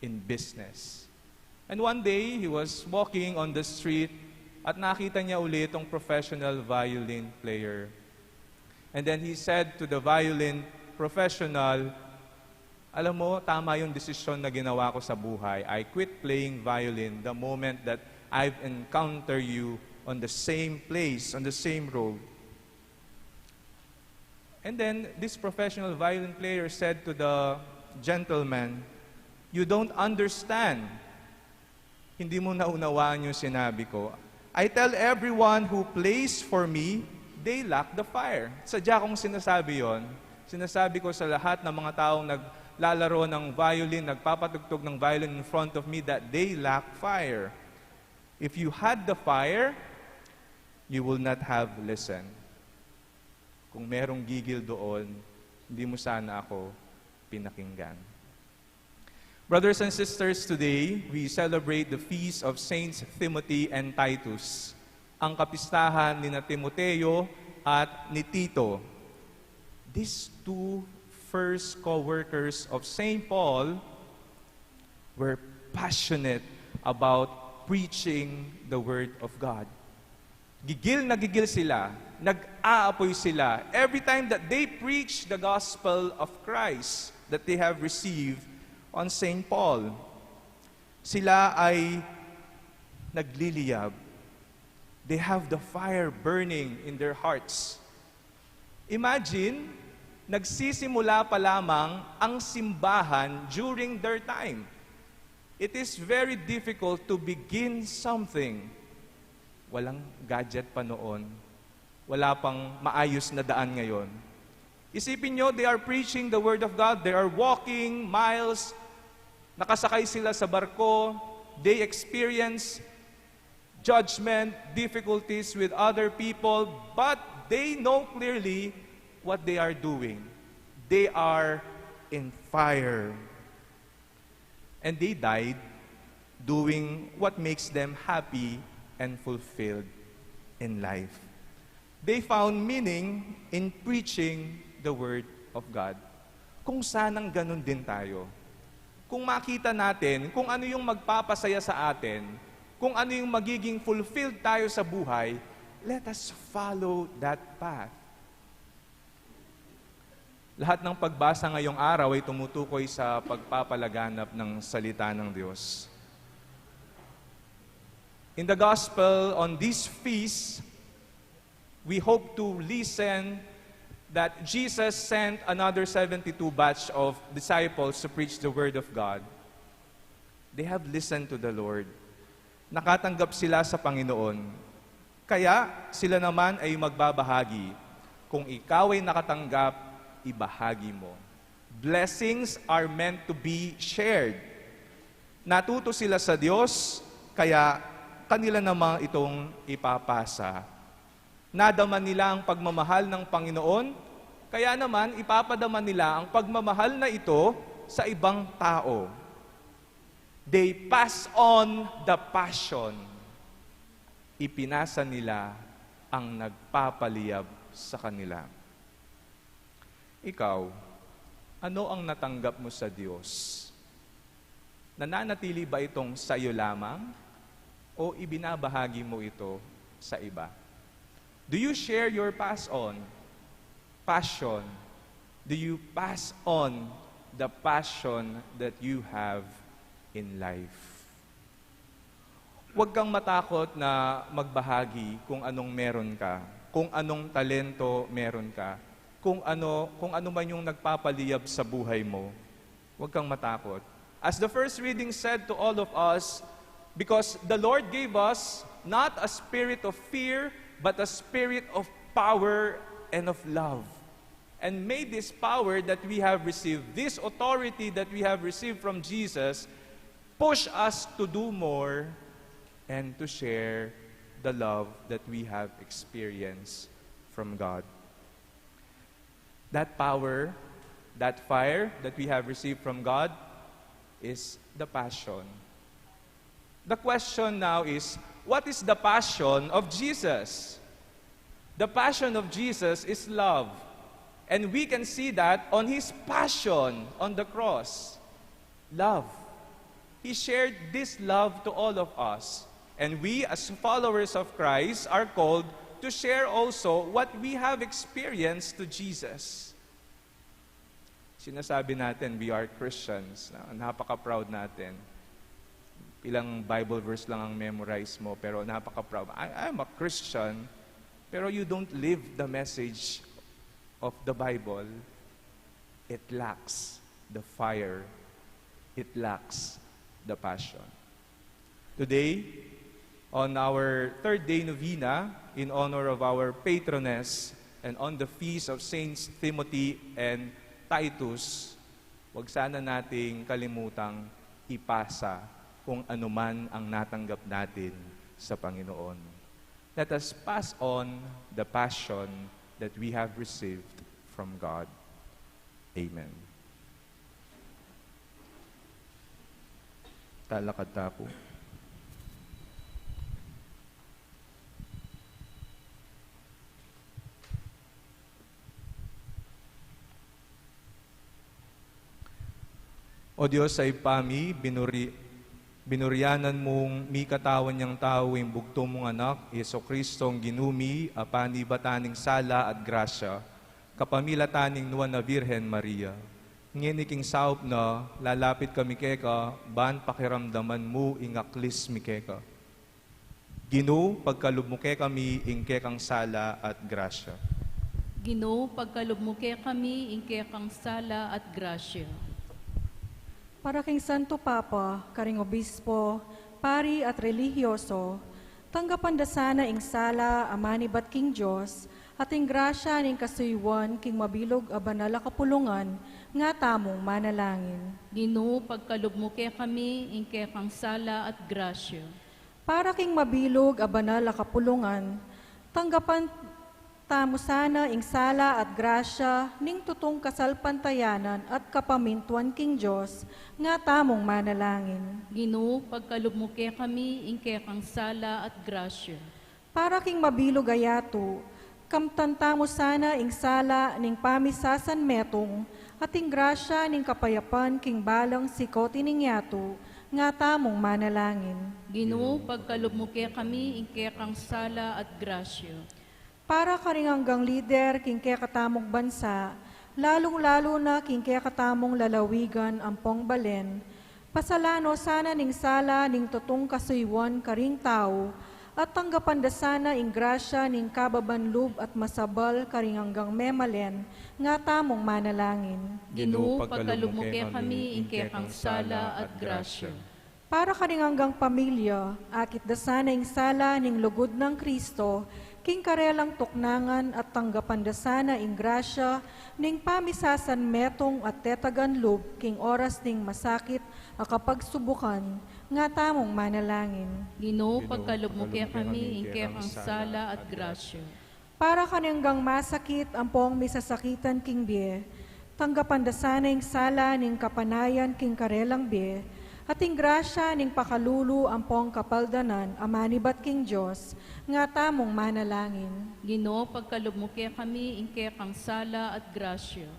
in business. And one day, he was walking on the street at nakita niya ulit ang professional violin player. And then he said to the violin professional, alam mo, tama yung desisyon na ginawa ko sa buhay. I quit playing violin the moment that I've encountered you on the same place, on the same road. And then, this professional violin player said to the gentleman, you don't understand. Hindi mo naunawaan yung sinabi ko. I tell everyone who plays for me, they lack the fire. Sadya kong sinasabi yon. Sinasabi ko sa lahat ng mga taong naglalaro ng violin, nagpapatugtog ng violin in front of me, that they lack fire. If you had the fire, you will not have listened. Kung merong gigil doon, hindi mo sana ako pinakinggan. Brothers and sisters, today, we celebrate the feast of Saints Timothy and Titus, ang kapistahan ni na Timoteo at ni Tito. These two first co-workers of St. Paul were passionate about preaching the Word of God. Gigil na gigil sila, nag-aapoy sila every time that they preach the gospel of Christ that they have received on St. Paul. Sila ay nagliliyab. They have the fire burning in their hearts. Imagine, nagsisimula pa lamang ang simbahan during their time. It is very difficult to begin something. Walang gadget pa noon. Wala pang maayos na daan ngayon. Isipin nyo, they are preaching the Word of God. They are walking miles. Nakasakay sila sa barko. They experience judgment, difficulties with other people. But they know clearly what they are doing. They are in fire. And they died doing what makes them happy and fulfilled in life. They found meaning in preaching the Word of God. Kung sanang ganun din tayo. Kung makita natin kung ano yung magpapasaya sa atin, kung ano yung magiging fulfilled tayo sa buhay, let us follow that path. Lahat ng pagbasa ngayong araw ay tumutukoy sa pagpapalaganap ng salita ng Diyos. In the gospel on this feast, we hope to listen that Jesus sent another 72 batch of disciples to preach the Word of God. They have listened to the Lord. Nakatanggap sila sa Panginoon. Kaya sila naman ay magbabahagi. Kung ikaw ay nakatanggap, ibahagi mo. Blessings are meant to be shared. Natuto sila sa Diyos, kaya kanila namang itong ipapasa. Nadaman nila ang pagmamahal ng Panginoon, kaya naman ipapadama nila ang pagmamahal na ito sa ibang tao. They pass on the passion. Ipinasa nila ang nagpapaliyab sa kanila. Ikaw, ano ang natanggap mo sa Diyos? Nananatili ba itong sa iyo lamang? O ibinabahagi mo ito sa iba? Do you share your passion? Do you pass on the passion that you have in life? Huwag kang matakot na magbahagi kung anong meron ka, kung anong talento meron ka, kung ano man yung nagpapaliyab sa buhay mo. Huwag kang matakot. As the first reading said to all of us, because the Lord gave us not a spirit of fear, but a spirit of power and of love. And may this power that we have received, this authority that we have received from Jesus, push us to do more and to share the love that we have experienced from God. That power, that fire that we have received from God is the passion. The question now is, what is the passion of Jesus? The passion of Jesus is love. And we can see that on His passion on the cross. Love. He shared this love to all of us. And we, as followers of Christ, are called to share also what we have experienced to Jesus. Sinasabi natin, we are Christians. Napaka-proud natin. Ilang Bible verse lang ang memorize mo, pero napaka-proud. I'm a Christian, pero you don't live the message of the Bible. It lacks the fire. It lacks the passion. Today, on our third day novena, in honor of our patroness, and on the feast of Saints Timothy and Titus, wag sana nating kalimutang ipasa kung anuman ang natanggap natin sa Panginoon. Let us pass on the passion that we have received from God. Amen. Talakad tapo. O Diyos ay pami, binuryanan mong mi katawan niyang tao yung bugtong mong anak, Yeso Kristong ginumi, apani bataning sala at grasya, kapamilataning nuwan na Birhen Maria. Nginiking saop na, lalapit kami keka, ban pakiramdaman mo ingaklis mi keka. Ginu, pagkalubmuke kami, ingkekang sala at grasya. Ginoo, pagkalubmuke kami, ingkekang sala at grasya. Para king Santo Papa, karing Obispo, Pari at Religyoso, tanggapan da sana ing sala amani bat king Diyos, at ing grasya ning kasuywan king mabilog a banal a kapulungan, nga tamong manalangin. Ginoo, pagkalubmuke kami, ingkekang sala at grasya. Para king mabilog a banal a kapulungan, tanggapan tamo sana ing sala at grasya ning tutong kasalpantayanan at kapamintuan king Diyos, nga tamong manalangin. Ginoo, pagkalubmuke kami, ingkekang sala at grasya. Para king mabilog ayato, kamtantamo sana ing sala ning pamisasan metong, at ing grasya ning kapayapan king balang sikoti ning yato, nga tamong manalangin. Ginoo, pagkalubmuke kami, ingkekang sala at grasya. Para karing hanggang lider king katamong bansa, lalong-lalo na king katamong lalawigan ampong balen, pasalano sana ning sala ning tutong kasuywan karing tao, at tanggapan da sana ing grasya ning kababanlub at masabal karing hanggang memalen, nga tamong manalangin. Ginoo, pagkalubmuke kami, ingkekang sala at grasya. Para karing hanggang pamilya, akit da sana ing sala ning lugod ng Kristo, king karelang tuknangan at tanggapan da sana ing grasya, ning pamisasan metong at tetagan lub, king oras ning masakit a kapagsubukan, nga tamong manalangin. Ginoo, pagkalubmuke kami, ingkekang sala at grasya. Para kaninggang masakit ang pong misasakitan king bie, tanggapan da sana ing sala ning kapanayan king karelang bie, at ing grasya ning pakalulu ang pong kapaldanan amanibat king Diyos, nga tamong manalangin. Ginoo, pagkalubmuke kami, ingkekang sala at grasya.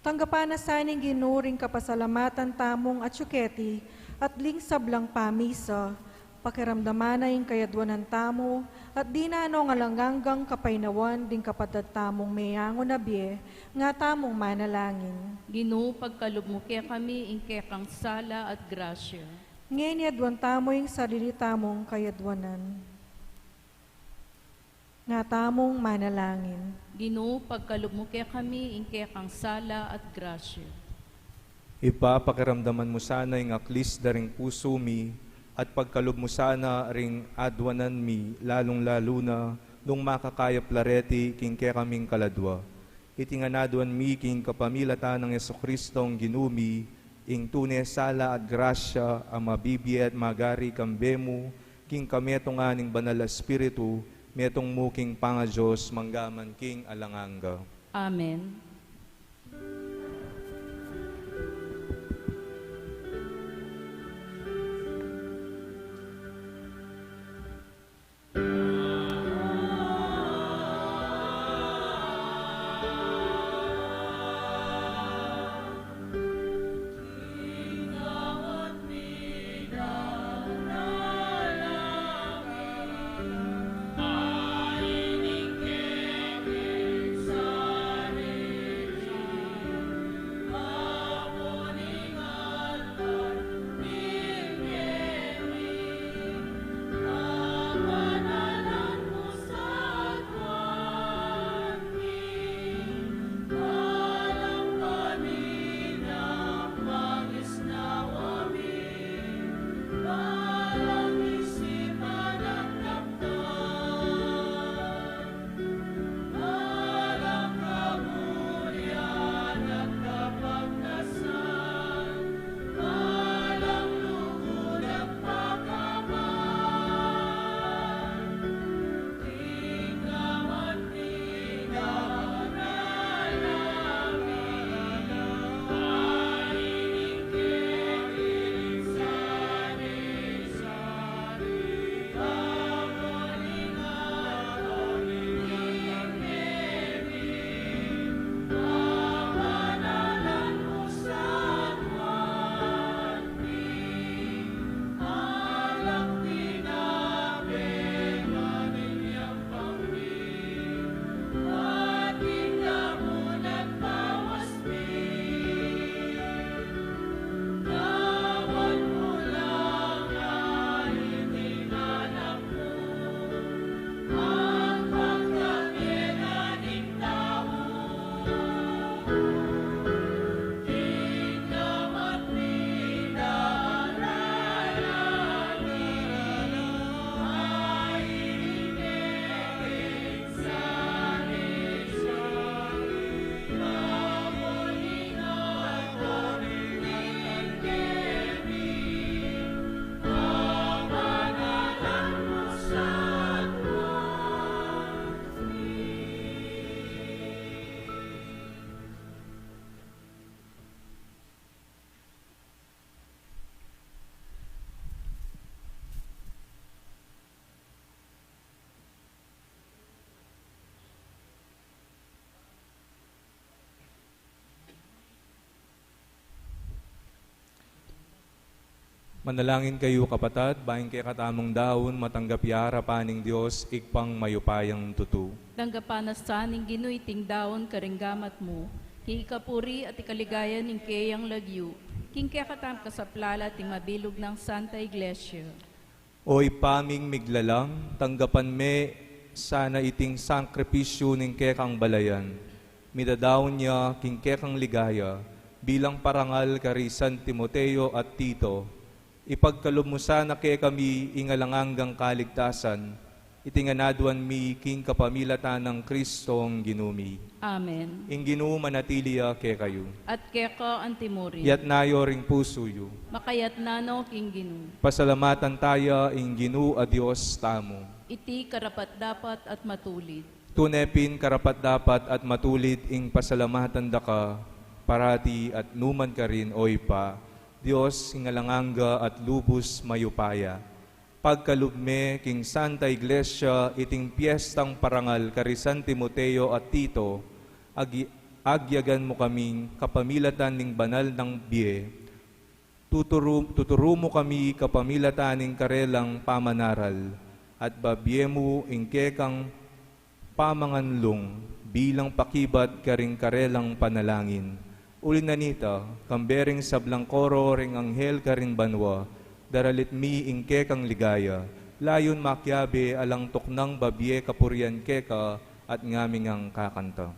Tanggapan na saning ginuring kapasalamatan tamong at syuketi, at ling sablang pamisa, pakiramdaman na yung kayadwanan tamo, at di na ano nga langanggang kapainawan ding kapatad tamong mayango na bie, nga tamong manalangin. Ginoo, pagkalubmuke kami, ingkekang sala at grasya. Ngayon yadwan tamo yung sarili tamong kayadwanan. Nga tamong manalangin. Ginoo, pagkalob mo kaya kami, ingke kang sala at grasya. Ipapakiramdaman mo sana yung aklis daring puso mi, at pagkalob mo sana ring adwanan mi, lalong-lalo na, nung makakaya plareti, king kaya kaming kaladwa. Itinganaduan mi, king kapamilata ng Yesukristong ginumi, ing tunay sala at grasya, ang mabibiya at magari kambemu, king kametong aning banal espiritu, metong muking panga Diyos, manggaman king alanganga. Amen. Manalangin kayo kapatad, bahin kay katamong daon, matanggap yara paning Diyos, ikpang mayupayang tutu. Tanggapan na sa ning ginuiting daon karinggamat mo, hiikapuri at ikaligaya ning kayang lagyu, king kaya katam kasaplala ting mabilog ng Santa Iglesia. Oy paming miglalang, tanggapan me sana iting sakripisyo ning kekang balayan. Midadaon niya king kekang ligaya, bilang parangal kari San Timoteo at Tito, ipagkalob mo sana kay kami ingalanganggang kaligtasan, itinganaduan mi king kapamilatan ng Kristong ginumi. Amen. Ing Ginoo manatiliya kay kayo. At keka antimuri, Yat nayo ring puso yu. makayat nano king ginu. Pasalamatan tayo ing Ginoo a Dios tamo. Iti karapat dapat at matulid. Tunepin karapat dapat at matulid ing pasalamatan da ka, parati at numan ka rin oy pa, Diyos hingalanganga at lubos mayupaya. Pagkalubme king Santa Iglesia iting piyestang parangal kari San Timoteo at Tito, agyagan mo kaming kapamilatan ning banal ng biye. Tuturo mo kami kapamilatan ning karelang pamanaral, at babye mo ingkekang pamanganlong bilang pakibat karing karelang panalangin. Ulinanita, kambering sa blangkoro ring anghel karing banwa, daralit mi ingke kang ligaya, layon makyabe alang toknang babye kapuryan keka at ngaming ang kakanta.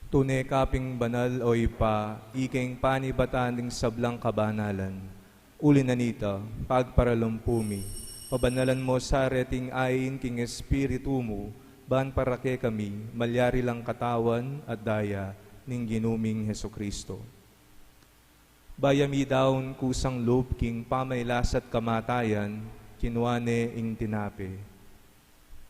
Tunay kaping banal o ipa, iking panibataning sablang kabanalan. Uli na nita, pagparalampumi, pabanalan mo sa reting ayin king espiritu mo, ban parake kami, malyari lang katawan at daya, ning ginuming Heso Kristo. Bayami daon kusang loob king pamaylasat kamatayan, kinuane ing tinape.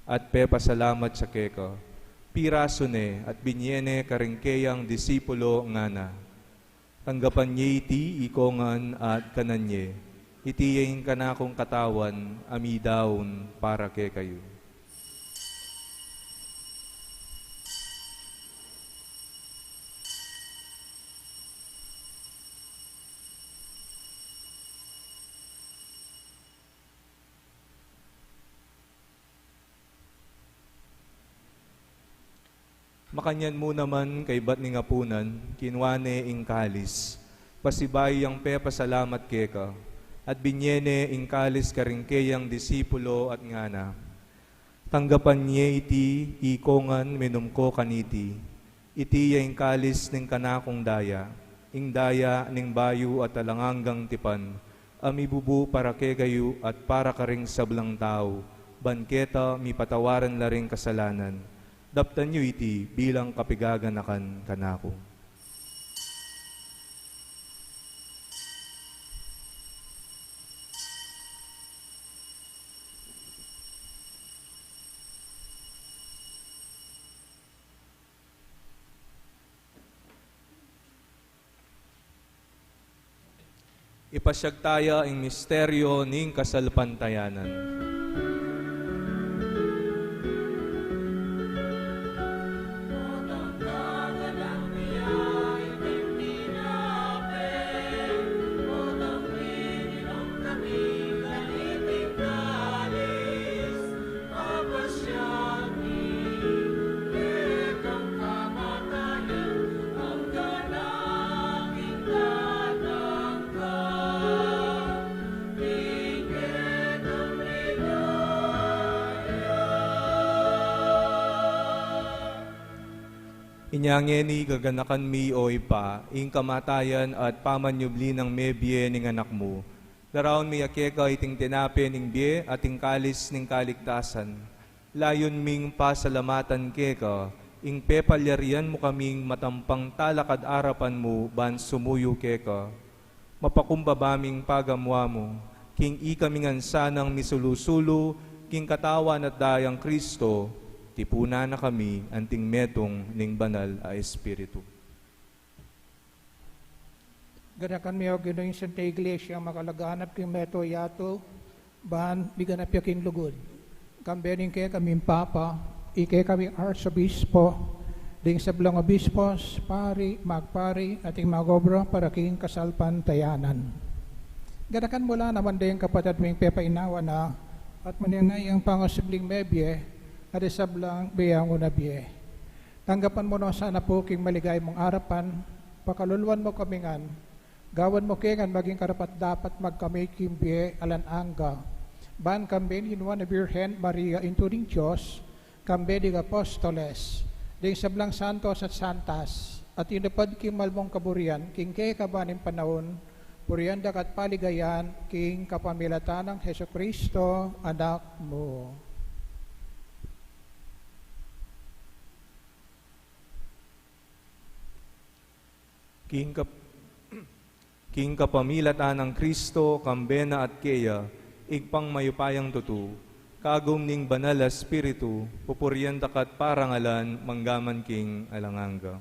At pasalamat sa keka, piraso ne at binyene karingkeyang disipulo nga na. Tanggapan niya iti ikongan at kananye, itiyain ka na kong katawan, amidaon para ke kayo. Makanyan mo naman kay bat ni ngapunan, kinwane ing kalis, pasibay ang pasalamat keka, at binyene ing kalis karingkeyang disipulo at ngana. Tanggapan niya iti ikongan minumko kaniti, iti ing kalis ning kanakong daya, ing daya ning bayu at alanganggang tipan, amibubu para kegayu at para karing sablang tao, banketa mi patawaran laring kasalanan. Daptan nyo iti bilang kapigaganakan kanako. Ipasyag tayo ang misteryo ning kasalpantayanan. Inyangeni gaganakan mi o ipa, ing kamatayan at pamanyubli ng mebye ning anak mo. Daraon mi akeka iting tinape ning bie at ing kalis ning kaligtasan. Layon ming pasalamatan keka, ing pepalyarian mo kaming matampang talakad arapan mo, ban sumuyo keka. Mapakumbabaming pagamwa mo, king ikamingan sanang misulusulo, king katawan at dayang Kristo, tipuna na kami anting metong ning banal a Espiritu. Ganakan mi og Ginoong Santa Iglesia makalaganap king meto yato bahan biganap yaking lugod. Kambening kay kaming papa, ike kaming arsobispo, ding sablang obispos, pari, magpari, ating magobro para king kasalpantayanan. Ganakan mula naman din kapatid ming pepainawa na at manyanay ang pangasibling mebye at isablang biyang unabye. Tanggapan mo na sana po king maligay mong arapan, pakaluluan mo kamingan, gawan mo kengan maging karapat dapat magkamay kimbiye alan angga. Ban kamben hinwa na Birhen Maria inturing Diyos, kambe di Apostoles, ding sablang santos at santas, at inapad king malmong kaburian, king kay kabaning panahon, purian dakat paligayan, king kapamilatan ng Heso Kristo, anak mo. King kapamilatan ng Kristo, kambena at keya, igpang mayupayang tutu, kagum ning banal a spiritu, pupurian dakat parangalan, manggaman king alanganga.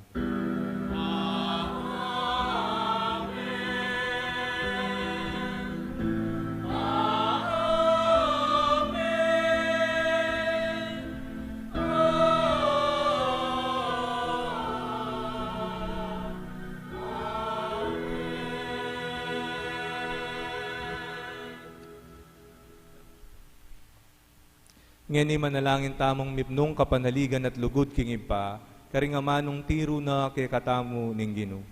Ngeni manalangin tamong mipnong kapanaligan at lugod king ipa, karingamanong tiro na kay katamu ning Ginoo.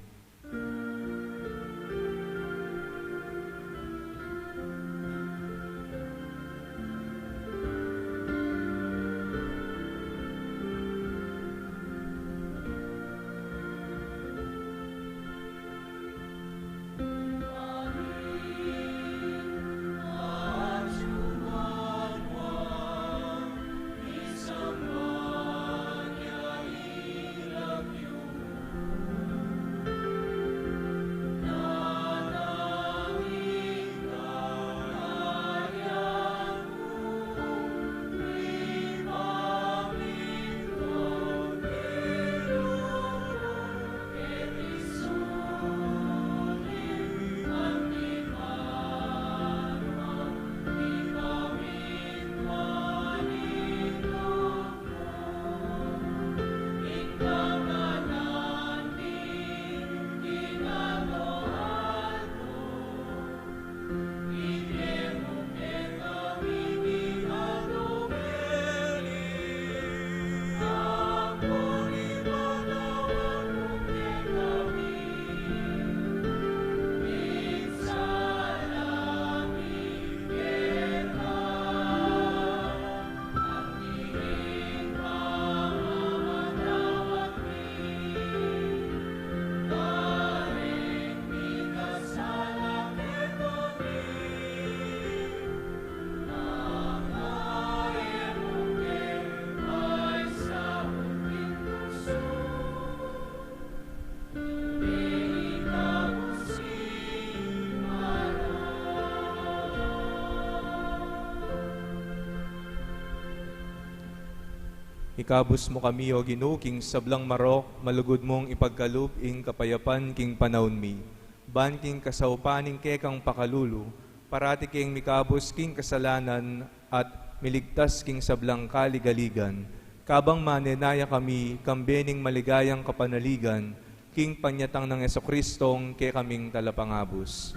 Ikabus mo kami, O Ginoo, king sablang marok, malugod mong ipagkalup ing kapayapan king panahon mi. Ban king kasaupaning kekang pakalulu, parati king mikabus king kasalanan at miligtas king sablang kaligaligan. Kabang manenaya kami, kambening maligayang kapanaligan, king panyatang ng Jesucristong ke kaming talapangabos.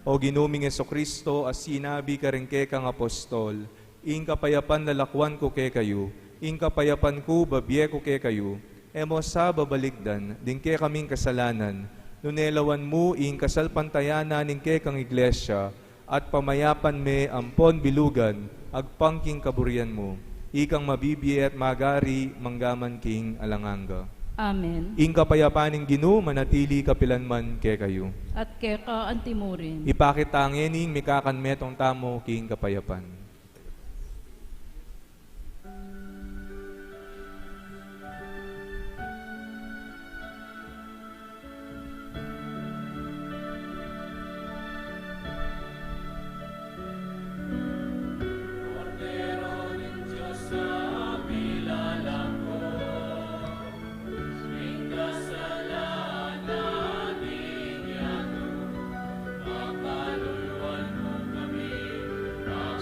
O ginuming Jesucristo, as sinabi ka rin ke kang apostol, ing kapayapan lalakwan ko ke kayo, ing kapayapan ko babye ko ke kayo, emo sa babaligdan, din ke kaming kasalanan, nunelawan mo ing kasalpantayanan ning ke kang iglesia, at pamayapan me ampon bilugan, agpangking kaburian mo, ikang mabibiye at magari, manggaman king alanganga. Amen. Ing kapayapaning Ginoo, manatili kapilanman ke kayo. At keka antimurin. Ipakitangening mikakan metong tamo king kapayapan.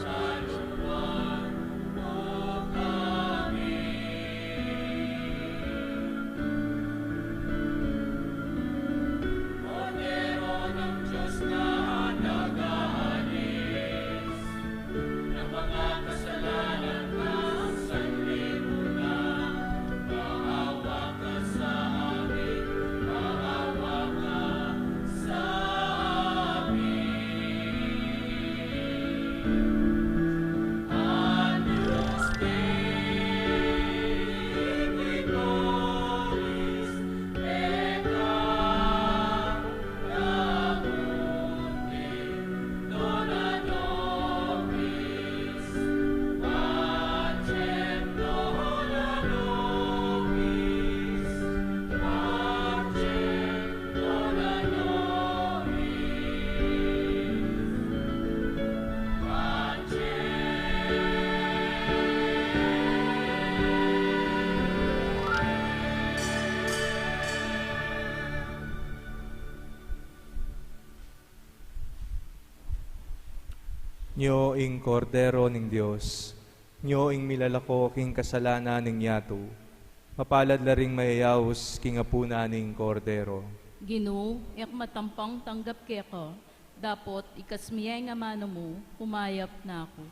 Sa Nyo ing kordero ning Dios, nyo ing milalako king kasalanan ning yato, mapalad laring mayayaws king apuna ning kordero. Ginoo, ek matampang tanggap keko, dapot ikasmiyay nga mano mo, pumayap na ako.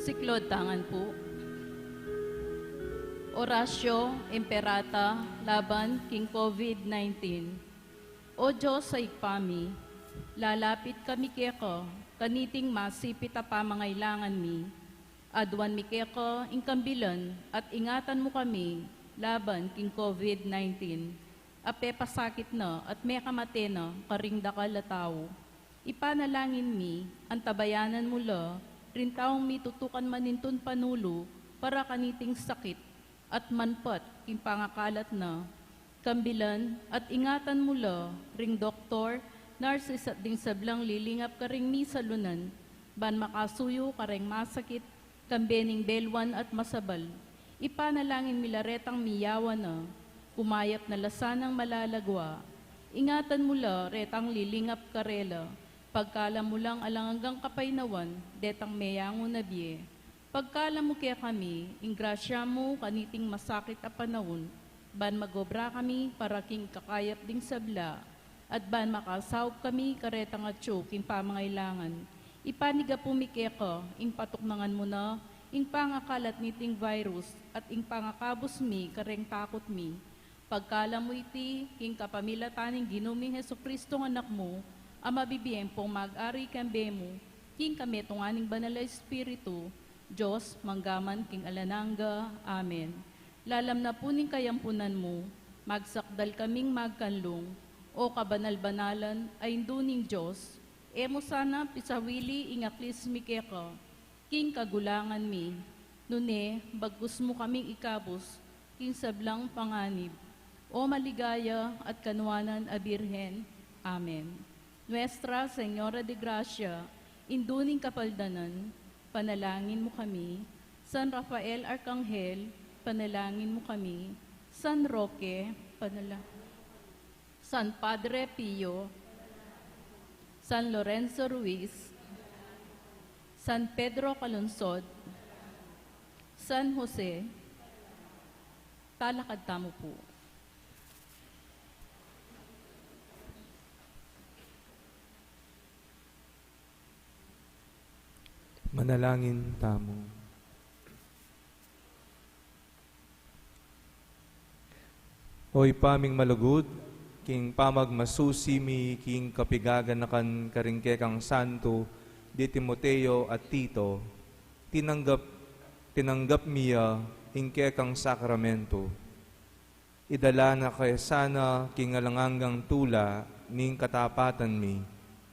Siklod tangan po. Orasyo Imperata laban king COVID-19. O Diyos sa ikpami, lalapit kami keko, kaniting masipit a pamangailangan mi. Adwan mi keko ingkambilan at ingatan mo kami laban king COVID-19. Ape pasakit na at may kamate na karing dakal a tao. Ipanalangin mi, ang tabayanan mo la, rin taong mi tutukan manintun panulo para kaniting sakit at manpat king pangakalat na. Kambilan at ingatan mo la, ring doktor, nurses at ding sablang lilingap ka ring mi sa lunan, ban makasuyo ka ring masakit, kambening belwan at masabal. Ipanalangin milaretang miyawa na, kumayap na lasanang malalagwa. Ingatan mo la, retang lilingap karela, pagkala mo lang alangang kapaynawan, detang meyango na biye. Pagkala mo kaya kami, ingrasya mo kaniting masakit a panahon, ban magobra kami para king kakayap ding sabla, at ban makasawp kami karetang at king pamangailangan. Ipaniga pumikeko, ing patuknangan mo na, ing pangakalat niting virus, at ing pangakabos mi, kareng takot mi. Pagkala mo iti, king kapamilataning ginuming Hesukristo ng anak mo, ang mabibiyempong mag-ari kambe mo, king kametunganing banal na Espiritu, Diyos, manggaman king alananga. Amen. Lalam na puning kayampunan mo, magsakdal kaming magkanlong, o kabanal-banalan ay induning Diyos, emo sana pisawili ingaklis mi keka, king kagulangan mi, nune bagus mo kaming ikabos, king sablang panganib, o maligaya at kanwanan a Birhen. Amen. Nuestra Señora de Gracia, induning kapaldanan, panalangin mo kami. San Rafael Arcangel, panalangin mo kami. San Roque, San Padre Pio, San Lorenzo Ruiz, San Pedro Calungsod, San Jose, talakad tamo po. Manalangin tamo. Oy paming malugod, king pamagmasusi mi, king kapigagan na kan karingkekang santo, di Timoteo at Tito, tinanggap miya, ingkekang sakramento. Idala na kay sana, king alanganggang tula, ning katapatan mi,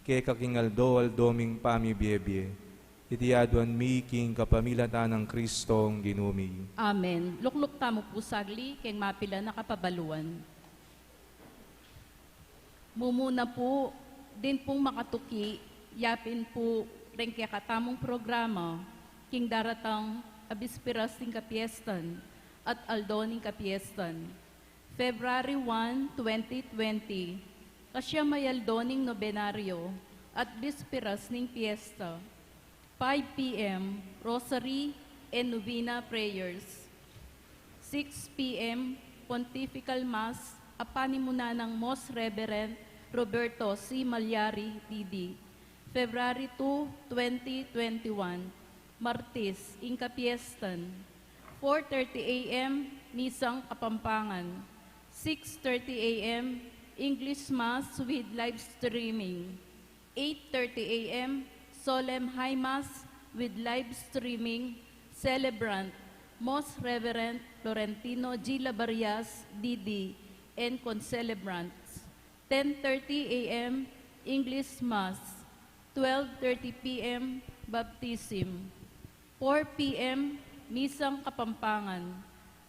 keka king aldo doming pami biebie. Itiyaduan mi king kapamilatan ng Kristong ginumi. Amen. Lukluk tamo po sagli, keng mapila na kapabaluan. Mumuna po, din pong makatuki, yapin po rin kaya katamong programa, king daratang abispiras ng kapiestan at aldoning kapiestan. February 1, 2020, kasya may aldoning nobenaryo at bispiras ng piesta. 5 p.m. Rosary and Novena Prayers. 6 p.m. Pontifical Mass, apanimuna ng Most Reverend Roberto C. Malyari, D.D. February 2, 2021, Martes, Inkapiestan. 4:30 a.m. Misang Kapampangan. 6:30 a.m. English Mass with live streaming. 8:30 a.m. Solemn High Mass with live streaming, celebrant, Most Reverend Florentino G. Labarias, D.D., and concelebrants. 10:30 a.m. English Mass, 12:30 p.m. Baptism, 4 p.m. Misang Kapampangan,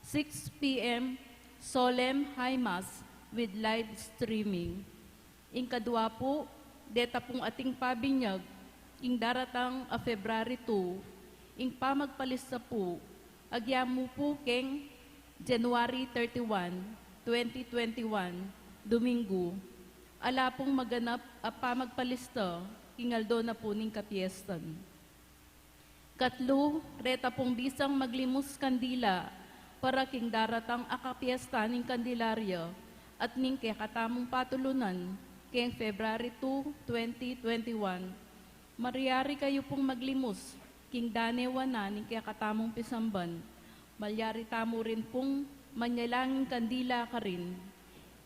6 p.m. Solemn High Mass with live streaming. Ingkadwa po, deta pong ating pabinyag, ing daratang a February 2, ing pamagpalista po, agyamu po keng January 31, 2021, Domingo. Ala pong maganap a pamagpalista, ing aldo na po ning kapiestan. Katlo, reta pong bisang maglimus kandila, para king daratang a kapiesta ning kandilarya, at ning kaya katamong patulunan, keng February 2, 2021, Mariari kayo pong maglimus, king danewana ning kaya katamong pisamban, malyari tamo rin pong manyalangin kandila ka rin.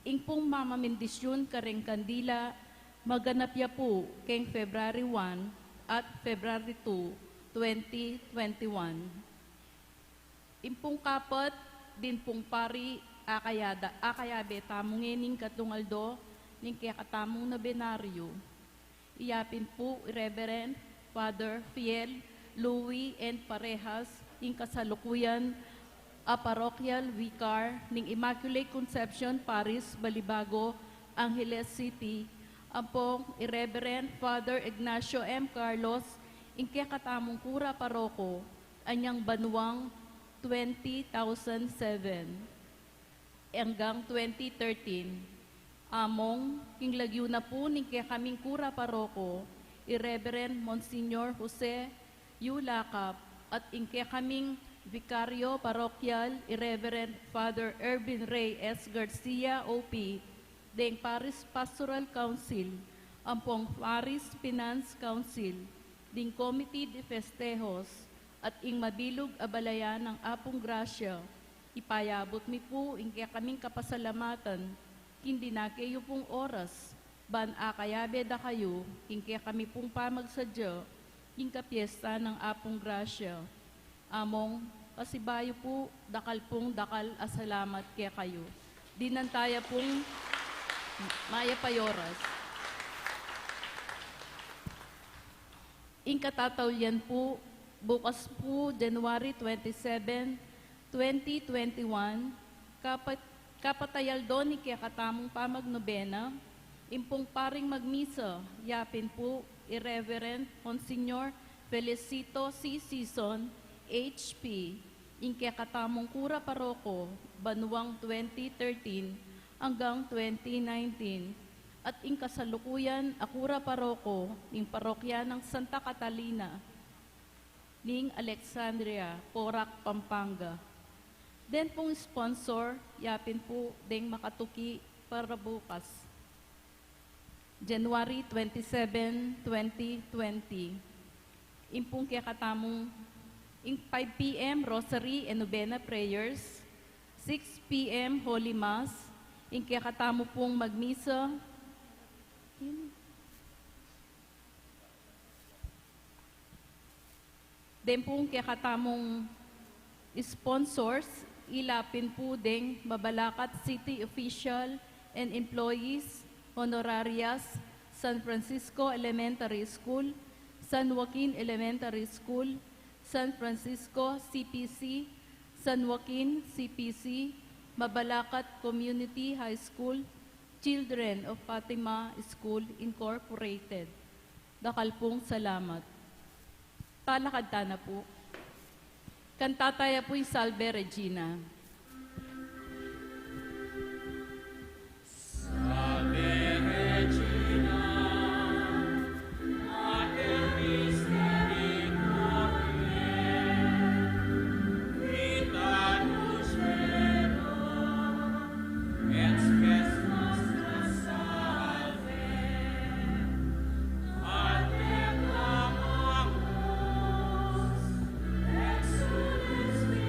Ing pong mamamindisyon ka rin kandila, maganap ya po keng February 1 at February 2, 2021. Impong kapat, din pong pari, akayabe tamong ening katungaldo, ning kaya katamong na benaryo. Iyapin po, Reverend Father Fiel, Louis and Parehas, ing kasalukuyan, a parochial vicar ning Immaculate Conception Paris, Balibago, Angeles City, ampong Reverend Father Ignacio M. Carlos, ing kaya katamong kura paroko, anyang banwang 2007 hanggang 2013. Among king lagyo na po ning kaya kaming kura paroko, Reverend Monsignor Jose Yulacap, at ing kaya kaming Vicario Parochial, Reverend Father Ervin Ray S. Garcia, OP, deng Paris Pastoral Council, ampong Paris Finance Council, ding Committee de Festejos, at ing mabilog abalayan ng Apong Gracia, ipayabot mi po ing kaya kaming kapasalamatan, hindi na kayo pong oras, ban akayabe da kayo, ing kaya kami pong pamagsadya, ing kapiesta ng Apong Gracia. Among pasibayo po, dakal pong dakal asalamat kaya kayo. Dinantaya pong Maya Payoras. Ing katatawyan po, bukas po, January 27, 2021, kapatayal doon ni kaya katamong pamagnobena, impong paring magmisa, yapin po, Irreverend Monsignor Felicito C. Season, HP, ing kaya katamong kura paroko, banwang 2013 hanggang 2019, at ing kasalukuyan akura paroko, ing parokya ng Santa Catalina, ning Alexandria, Porac, Pampanga. Then pong sponsor, yapin po ding makatuki para bukas. January 27, 2020. Impong kaya katamong ing 5 p.m. Rosary and Novena Prayers, 6 p.m. Holy Mass, ing kaya katamo pong magmisa, then pong kaya katamong sponsors, ilapin po ding Mabalacat City Official and Employees, Honorarias, San Francisco Elementary School, San Joaquin Elementary School, San Francisco CPC, San Joaquin CPC, Mabalacat Community High School, Children of Fatima School Incorporated. Dakal pong salamat. Talakad na po. Kantataya po'y Salve Regina. Exodus, we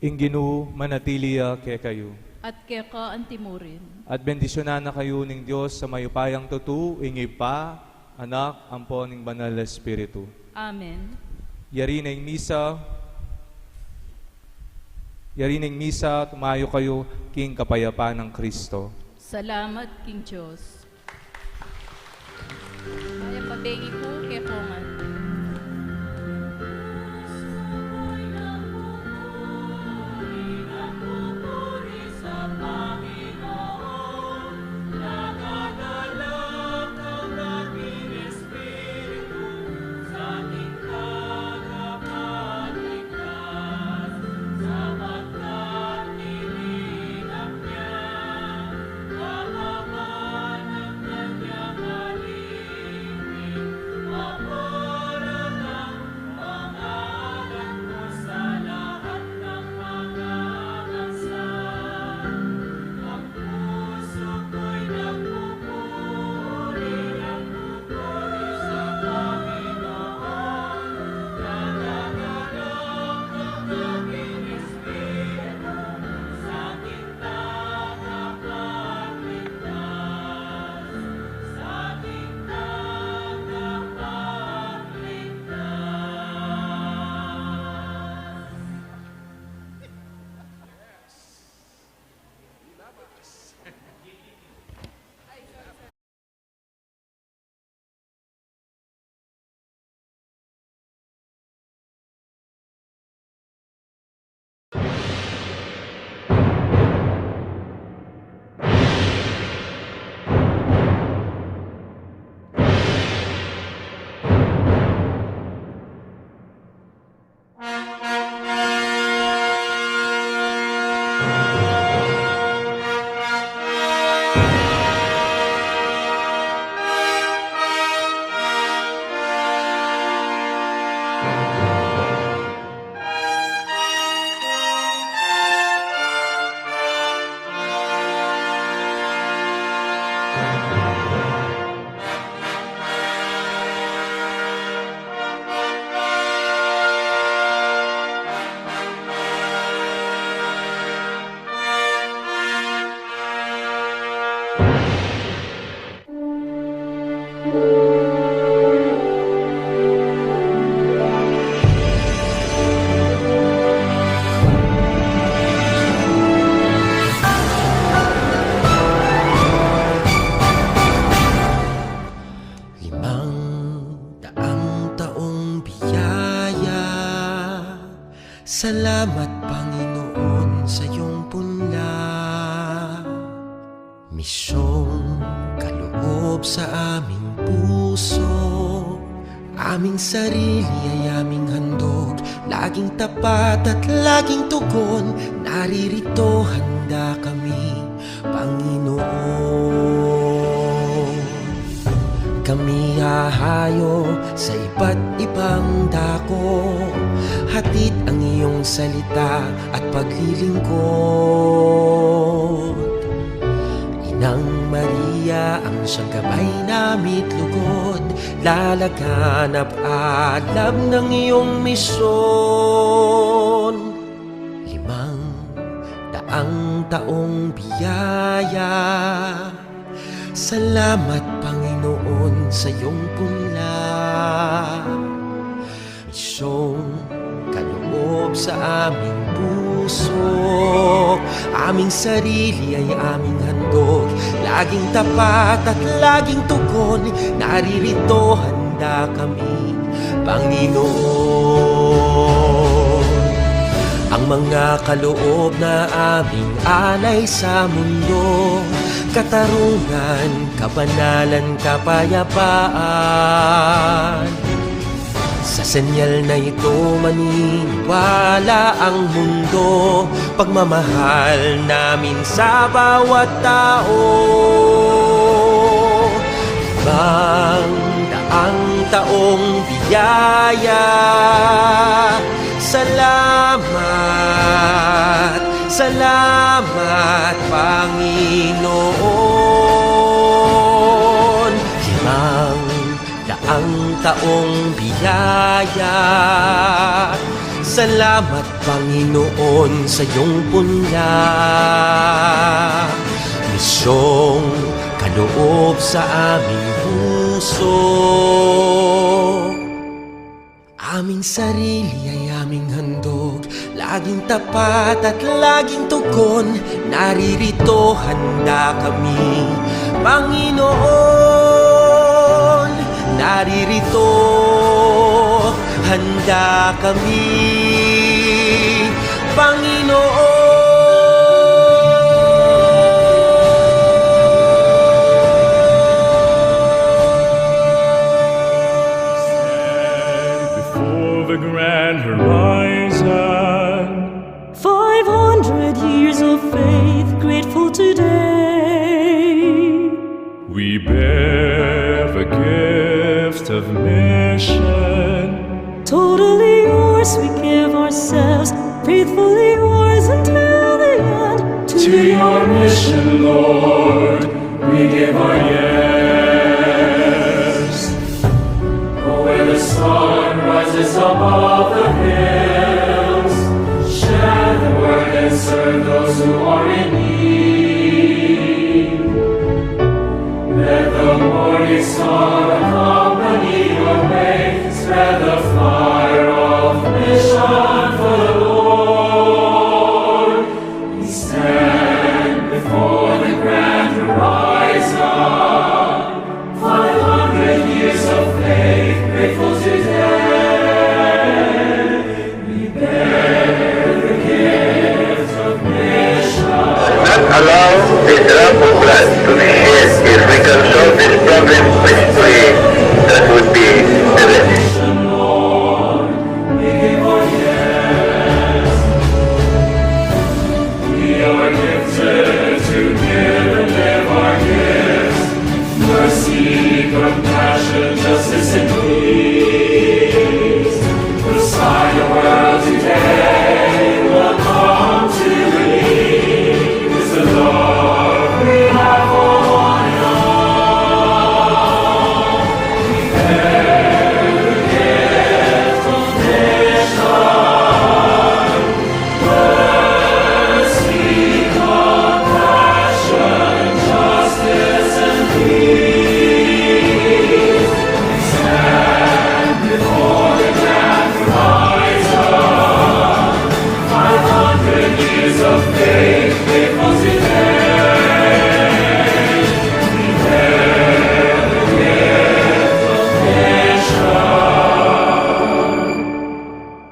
Inginu manatiliya kay kayo. At keka ang timurin. At bendisyonan na kayo ng Diyos sa mayupayang tutu, ingi pa, anak, ampo ning banal na Espiritu. Amen. Yari ng misa, tumayo kayo, king kapayapaan ng Kristo. Salamat, King Diyos. Kaya pabengi po kay Kongan. Salamat, Panginoon, sa iyong punla. Misyong kaloob sa aming puso, aming sarili ay aming handog, laging tapat at laging tugon. Naririto, handa kami, Panginoon. Kami hahayo sa iba't ibang dako, hatid ang iyong salita at paglilingkod. Inang Maria, ang siyang gabay namit lugod, lalaganap alam ng iyong misyon. 500 taong biyaya, salamat, Panginoon, sa iyong punla. Misyong kaloob sa aming puso, aming sarili ay aming handog, laging tapat at laging tugon. Naririto, handa kami, Panginoon. Ang mga kaloob na aming alay sa mundo, katarungan, kabanalan, kapayapaan. Sa senyal na ito maniniwala ang mundo, pagmamahal namin sa bawat tao. 500 taong biyaya, salamat, salamat, Panginoon. 500 taong biyaya, Salamat Panginoon sa iyong punla, misyong kaloob sa aming puso. Aming sarili ay aming handog, laging tapat at laging tugon. Naririto handa kami, Panginoon. Naririto handa kami, Panginoon. The grand horizon, 500 years of faith, grateful today. We bear the gift of mission. Totally yours, we give ourselves, faithfully yours until the end. To your mission, Lord, we give our yes. Oh, where the sun rises above the hills, share the word and serve those who are in need. Let the morning star accompany your way, spread the fire of mission for the Lord. We stand before the grand horizon, 500 years of faith, grateful today. We bear the gift of mission. Not allow this drop of blood to be shed. If we can solve this problem peacefully, that would be the best. Lord, we give our yes. We are gifted to give and live our gifts. Mercy, compassion, justice, and peace. The sign the world today will come to believe is the love we have for one another. We bear the gift of mission. Mercy, compassion, justice, and peace. We stand before the grand horizon, 500 years of faith, faithful today. We bear the gift of mission.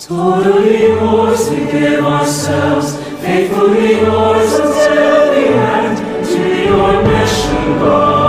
Totally yours, we give ourselves, faithfully yours until the end. To your mission, God.